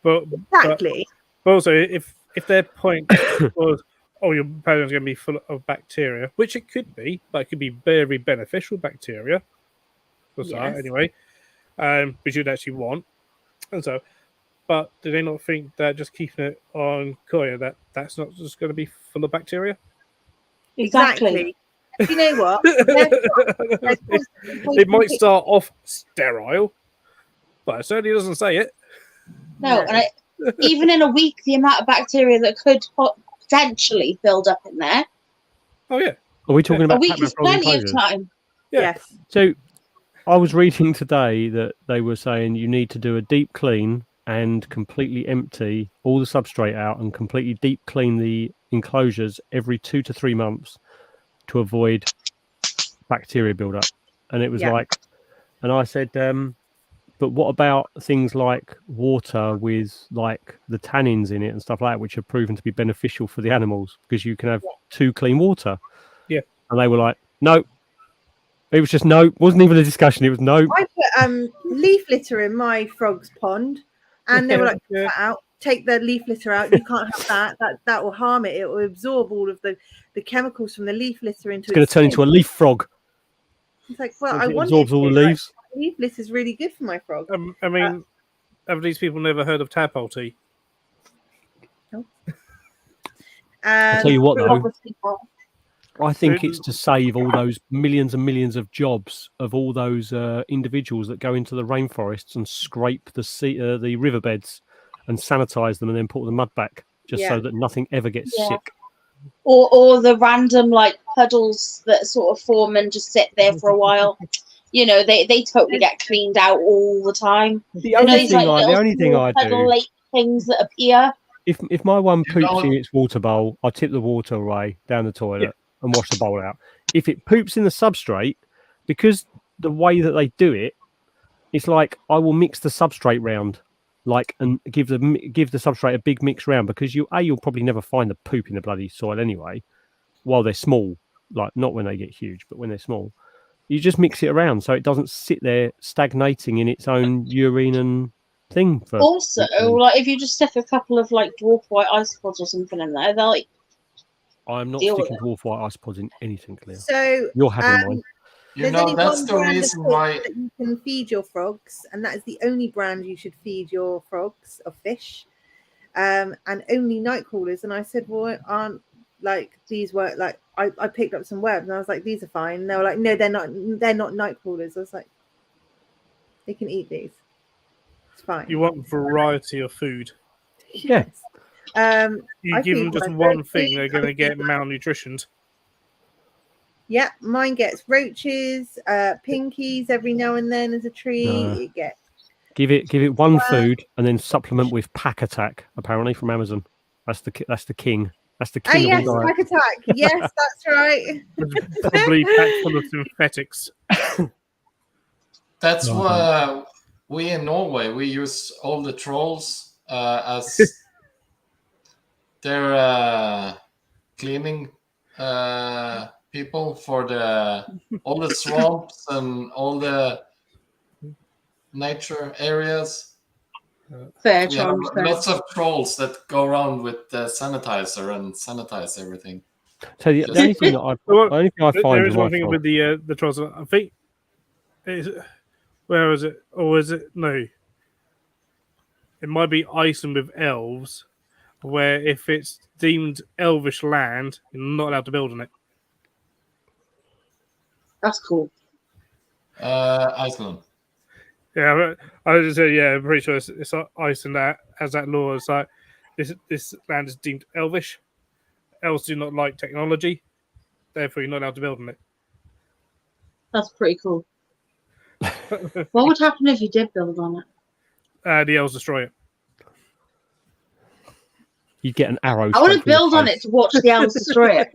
[SPEAKER 1] But
[SPEAKER 3] exactly.
[SPEAKER 1] But also, if their point was, oh, your paladin's going to be full of bacteria, which it could be, but it could be very beneficial bacteria. For start, anyway, which you'd actually want. And so, but do they not think that just keeping it on Koya, that's not just going to be full of bacteria?
[SPEAKER 2] Exactly.
[SPEAKER 3] You know what?
[SPEAKER 1] It might start off sterile, but it certainly doesn't say it.
[SPEAKER 2] No, and even in a week, the amount of bacteria that could potentially build up in there.
[SPEAKER 1] Oh yeah.
[SPEAKER 9] Are we talking about
[SPEAKER 2] a week
[SPEAKER 9] Pac-Man
[SPEAKER 2] is
[SPEAKER 9] frog
[SPEAKER 2] plenty of
[SPEAKER 9] enclosures?
[SPEAKER 2] time.
[SPEAKER 1] Yeah.
[SPEAKER 3] Yes.
[SPEAKER 9] So I was reading today that they were saying you need to do a deep clean and completely empty all the substrate out and completely deep clean the enclosures every 2 to 3 months to avoid bacteria buildup. And it was like, and I said, but what about things like water with like the tannins in it and stuff like that, which are proven to be beneficial for the animals because you can have 2 clean water.
[SPEAKER 1] Yeah.
[SPEAKER 9] And they were like, no. It was just no. Wasn't even a discussion. It was no.
[SPEAKER 3] I put leaf litter in my frog's pond, and they were like, "Take that out. Take the leaf litter out. You can't have that. That will harm it. It will absorb all of the chemicals from the leaf litter into.
[SPEAKER 9] It's going to turn into a leaf frog.
[SPEAKER 3] It's like, well,
[SPEAKER 9] It absorbs all the leaves.
[SPEAKER 3] Like, leaf litter is really good for my frog.
[SPEAKER 1] I mean, have these people never heard of tadpole tea?
[SPEAKER 3] No.
[SPEAKER 9] I'll tell you what, though.
[SPEAKER 2] Obviously not.
[SPEAKER 9] I think it's to save all those millions and millions of jobs of all those individuals that go into the rainforests and scrape the riverbeds and sanitize them and then put the mud back, just
[SPEAKER 3] Yeah.
[SPEAKER 9] so that nothing ever gets
[SPEAKER 2] Yeah.
[SPEAKER 9] sick.
[SPEAKER 2] Or the random like puddles that sort of form and just sit there for a while. You know, they totally get cleaned out all the time.
[SPEAKER 9] The
[SPEAKER 2] You know,
[SPEAKER 9] only
[SPEAKER 2] these
[SPEAKER 9] thing
[SPEAKER 2] like
[SPEAKER 9] I, the
[SPEAKER 2] little
[SPEAKER 9] only thing
[SPEAKER 2] small
[SPEAKER 9] I
[SPEAKER 2] puddle
[SPEAKER 9] do,
[SPEAKER 2] lake things that appear.
[SPEAKER 9] if my one
[SPEAKER 4] You
[SPEAKER 9] poops in
[SPEAKER 4] know-
[SPEAKER 9] its water bowl, I tip the water away down the toilet and wash the bowl out. If it poops in the substrate, because the way that they do it, it's like I will mix the substrate round, like, and give the substrate a big mix round, because you'll probably never find the poop in the bloody soil anyway, while they're small. Like, not when they get huge, but when they're small, you just mix it around so it doesn't sit there stagnating in its own urine and thing. For
[SPEAKER 2] Also, like if you just stick a couple of like dwarf white ice pods or something in there, they're like
[SPEAKER 9] I'm not
[SPEAKER 2] deal with
[SPEAKER 9] sticking dwarf white ice pods in anything, Cleo.
[SPEAKER 3] So
[SPEAKER 9] You're having mine.
[SPEAKER 4] You
[SPEAKER 3] there's
[SPEAKER 4] know,
[SPEAKER 3] only
[SPEAKER 4] that's
[SPEAKER 3] one
[SPEAKER 4] the
[SPEAKER 3] brand of
[SPEAKER 4] reason
[SPEAKER 3] fish
[SPEAKER 4] why.
[SPEAKER 3] that you can feed your frogs, and that is the only brand you should feed your frogs of fish, and only night crawlers. And I said, well, aren't like these were like I picked up some webs and I was like, these are fine. And they were like, no, they're not night crawlers. I was like, they can eat these. It's fine.
[SPEAKER 1] You want variety of food.
[SPEAKER 9] Yeah.
[SPEAKER 1] You
[SPEAKER 3] I
[SPEAKER 1] give them
[SPEAKER 3] feed
[SPEAKER 1] just
[SPEAKER 3] my
[SPEAKER 1] one
[SPEAKER 3] roaches,
[SPEAKER 1] thing, they're going
[SPEAKER 3] I
[SPEAKER 1] to get
[SPEAKER 3] feed
[SPEAKER 1] malnutritioned.
[SPEAKER 3] Yeah, mine gets roaches, pinkies every now and then as a treat.
[SPEAKER 9] No.
[SPEAKER 3] It gets
[SPEAKER 9] Give it one food and then supplement with Pack Attack, apparently from Amazon. That's the king. That's the king
[SPEAKER 3] yes,
[SPEAKER 9] of all diet.
[SPEAKER 3] Pack Attack. Yes, that's right.
[SPEAKER 1] Probably packed full of synthetics.
[SPEAKER 4] That's
[SPEAKER 9] Oh,
[SPEAKER 4] why we in Norway we use all the trolls as their cleaning people for all the swamps and all the nature areas.
[SPEAKER 2] fair
[SPEAKER 4] We have
[SPEAKER 2] chance.
[SPEAKER 4] lots of trolls that go around with sanitizer and sanitize everything.
[SPEAKER 9] So the only thing that I find
[SPEAKER 1] There is
[SPEAKER 9] with
[SPEAKER 1] one
[SPEAKER 9] my
[SPEAKER 1] thing
[SPEAKER 9] frog-
[SPEAKER 1] with the trolls. I think where is it? Or is it no? It might be Iceland with elves, where if it's deemed elvish land, you're not allowed to build on it.
[SPEAKER 2] That's cool.
[SPEAKER 4] Iceland.
[SPEAKER 1] Yeah, I was just saying, yeah, I'm pretty sure it's Iceland that has that law. It's like this land is deemed elvish. Elves do not like technology, therefore you're not allowed to build on it.
[SPEAKER 2] That's pretty cool. What would happen if you did build on it?
[SPEAKER 1] The elves destroy it.
[SPEAKER 9] You'd get an arrow.
[SPEAKER 2] I want
[SPEAKER 9] straight
[SPEAKER 2] to
[SPEAKER 9] through the
[SPEAKER 2] build on
[SPEAKER 9] face.
[SPEAKER 2] it to watch the elves destroy it.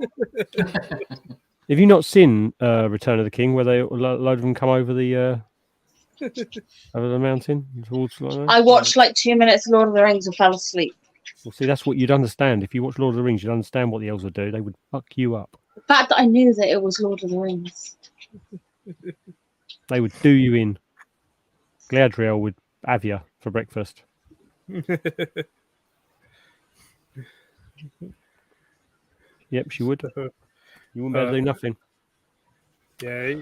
[SPEAKER 9] Have you not seen Return of the King, where a load of them come over the mountain towards?
[SPEAKER 2] I watched like 2 minutes of Lord of the Rings and fell asleep.
[SPEAKER 9] Well, see, that's what you'd understand if you watch Lord of the Rings. You'd understand what the elves would do. They would fuck you up.
[SPEAKER 2] The fact that I knew that it was Lord of the Rings.
[SPEAKER 9] They would do you in. Galadriel would have you for breakfast. Yep, she would. You wouldn't be able to do nothing.
[SPEAKER 1] Yeah,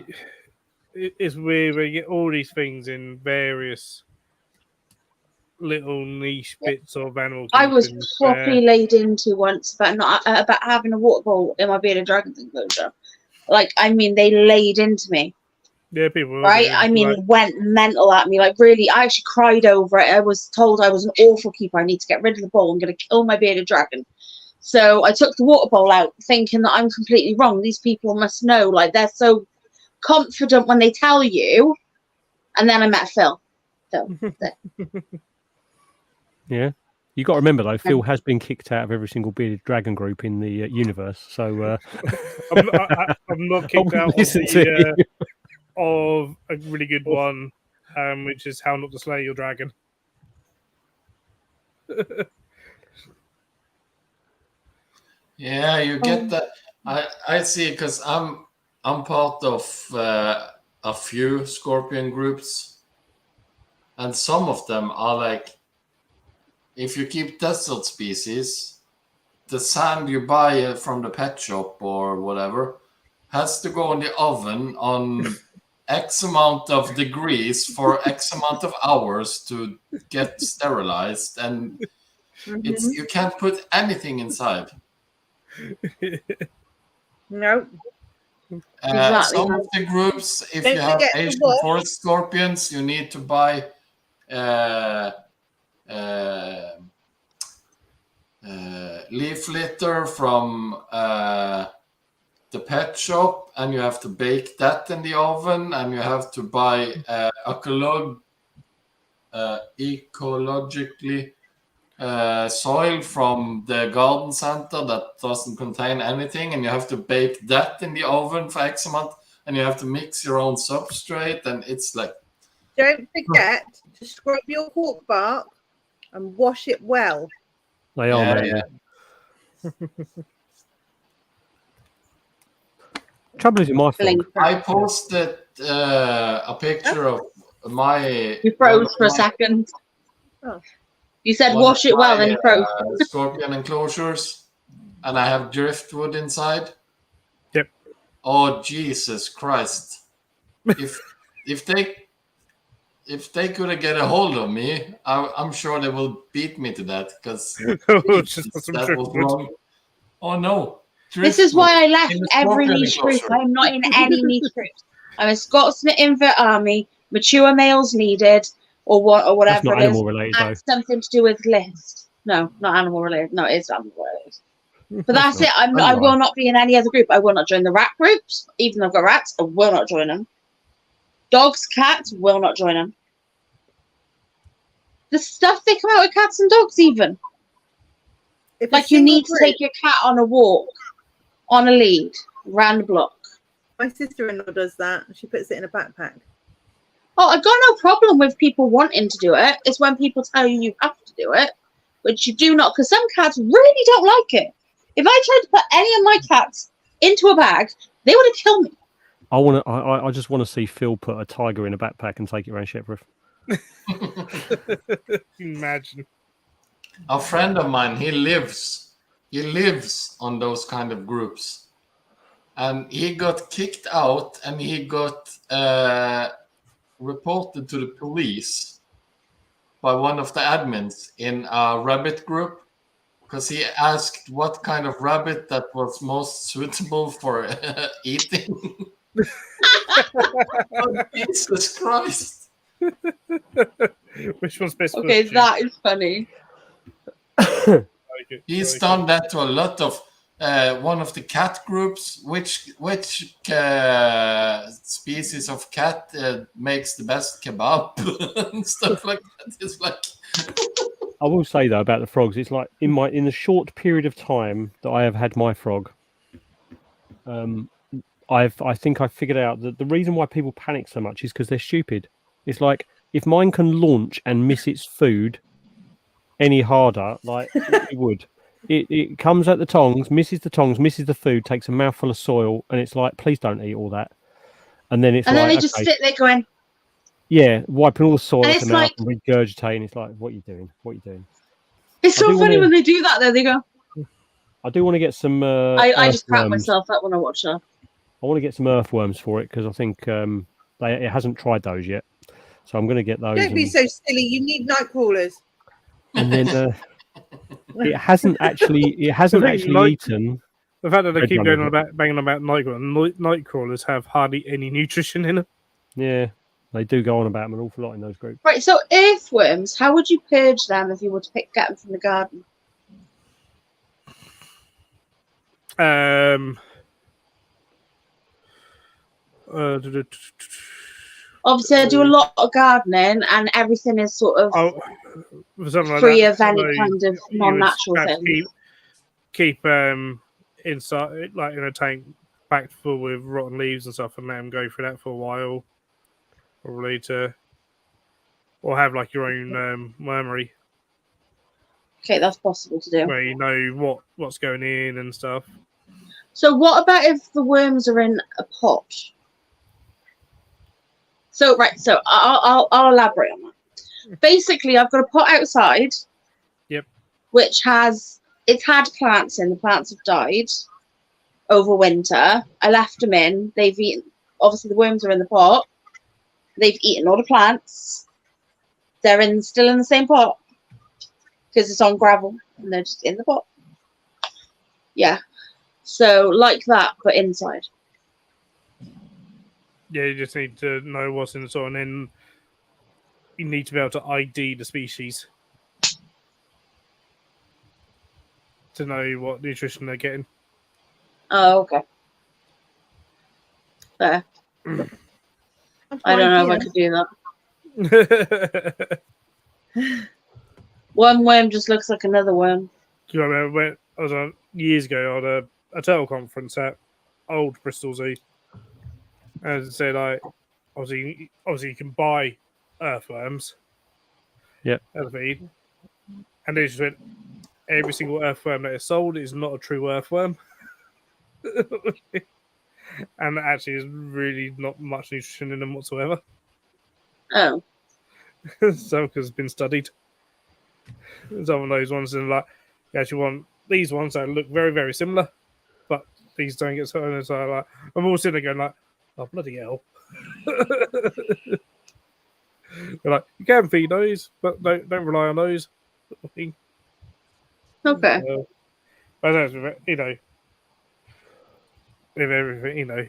[SPEAKER 1] it's weird when you get all these things in various little niche bits of animal.
[SPEAKER 2] I was
[SPEAKER 1] keeping
[SPEAKER 2] properly laid into once about having a water bowl in my bearded dragon's enclosure. Like, I mean, they laid into me.
[SPEAKER 1] Yeah, people.
[SPEAKER 2] Right? I mean, went mental at me. Like, really, I actually cried over it. I was told I was an awful keeper. I need to get rid of the bowl. I'm going to kill my bearded dragon. So I took the water bowl out, thinking that I'm completely wrong. These people must know. Like, they're so confident when they tell you. And then I met Phil. So,
[SPEAKER 9] Yeah. You got to remember though, Phil has been kicked out of every single bearded dragon group in the universe. So
[SPEAKER 1] I'm not kicked out of a really good one, which is How Not to Slay Your Dragon.
[SPEAKER 4] Yeah, you get that. I see, because I'm part of a few scorpion groups, and some of them are like, if you keep desert species, the sand you buy from the pet shop or whatever has to go in the oven on X amount of degrees for X amount of hours to get sterilized, and you can't put anything inside.
[SPEAKER 3] No.
[SPEAKER 2] Exactly.
[SPEAKER 4] Some of the groups, if
[SPEAKER 3] Don't
[SPEAKER 4] you have
[SPEAKER 3] forget to
[SPEAKER 4] Asian
[SPEAKER 3] wash.
[SPEAKER 4] forest scorpions, you need to buy leaf litter from the pet shop, and you have to bake that in the oven, and you have to buy ecologically soil from the garden center that doesn't contain anything, and you have to bake that in the oven for X amount, and you have to mix your own substrate, and it's like,
[SPEAKER 3] Don't forget to scrub your cork bark and wash it well.
[SPEAKER 9] They are,
[SPEAKER 4] yeah,
[SPEAKER 9] man.
[SPEAKER 4] yeah.
[SPEAKER 9] Trouble is, in my frog.
[SPEAKER 4] I posted a picture of my.
[SPEAKER 2] You froze for a second.
[SPEAKER 3] Oh.
[SPEAKER 2] You said
[SPEAKER 4] one
[SPEAKER 2] wash
[SPEAKER 4] of
[SPEAKER 2] it well,
[SPEAKER 4] my,
[SPEAKER 2] then you froze.
[SPEAKER 4] Scorpion enclosures, and I have driftwood inside.
[SPEAKER 1] Yep.
[SPEAKER 4] Oh Jesus Christ! if they could get a hold of me, I'm sure they will beat me to that because that was wrong. Oh no!
[SPEAKER 2] This is why I left
[SPEAKER 4] In the
[SPEAKER 2] every
[SPEAKER 4] Scorpion
[SPEAKER 2] niche group.
[SPEAKER 4] enclosure.
[SPEAKER 2] I'm not in any niche groups. I'm a Scots invert army, mature males needed, or what, or
[SPEAKER 9] That's
[SPEAKER 2] whatever
[SPEAKER 9] not
[SPEAKER 2] it is.
[SPEAKER 9] animal related, though.
[SPEAKER 2] And something to do with list. No, not animal related. No, it is animal related. But that's it. I will not be in any other group. I will not join the rat groups. Even though I've got rats, I will not join them. Dogs, cats, will not join them. The stuff they come out with cats and dogs, even.
[SPEAKER 3] If a
[SPEAKER 2] Like you
[SPEAKER 3] single
[SPEAKER 2] need to
[SPEAKER 3] group-
[SPEAKER 2] take your cat on a walk, on a lead, round the block.
[SPEAKER 3] My sister-in-law does that. She puts it in a backpack.
[SPEAKER 2] Oh, I've got no problem with people wanting to do it. It's when people tell you you have to do it, which you do not, because some cats really don't like it. If I tried to put any of my cats into a bag, they would have killed me.
[SPEAKER 9] I just want to see Phil put a tiger in a backpack and take it around Shepworth.
[SPEAKER 1] Imagine.
[SPEAKER 4] A friend of mine, he lives on those kind of groups, and he got kicked out, and he got reported to the police by one of the admins in a rabbit group because he asked what kind of rabbit that was most suitable for eating. Oh, Jesus Christ!
[SPEAKER 1] Which one's best?
[SPEAKER 2] Okay, that is funny.
[SPEAKER 4] He's done that to a lot of one of the cat groups. Which species of cat makes the best kebab and stuff like that? It's like
[SPEAKER 9] I will say though about the frogs, it's like in the short period of time that I have had my frog, I think I figured out that the reason why people panic so much is because they're stupid. It's like if mine can launch and miss its food any harder, like it would. It comes at the tongs, misses the food, takes a mouthful of soil, and it's like, please don't eat all that. And then it's
[SPEAKER 2] And
[SPEAKER 9] like,
[SPEAKER 2] then they just
[SPEAKER 9] okay,
[SPEAKER 2] sit there going,
[SPEAKER 9] yeah, wiping all the soil
[SPEAKER 2] And
[SPEAKER 9] off
[SPEAKER 2] it's
[SPEAKER 9] the mouth
[SPEAKER 2] like-
[SPEAKER 9] and regurgitating. It's like, what are you doing? What are you doing?
[SPEAKER 2] it's
[SPEAKER 9] I
[SPEAKER 2] so
[SPEAKER 9] do
[SPEAKER 2] funny
[SPEAKER 9] wanna-
[SPEAKER 2] when they do that though. They go,
[SPEAKER 9] I do want to get some.
[SPEAKER 2] I just crap
[SPEAKER 9] earthworms.
[SPEAKER 2] myself up when I watch that.
[SPEAKER 9] I want to get some earthworms for it because I think it hasn't tried those yet. So I'm going to get those.
[SPEAKER 3] Don't be
[SPEAKER 9] and-
[SPEAKER 3] so silly. You need night crawlers.
[SPEAKER 9] and then it hasn't actually eaten.
[SPEAKER 1] The fact that they
[SPEAKER 9] Red
[SPEAKER 1] keep
[SPEAKER 9] one,
[SPEAKER 1] going
[SPEAKER 9] is
[SPEAKER 1] on about banging on about night crawlers have hardly any nutrition in them.
[SPEAKER 9] Yeah, they do go on about them an awful lot in those groups.
[SPEAKER 2] Right, so earthworms, how would you purge them if you were to get them from the garden? Obviously, I do a lot of gardening, and everything is sort of
[SPEAKER 1] for something like
[SPEAKER 2] free
[SPEAKER 1] that,
[SPEAKER 2] of any
[SPEAKER 1] so
[SPEAKER 2] kind of
[SPEAKER 1] you would
[SPEAKER 2] non-natural
[SPEAKER 1] perhaps
[SPEAKER 2] thing.
[SPEAKER 1] Keep inside, like in a tank, packed full with rotten leaves and stuff, and let them go through that for a while, probably or have like your own wormery
[SPEAKER 2] Okay, that's possible to do.
[SPEAKER 1] where you know what's going in and stuff.
[SPEAKER 2] So, what about if the worms are in a pot? So, right, so I'll elaborate on that. Basically, I've got a pot outside.
[SPEAKER 1] Yep.
[SPEAKER 2] Which it's had plants in. The plants have died over winter. I left them in. They've eaten. Obviously, the worms are in the pot. They've eaten all the plants. They're still in the same pot because it's on gravel and they're just in the pot. Yeah. So, like that, but inside.
[SPEAKER 1] Yeah, you just need to know what's in the soil, and then you need to be able to ID the species. to know what nutrition they're getting.
[SPEAKER 2] Oh, okay. Fair. I don't know if I could do that. One worm just looks like another worm.
[SPEAKER 1] Do you remember when I was on years ago on a turtle conference at Old Bristol Zoo, and it said like obviously you can buy earthworms.
[SPEAKER 9] Yep.
[SPEAKER 1] At the feed, and they just went every single earthworm that is sold is not a true earthworm, and actually there's really not much nutrition in them whatsoever.
[SPEAKER 2] Oh.
[SPEAKER 1] Some because it's been studied. Some of those ones are like you actually want these ones that look very, very similar, but these don't get so. And so like I'm all sitting there going like, oh bloody hell! They're like you can feed those, but don't rely on those.
[SPEAKER 2] Okay.
[SPEAKER 1] But that's, you know, with everything, you know,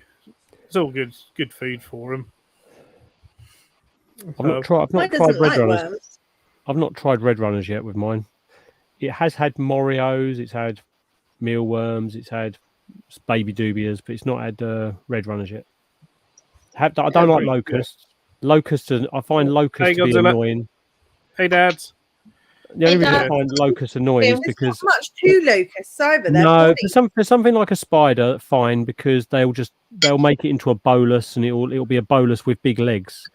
[SPEAKER 1] it's all good food for them.
[SPEAKER 9] I've not tried Red Runners. I've not tried Red Runners yet with mine. It has had Morios, it's had mealworms, it's had baby dubias, but it's not had Red Runners yet. I don't like locusts. Locusts, I find locusts to be annoying.
[SPEAKER 1] Hey, Dad.
[SPEAKER 9] The only reason I find locusts annoying is because
[SPEAKER 3] not much to locusts either.
[SPEAKER 9] No, for something like a spider, fine, because they'll make it into a bolus, and it'll be a bolus with big legs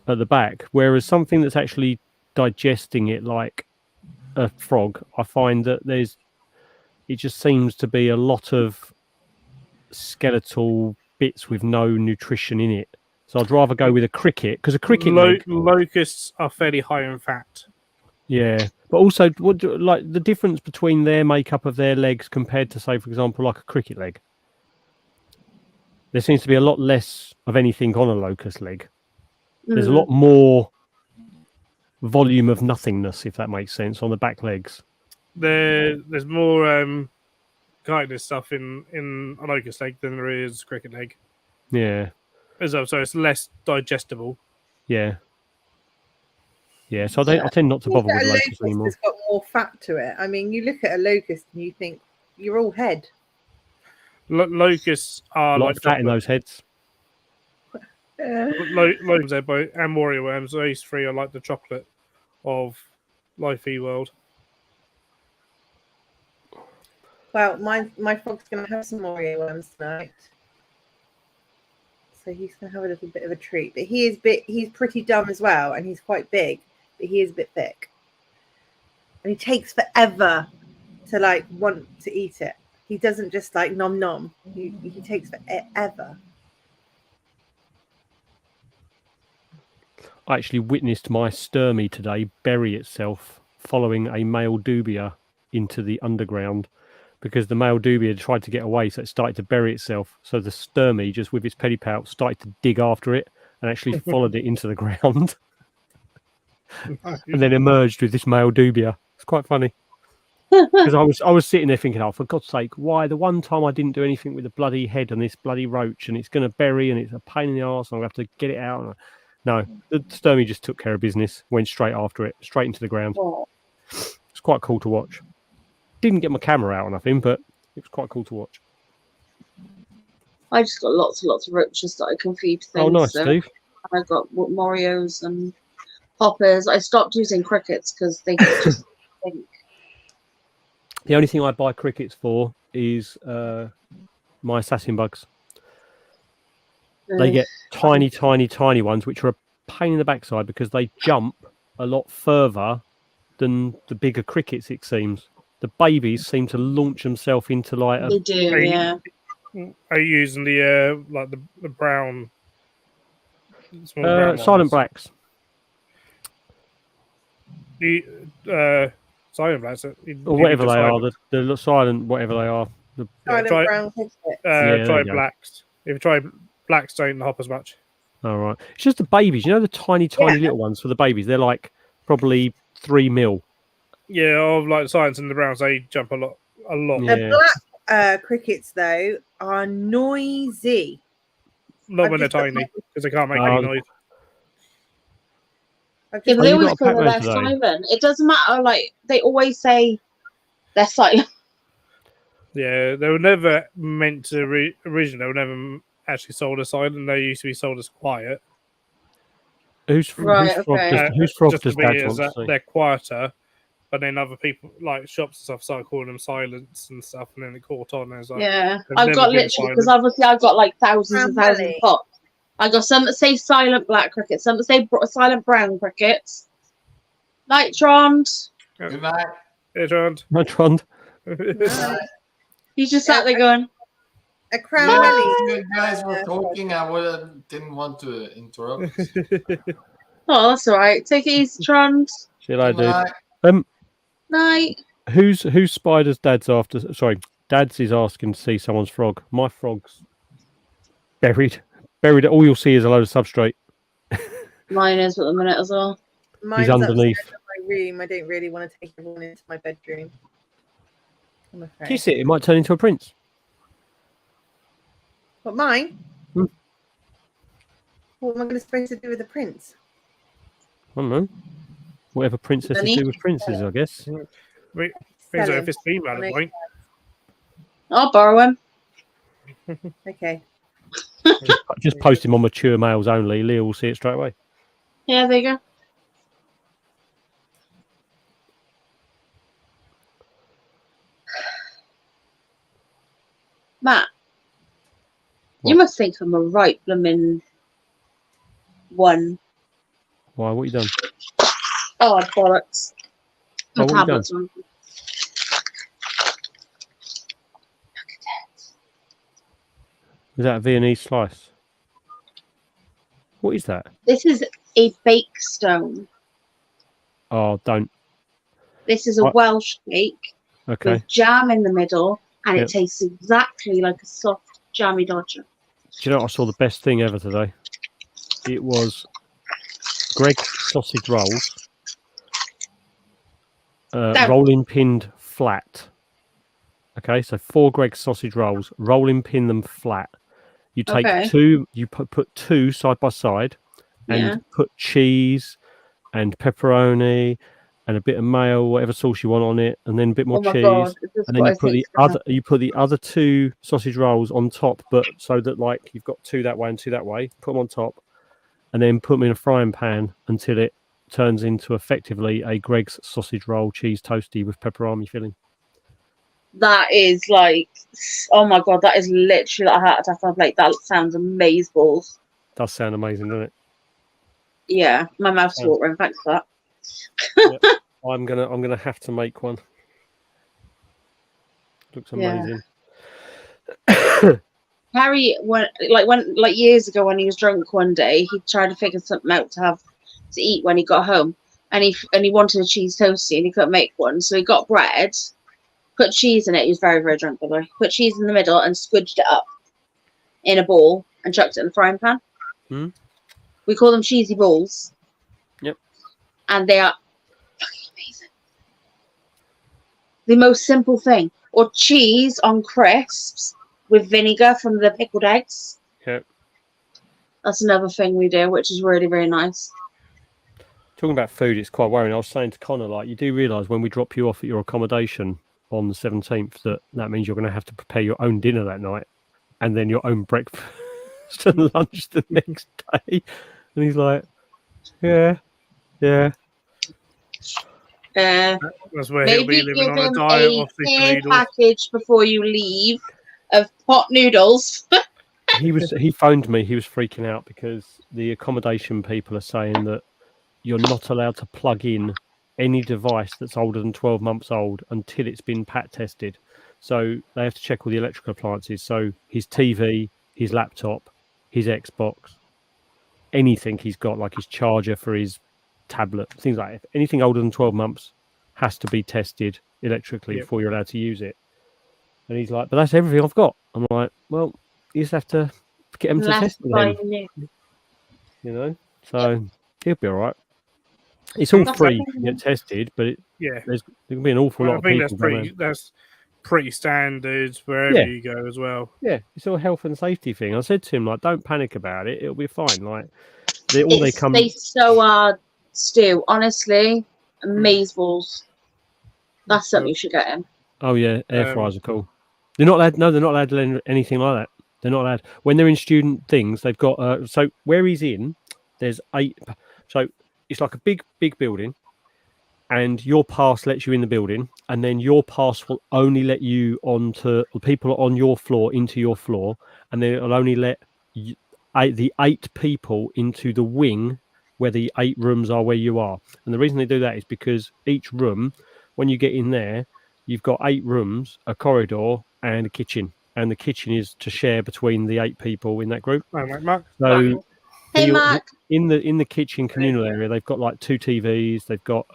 [SPEAKER 9] at the back. Whereas something that's actually digesting it like a frog, I find that it just seems to be a lot of skeletal bits with no nutrition in it. So I'd rather go with a cricket, because a cricket
[SPEAKER 1] locusts are fairly high in fat.
[SPEAKER 9] Yeah, but also, like the difference between their makeup of their legs compared to, say, for example, like a cricket leg. There seems to be a lot less of anything on a locust leg. There's a lot more volume of nothingness, if that makes sense, on the back legs.
[SPEAKER 1] There's more chitinous stuff in a locust leg than there is cricket leg.
[SPEAKER 9] Yeah.
[SPEAKER 1] So it's less digestible.
[SPEAKER 9] Yeah. Yeah, so I tend not to bother with locusts anymore.
[SPEAKER 3] It's got more fat to it. I mean, you look at a locust and you think you're all head.
[SPEAKER 1] Locusts are
[SPEAKER 9] a lot
[SPEAKER 1] like
[SPEAKER 9] of fat in those heads.
[SPEAKER 1] Locusts and Moria worms. Those three are like the chocolate of Life World.
[SPEAKER 3] Well, my frog's going to have some Moria worms tonight. So he's going to have a little bit of a treat. But he's pretty dumb as well, and he's quite big, but he is a bit thick. And he takes forever to like want to eat it. He doesn't just like nom nom. He takes forever.
[SPEAKER 9] I actually witnessed my Sturmy today bury itself following a male dubia into the underground, because the male dubia tried to get away, so it started to bury itself. So the Sturmy, just with its pedipalp, started to dig after it and actually followed it into the ground. And then emerged with this male dubia. It's quite funny. Because I was sitting there thinking, oh, for God's sake, why the one time I didn't do anything with the bloody head on this bloody roach, and it's going to bury, and it's a pain in the arse, and I'll have to get it out. No, the Sturmy just took care of business, went straight after it, straight into the ground. It's quite cool to watch. Didn't get my camera out or nothing, but it was quite cool to watch.
[SPEAKER 2] I just got lots and lots of roaches that I can feed things.
[SPEAKER 9] Oh, nice, Steve.
[SPEAKER 2] I got Morios and hoppers. I stopped using crickets because they just think.
[SPEAKER 9] The only thing I buy crickets for is my assassin bugs. They get tiny, tiny, tiny ones, which are a pain in the backside because they jump a lot further than the bigger crickets, it seems. The babies seem to launch themselves into like a...
[SPEAKER 2] They do, yeah.
[SPEAKER 1] Are you using the like the brown? Brown
[SPEAKER 9] silent blacks.
[SPEAKER 1] The silent blacks,
[SPEAKER 9] or whatever they are, the silent whatever they are.
[SPEAKER 3] Brown
[SPEAKER 1] try blacks. If you try blacks, don't hop as much.
[SPEAKER 9] All right, it's just the babies. You know the tiny, tiny little ones for the babies. They're like probably 3 mil.
[SPEAKER 1] Yeah, of like silence and the browns, they jump a lot.
[SPEAKER 9] Yeah.
[SPEAKER 3] The black crickets though are noisy.
[SPEAKER 1] Not when they're tiny, because they can't make any noise.
[SPEAKER 2] Yeah, but they always call they're silent. It doesn't matter. Like they always say they're silent.
[SPEAKER 1] Yeah, they were never meant to originally. They were never actually sold as silent. They used to be sold as quiet.
[SPEAKER 2] Right,
[SPEAKER 9] Whose frog
[SPEAKER 1] just
[SPEAKER 9] does
[SPEAKER 1] to be
[SPEAKER 9] Dad
[SPEAKER 1] as
[SPEAKER 9] want to see?
[SPEAKER 1] they're quieter, but then other people like shops and stuff started calling them silence and stuff, and then it caught on. And it's like,
[SPEAKER 2] Yeah,
[SPEAKER 1] they've
[SPEAKER 2] I've
[SPEAKER 1] never
[SPEAKER 2] got
[SPEAKER 1] been
[SPEAKER 2] literally because
[SPEAKER 1] silent.
[SPEAKER 2] obviously I've got like thousands and
[SPEAKER 3] Brown
[SPEAKER 2] thousands
[SPEAKER 3] belly.
[SPEAKER 2] of pots. I got some that say silent black crickets, some that say silent brown crickets. Nitrond.
[SPEAKER 4] Good night.
[SPEAKER 1] Hey, John.
[SPEAKER 9] Nitrond.
[SPEAKER 2] He's just sat there going,
[SPEAKER 3] A crown
[SPEAKER 4] Yeah,
[SPEAKER 3] belly.
[SPEAKER 4] you guys were talking. I didn't want to interrupt.
[SPEAKER 2] "Oh, that's all right. Take it easy, Trond.
[SPEAKER 9] See you later,
[SPEAKER 4] Good
[SPEAKER 9] dude.
[SPEAKER 4] night.
[SPEAKER 2] Night."
[SPEAKER 9] Whose spider's Dad's after? Sorry, Dad's is asking to see someone's frog. My frog's buried. All you'll see is a load of substrate.
[SPEAKER 2] Mine is at the minute as well.
[SPEAKER 3] Mine's
[SPEAKER 9] underneath.
[SPEAKER 3] upstairs in my room. I don't really want to take everyone into my bedroom. I'm afraid.
[SPEAKER 9] Kiss it. It might turn into a prince.
[SPEAKER 3] What, mine?
[SPEAKER 9] Hmm.
[SPEAKER 3] What am I supposed to do with the prince?
[SPEAKER 9] I don't know. Whatever princesses
[SPEAKER 2] Money?
[SPEAKER 9] do with princes, I guess.
[SPEAKER 1] Wait,
[SPEAKER 3] Sell
[SPEAKER 1] so
[SPEAKER 3] him.
[SPEAKER 1] if it's female, it
[SPEAKER 3] Make-
[SPEAKER 1] won't.
[SPEAKER 2] I'll borrow him.
[SPEAKER 3] Okay.
[SPEAKER 9] Just post him on mature males only. Leah will see it straight away.
[SPEAKER 2] Yeah, there you go. Matt, you
[SPEAKER 9] What?
[SPEAKER 2] must think I'm a right blooming one.
[SPEAKER 9] Why? What you done?
[SPEAKER 2] Oh, bollocks.
[SPEAKER 9] Oh,
[SPEAKER 2] My
[SPEAKER 9] what you
[SPEAKER 2] tablet's on.
[SPEAKER 9] Is that a Viennese slice? What is that?
[SPEAKER 2] This is a bake stone.
[SPEAKER 9] Oh, don't.
[SPEAKER 2] This is a
[SPEAKER 9] What?
[SPEAKER 2] Welsh cake
[SPEAKER 9] Okay.
[SPEAKER 2] with jam in the middle, and
[SPEAKER 9] Yep.
[SPEAKER 2] it tastes exactly like a soft jammy dodger.
[SPEAKER 9] Do you know what? I saw the best thing ever today? It was Greg's sausage rolls,
[SPEAKER 2] Damn.
[SPEAKER 9] rolling pinned flat. Okay, so 4 Greg's sausage rolls, rolling pin them flat. You take
[SPEAKER 2] Okay.
[SPEAKER 9] two, you put 2 side by side, and
[SPEAKER 2] Yeah.
[SPEAKER 9] put cheese and pepperoni and a bit of mayo, whatever sauce you want on it, and then a bit more
[SPEAKER 2] Oh my
[SPEAKER 9] cheese.
[SPEAKER 2] god! Is this
[SPEAKER 9] And then
[SPEAKER 2] what
[SPEAKER 9] you
[SPEAKER 2] I
[SPEAKER 9] put the
[SPEAKER 2] think's gonna
[SPEAKER 9] other you put the other 2 sausage rolls on top, but so that like you've got 2 that way and 2 that way. Put them on top, and then put them in a frying pan until it turns into effectively a Greg's sausage roll cheese toasty with pepperoni filling.
[SPEAKER 2] That is like, oh my god, that is literally like a heart attack on a plate. That sounds amazing.
[SPEAKER 9] Does sound amazing, doesn't it?
[SPEAKER 2] Yeah, my mouth's
[SPEAKER 9] Yeah.
[SPEAKER 2] watering. Thanks for that.
[SPEAKER 9] I'm gonna have to make one. Looks
[SPEAKER 2] Yeah.
[SPEAKER 9] amazing.
[SPEAKER 2] Harry, when years ago when he was drunk one day, he tried to figure something out to eat when he got home, and he wanted a cheese toastie and he couldn't make one, so he got bread, put cheese in it. He was very, very drunk, by the way. Put cheese in the middle and squidged it up in a ball and chucked it in the frying pan.
[SPEAKER 9] Hmm.
[SPEAKER 2] We call them cheesy balls.
[SPEAKER 9] Yep.
[SPEAKER 2] And they are fucking amazing. The most simple thing. Or cheese on crisps with vinegar from the pickled eggs.
[SPEAKER 9] Yeah.
[SPEAKER 2] That's another thing we do, which is really, really nice.
[SPEAKER 9] Talking about food, it's quite worrying. I was saying to Connor, like, you do realise when we drop you off at your accommodation on the 17th that means you're going to have to prepare your own dinner that night and then your own breakfast and lunch the next day. And he's like, yeah.
[SPEAKER 1] That's where he'll be
[SPEAKER 2] Maybe
[SPEAKER 1] living
[SPEAKER 2] give
[SPEAKER 1] on a
[SPEAKER 2] him
[SPEAKER 1] diet
[SPEAKER 2] a
[SPEAKER 1] of fish
[SPEAKER 2] care
[SPEAKER 1] noodles.
[SPEAKER 2] package before you leave of pot noodles.
[SPEAKER 9] He phoned me. He was freaking out because the accommodation people are saying that you're not allowed to plug in any device that's older than 12 months old until it's been pat tested. So they have to check all the electrical appliances. So his TV, his laptop, his Xbox, anything he's got, like his charger for his tablet, things like that. Anything older than 12 months has to be tested electrically before you're allowed to use it. And he's like, but that's everything I've got. I'm like, well, you just have to get him to test it then. You know? So he'll be all right. It's all
[SPEAKER 2] That's
[SPEAKER 9] free
[SPEAKER 2] okay.
[SPEAKER 9] to get tested, but
[SPEAKER 1] Yeah.
[SPEAKER 9] there can be an awful
[SPEAKER 1] Well,
[SPEAKER 9] lot
[SPEAKER 1] I
[SPEAKER 9] of
[SPEAKER 1] think
[SPEAKER 9] people.
[SPEAKER 1] that's pretty standard wherever
[SPEAKER 9] Yeah.
[SPEAKER 1] you go as well.
[SPEAKER 9] Yeah, it's all a health and safety thing. I said to him, like, don't panic about it. It'll be fine. Like, they come.
[SPEAKER 2] They so are, Stu. Honestly, amazeballs. That's something you should get him.
[SPEAKER 9] Oh yeah, air fryers are cool. They're not allowed. No, they're not allowed to learn anything like that. They're not allowed. When they're in student things, they've got. So where he's in, there's 8. So it's like a big building, and your pass lets you in the building, and then your pass will only let you onto people on your floor into your floor, and then it'll only let the 8 people into the wing where the 8 rooms are where you are. And the reason they do that is because each room, when you get in there, you've got 8 rooms, a corridor, and a kitchen. And the kitchen is to share between the 8 people in that group.
[SPEAKER 1] All right, Mark.
[SPEAKER 9] So
[SPEAKER 2] Hey, Mark.
[SPEAKER 9] in the kitchen communal area, they've got like 2 TVs. They've got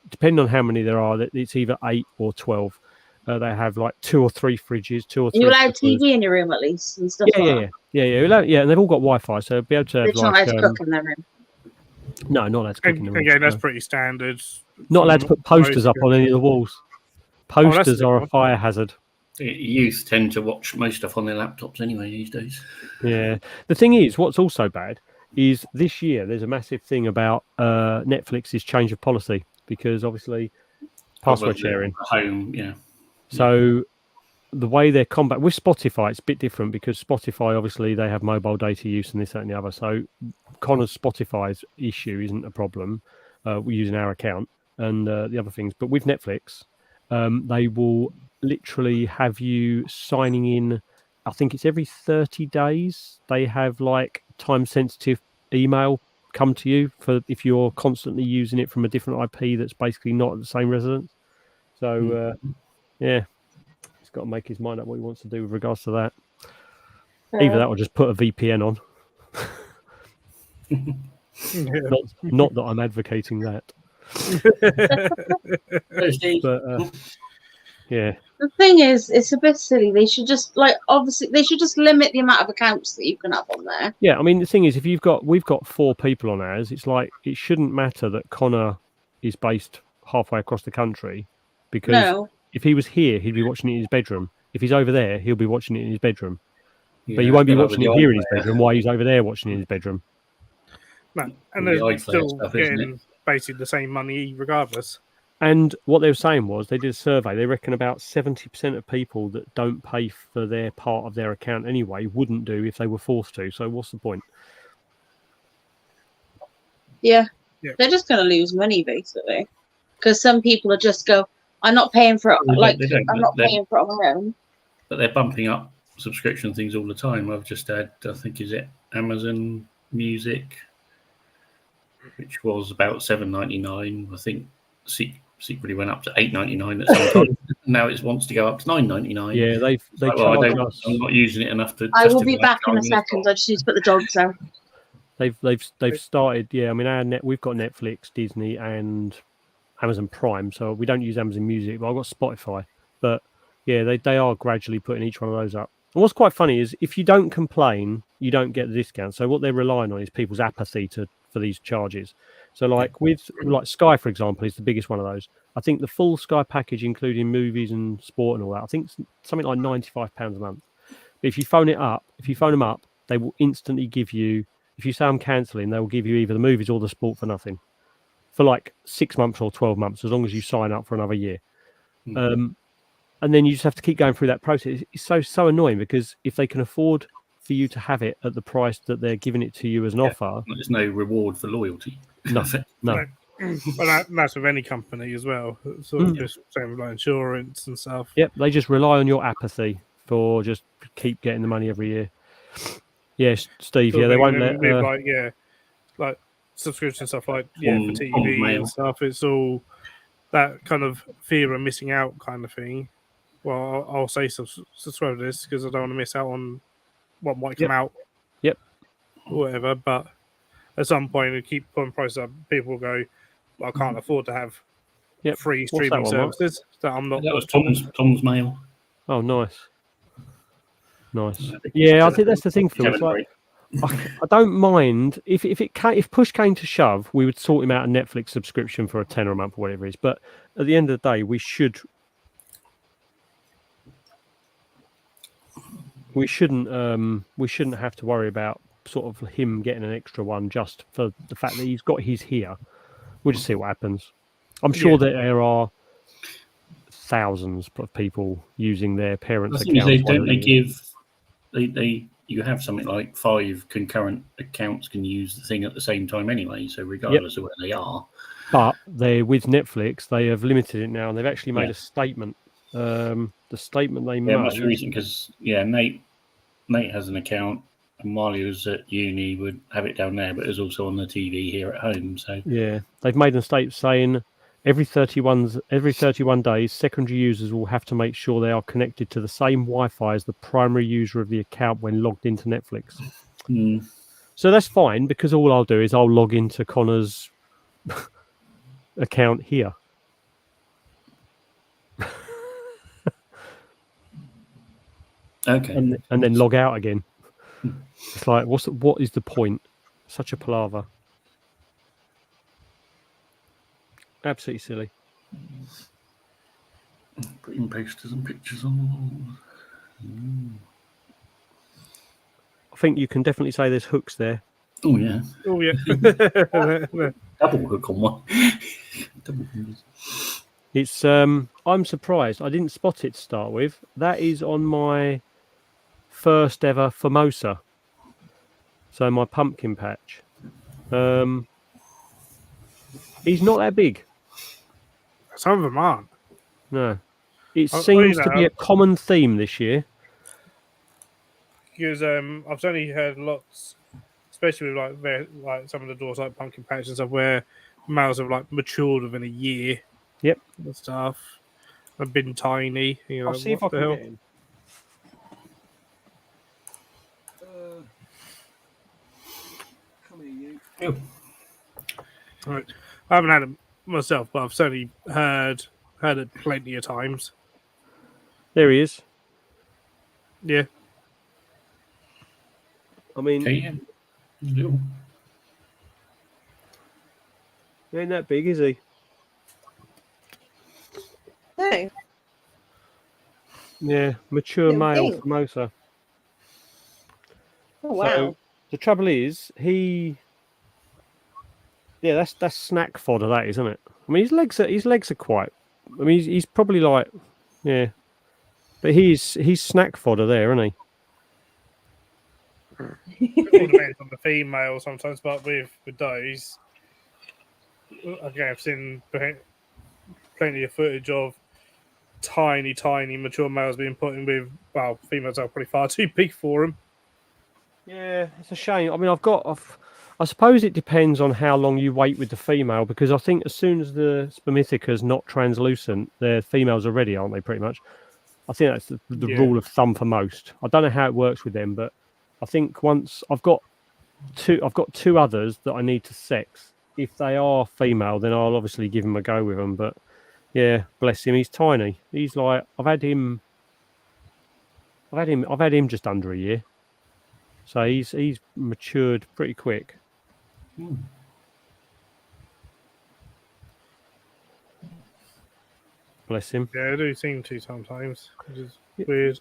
[SPEAKER 9] depending on how many there are, it's either 8 or 12. They have like 2 or 3 fridges, 2 or 3.
[SPEAKER 2] Are you allowed TV in your room at least and stuff?
[SPEAKER 9] Yeah. And they've all got Wi-Fi, so they'll be able to have
[SPEAKER 2] They're not allowed to cook in their room.
[SPEAKER 9] No, not allowed to cook in the room.
[SPEAKER 1] Again, that's pretty standard.
[SPEAKER 9] Not allowed to put posters up on any of the walls. Posters are a
[SPEAKER 1] good.
[SPEAKER 9] fire hazard.
[SPEAKER 8] Youth tend to watch most stuff on their laptops anyway these days.
[SPEAKER 9] Yeah. The thing is, what's also bad is this year there's a massive thing about Netflix's change of policy, because obviously password sharing.
[SPEAKER 8] Home, yeah.
[SPEAKER 9] So the way they're combat with Spotify, it's a bit different, because Spotify, obviously, they have mobile data use and this, that, and the other. So Connor's Spotify's issue isn't a problem. We're using our account and the other things. But with Netflix, they will literally have you signing in. I think it's every 30 days. They have like time-sensitive email come to you for if you're constantly using it from a different IP that's basically not at the same residence. So, yeah. He's got to make his mind up what he wants to do with regards to that. Either that or just put a VPN on. Not that I'm advocating that. But yeah.
[SPEAKER 2] The thing is, it's a bit silly. They should just they should just limit the amount of accounts that you can have on there.
[SPEAKER 9] Yeah, I mean the thing is, if we've got 4 people on ours, it's like it shouldn't matter that Connor is based halfway across the country, because if he was here, he'd be watching it in his bedroom. If he's over there, he'll be watching it in his bedroom. But you won't be watching it here in his bedroom while he's over there watching it in his bedroom.
[SPEAKER 1] No, and they're still getting basically the same money regardless.
[SPEAKER 9] And what they were saying was, they did a survey. They reckon about 70% of people that don't pay for their part of their account anyway wouldn't do if they were forced to. So what's the point?
[SPEAKER 2] Yeah. They're just going to lose money basically, because some people are just go, I'm not paying for it. I'm not paying for it on my own.
[SPEAKER 8] But they're bumping up subscription things all the time. I've just had, I think, is it Amazon Music, which was about $7.99. I think secretly went up to $8.99 at some time. Now it wants to go up to $9.99.
[SPEAKER 9] Yeah,
[SPEAKER 8] I'm not using it enough to.
[SPEAKER 2] I will be back in a second. I just need to put the dogs out.
[SPEAKER 9] They've started. Yeah, I mean, we've got Netflix, Disney, and Amazon Prime. So we don't use Amazon Music, but I've got Spotify. But yeah, they are gradually putting each one of those up. And what's quite funny is if you don't complain, you don't get the discount. So what they're relying on is people's apathy for these charges. So like Sky, for example, is the biggest one of those. I think the full Sky package, including movies and sport and all that, I think it's something like £95 a month. But if you phone them up, they will instantly give you, if you say I'm cancelling, they will give you either the movies or the sport for nothing. For like 6 months or 12 months, as long as you sign up for another year. And then you just have to keep going through that process. It's so annoying, because if they can afford for you to have it at the price that they're giving it to you as an offer,
[SPEAKER 8] there's no reward for loyalty.
[SPEAKER 9] Nothing. No.
[SPEAKER 1] Well, that's with any company as well. Sort of just same with like insurance and stuff.
[SPEAKER 9] Yep, they just rely on your apathy for just keep getting the money every year. Yes, Steve.
[SPEAKER 1] Sort
[SPEAKER 9] yeah,
[SPEAKER 1] of
[SPEAKER 9] they won't
[SPEAKER 1] thing,
[SPEAKER 9] let.
[SPEAKER 1] like subscription stuff, like for TV and stuff. It's all that kind of fear of missing out kind of thing. Well, I'll say subscribe to this because I don't want to miss out on what might come out.
[SPEAKER 9] Yep.
[SPEAKER 1] Or whatever, but at some point, we keep putting prices up. People will go, well, I can't afford to have free streaming services. That I'm not.
[SPEAKER 8] That was Tom's mail.
[SPEAKER 9] Oh, nice. Yeah, I think that's the thing, Phil. It's like, I don't mind if push came to shove, we would sort him out a Netflix subscription for a £10 a month or whatever it is. But at the end of the day, we shouldn't have to worry about sort of him getting an extra one just for the fact that he's got his here. We'll just see what happens. I'm sure that there are thousands of people using their parents'
[SPEAKER 8] The thing is,
[SPEAKER 9] accounts.
[SPEAKER 8] don't they
[SPEAKER 9] give?
[SPEAKER 8] they you have something like 5 concurrent accounts can use the thing at the same time anyway. So regardless of where they are,
[SPEAKER 9] But they with Netflix, they have limited it now, and they've actually made
[SPEAKER 8] Yeah.
[SPEAKER 9] a statement. The statement they
[SPEAKER 8] yeah,
[SPEAKER 9] made.
[SPEAKER 8] it must be recent because Nate has an account, and while he was at uni, would have it down there, but it was also on the TV here at home. So
[SPEAKER 9] Yeah, they've made a statement saying every 31 days, secondary users will have to make sure they are connected to the same Wi-Fi as the primary user of the account when logged into Netflix. So that's fine because all I'll do is I'll log into Connor's account here.
[SPEAKER 8] okay,
[SPEAKER 9] And then log out again. It's like, what is the point? Such a palaver. Absolutely silly.
[SPEAKER 8] putting posters and pictures on the wall.
[SPEAKER 9] I think you can definitely say there's hooks there.
[SPEAKER 8] Oh yeah,
[SPEAKER 1] Oh yeah.
[SPEAKER 8] double hook on one. Double fingers.
[SPEAKER 9] It's I'm surprised. I didn't spot it to start with. That is on my first ever Formosa. So my pumpkin patch. He's not that big.
[SPEAKER 1] Some of them aren't.
[SPEAKER 9] No. It
[SPEAKER 1] Oh,
[SPEAKER 9] seems
[SPEAKER 1] you
[SPEAKER 9] to
[SPEAKER 1] know.
[SPEAKER 9] be a common theme this year.
[SPEAKER 1] Because I've certainly heard lots, especially with like some of the doors like pumpkin patch and stuff, where males have like matured within a year.
[SPEAKER 9] Yep.
[SPEAKER 1] And stuff. Have been tiny. You know,
[SPEAKER 9] I'll see if I
[SPEAKER 1] what the
[SPEAKER 9] can
[SPEAKER 1] hell?
[SPEAKER 9] get him. Come here, you.
[SPEAKER 1] Right. I haven't had it myself, but I've certainly heard it plenty of times.
[SPEAKER 9] There he is.
[SPEAKER 1] Yeah.
[SPEAKER 9] I mean,
[SPEAKER 8] Okay, yeah. Little.
[SPEAKER 9] he ain't that big, is he?
[SPEAKER 3] No.
[SPEAKER 9] Yeah, mature
[SPEAKER 3] Little
[SPEAKER 9] male
[SPEAKER 3] thing.
[SPEAKER 9] Formosa.
[SPEAKER 3] Oh wow.
[SPEAKER 9] So the trouble is, that's snack fodder, that isn't it? I mean, his legs are quite. I mean, he's probably like, yeah, but he's snack fodder there, isn't he?
[SPEAKER 1] It all depends on the female sometimes, but with those, again, I've seen plenty of footage of tiny mature males being put in with, well, females are probably far too big for them.
[SPEAKER 9] Yeah, it's a shame. I mean, I suppose it depends on how long you wait with the female, because I think as soon as the Spermithecus not translucent, the females are ready, aren't they? Pretty much. I think that's the
[SPEAKER 1] Yeah.
[SPEAKER 9] rule of thumb for most. I don't know how it works with them, but I think once I've got two others that I need to sex. If they are female, then I'll obviously give him a go with them. But yeah, bless him, he's tiny. He's like I've had him just under a year, so he's matured pretty quick. Bless him.
[SPEAKER 1] Yeah, I do seem to sometimes, which is weird.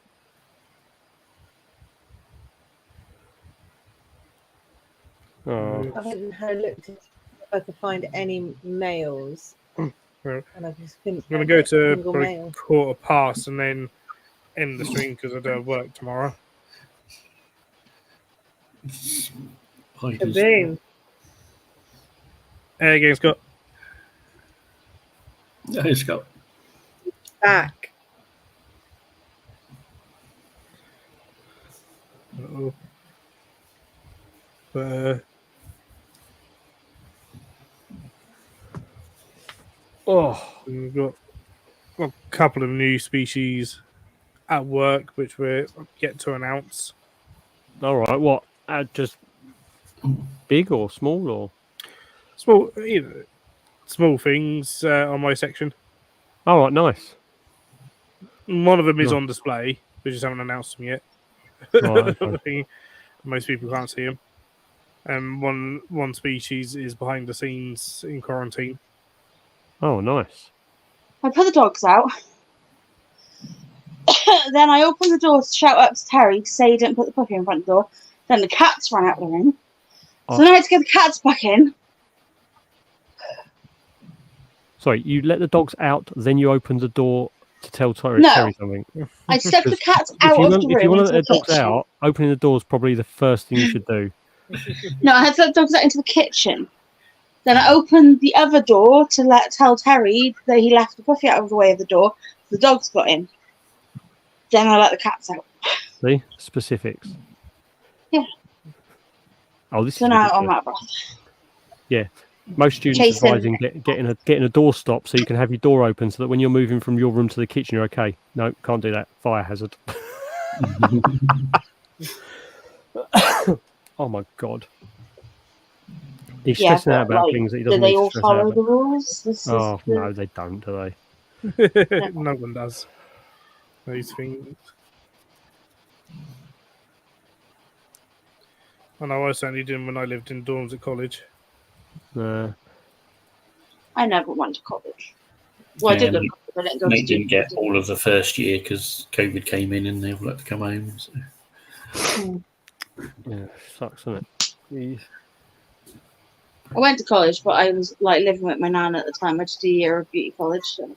[SPEAKER 9] Oh,
[SPEAKER 3] I haven't had a look to see if I could find any males.
[SPEAKER 1] Well,
[SPEAKER 3] And I just couldn't
[SPEAKER 1] I'm going
[SPEAKER 3] find
[SPEAKER 1] to go
[SPEAKER 3] a
[SPEAKER 1] to
[SPEAKER 3] single
[SPEAKER 1] probably
[SPEAKER 3] male.
[SPEAKER 1] 1:15 and then end the stream because I do have work tomorrow.
[SPEAKER 8] Spiders.
[SPEAKER 3] Kaboom.
[SPEAKER 1] Hey, again, Scott.
[SPEAKER 8] Hey, Scott.
[SPEAKER 3] Back.
[SPEAKER 1] Uh-oh. We've got a couple of new species at work, which we're yet to announce.
[SPEAKER 9] all right. What? Just big or small or?
[SPEAKER 1] Small, small things on my section.
[SPEAKER 9] All right, nice.
[SPEAKER 1] One of them is
[SPEAKER 9] No.
[SPEAKER 1] on display. We just haven't announced them yet.
[SPEAKER 9] Right, okay.
[SPEAKER 1] Most people can't see them. And one species is behind the scenes in quarantine.
[SPEAKER 9] Oh, nice.
[SPEAKER 2] I put the dogs out. Then I opened the door to shout up to Terry to say he didn't put the puppy in front of the door. Then the cats ran out of the room.
[SPEAKER 9] Oh.
[SPEAKER 2] So then I had to get the cats back in.
[SPEAKER 9] Sorry, you let the dogs out, then you opened the door to tell Terry
[SPEAKER 2] No.
[SPEAKER 9] something.
[SPEAKER 2] I set the cats
[SPEAKER 9] If
[SPEAKER 2] out
[SPEAKER 9] you
[SPEAKER 2] of
[SPEAKER 9] want,
[SPEAKER 2] the
[SPEAKER 9] if you
[SPEAKER 2] room
[SPEAKER 9] want to
[SPEAKER 2] into
[SPEAKER 9] let
[SPEAKER 2] the
[SPEAKER 9] the dogs
[SPEAKER 2] kitchen.
[SPEAKER 9] out, opening the door is probably the first thing you should do.
[SPEAKER 2] No, I had to let the dogs out into the kitchen. Then I opened the other door to tell Terry that he left the puppy out of the way of the door. The dogs got in. Then I let the cats out.
[SPEAKER 9] See? Specifics.
[SPEAKER 2] Yeah.
[SPEAKER 9] Oh, this
[SPEAKER 2] So
[SPEAKER 9] is
[SPEAKER 2] now
[SPEAKER 9] ridiculous.
[SPEAKER 2] I'm out of breath.
[SPEAKER 9] Yeah. Most students
[SPEAKER 2] Chasing.
[SPEAKER 9] advising getting a door stop so you can have your door open so that when you're moving from your room to the kitchen, you're okay. No, can't do that. Fire hazard. Oh my god. He's
[SPEAKER 2] Yeah,
[SPEAKER 9] stressing out
[SPEAKER 2] but,
[SPEAKER 9] about
[SPEAKER 2] like,
[SPEAKER 9] things that he
[SPEAKER 2] do
[SPEAKER 9] doesn't
[SPEAKER 2] they
[SPEAKER 9] need to
[SPEAKER 2] all
[SPEAKER 9] stress
[SPEAKER 2] follow
[SPEAKER 9] out
[SPEAKER 2] the
[SPEAKER 9] about.
[SPEAKER 2] rules? This
[SPEAKER 9] Oh
[SPEAKER 2] is the...
[SPEAKER 9] no, they don't, do they?
[SPEAKER 1] No one does. Those things. I know I certainly didn't when I lived in dorms at college.
[SPEAKER 2] I never went to college. Well, I did go to college, but I didn't go to
[SPEAKER 8] Mate didn't
[SPEAKER 2] student.
[SPEAKER 8] get all of the first year because COVID came in and they all had to come home. So.
[SPEAKER 9] Yeah, sucks, doesn't it? Jeez.
[SPEAKER 2] I went to college, but I was like living with my nan at the time. I did a year of beauty college. So.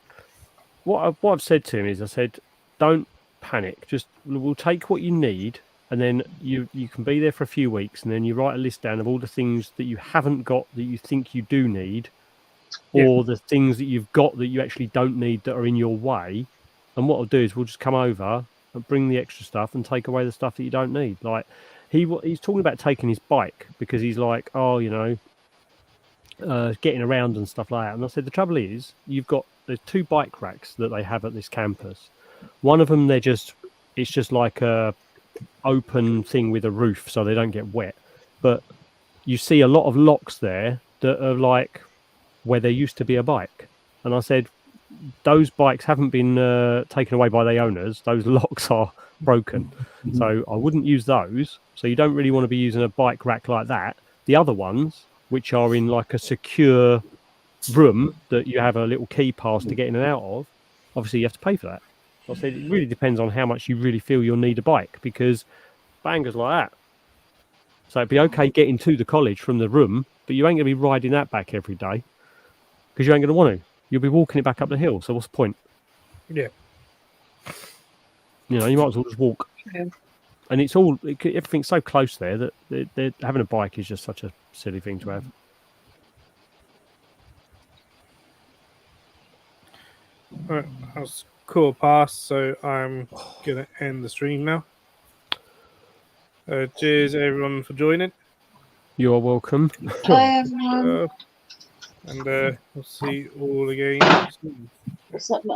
[SPEAKER 9] What I've said to him is, I said, don't panic. Just we'll take what you need, and then you can be there for a few weeks, and then you write a list down of all the things that you haven't got that you think you do need, or the things that you've got that you actually don't need that are in your way. And what I'll do is we'll just come over and bring the extra stuff and take away the stuff that you don't need. Like he's talking about taking his bike because he's like, oh, you know, getting around and stuff like that. And I said, the trouble is, there's 2 bike racks that they have at this campus. One of them, it's just like a open thing with a roof so they don't get wet. But you see a lot of locks there that are like where there used to be a bike. And I said, those bikes haven't been taken away by the owners. Those locks are broken. So I wouldn't use those. So you don't really want to be using a bike rack like that. The other ones, which are in like a secure room that you have a little key pass to get in and out of, obviously you have to pay for that. I said it really depends on how much you really feel you'll need a bike, because bangers like that. So it'd be okay getting to the college from the room, but you ain't going to be riding that back every day because you ain't going to want to. You'll be walking it back up the hill. So what's the point?
[SPEAKER 1] Yeah.
[SPEAKER 9] You know, you might as well just walk.
[SPEAKER 2] Yeah.
[SPEAKER 9] And everything's so close there that having a bike is just such a silly thing to have.
[SPEAKER 1] Alright, that was cool pass, so I'm gonna end the stream now. Cheers everyone for joining.
[SPEAKER 9] You are welcome.
[SPEAKER 2] Bye, everyone.
[SPEAKER 1] And we'll see you all again soon.
[SPEAKER 2] What's up,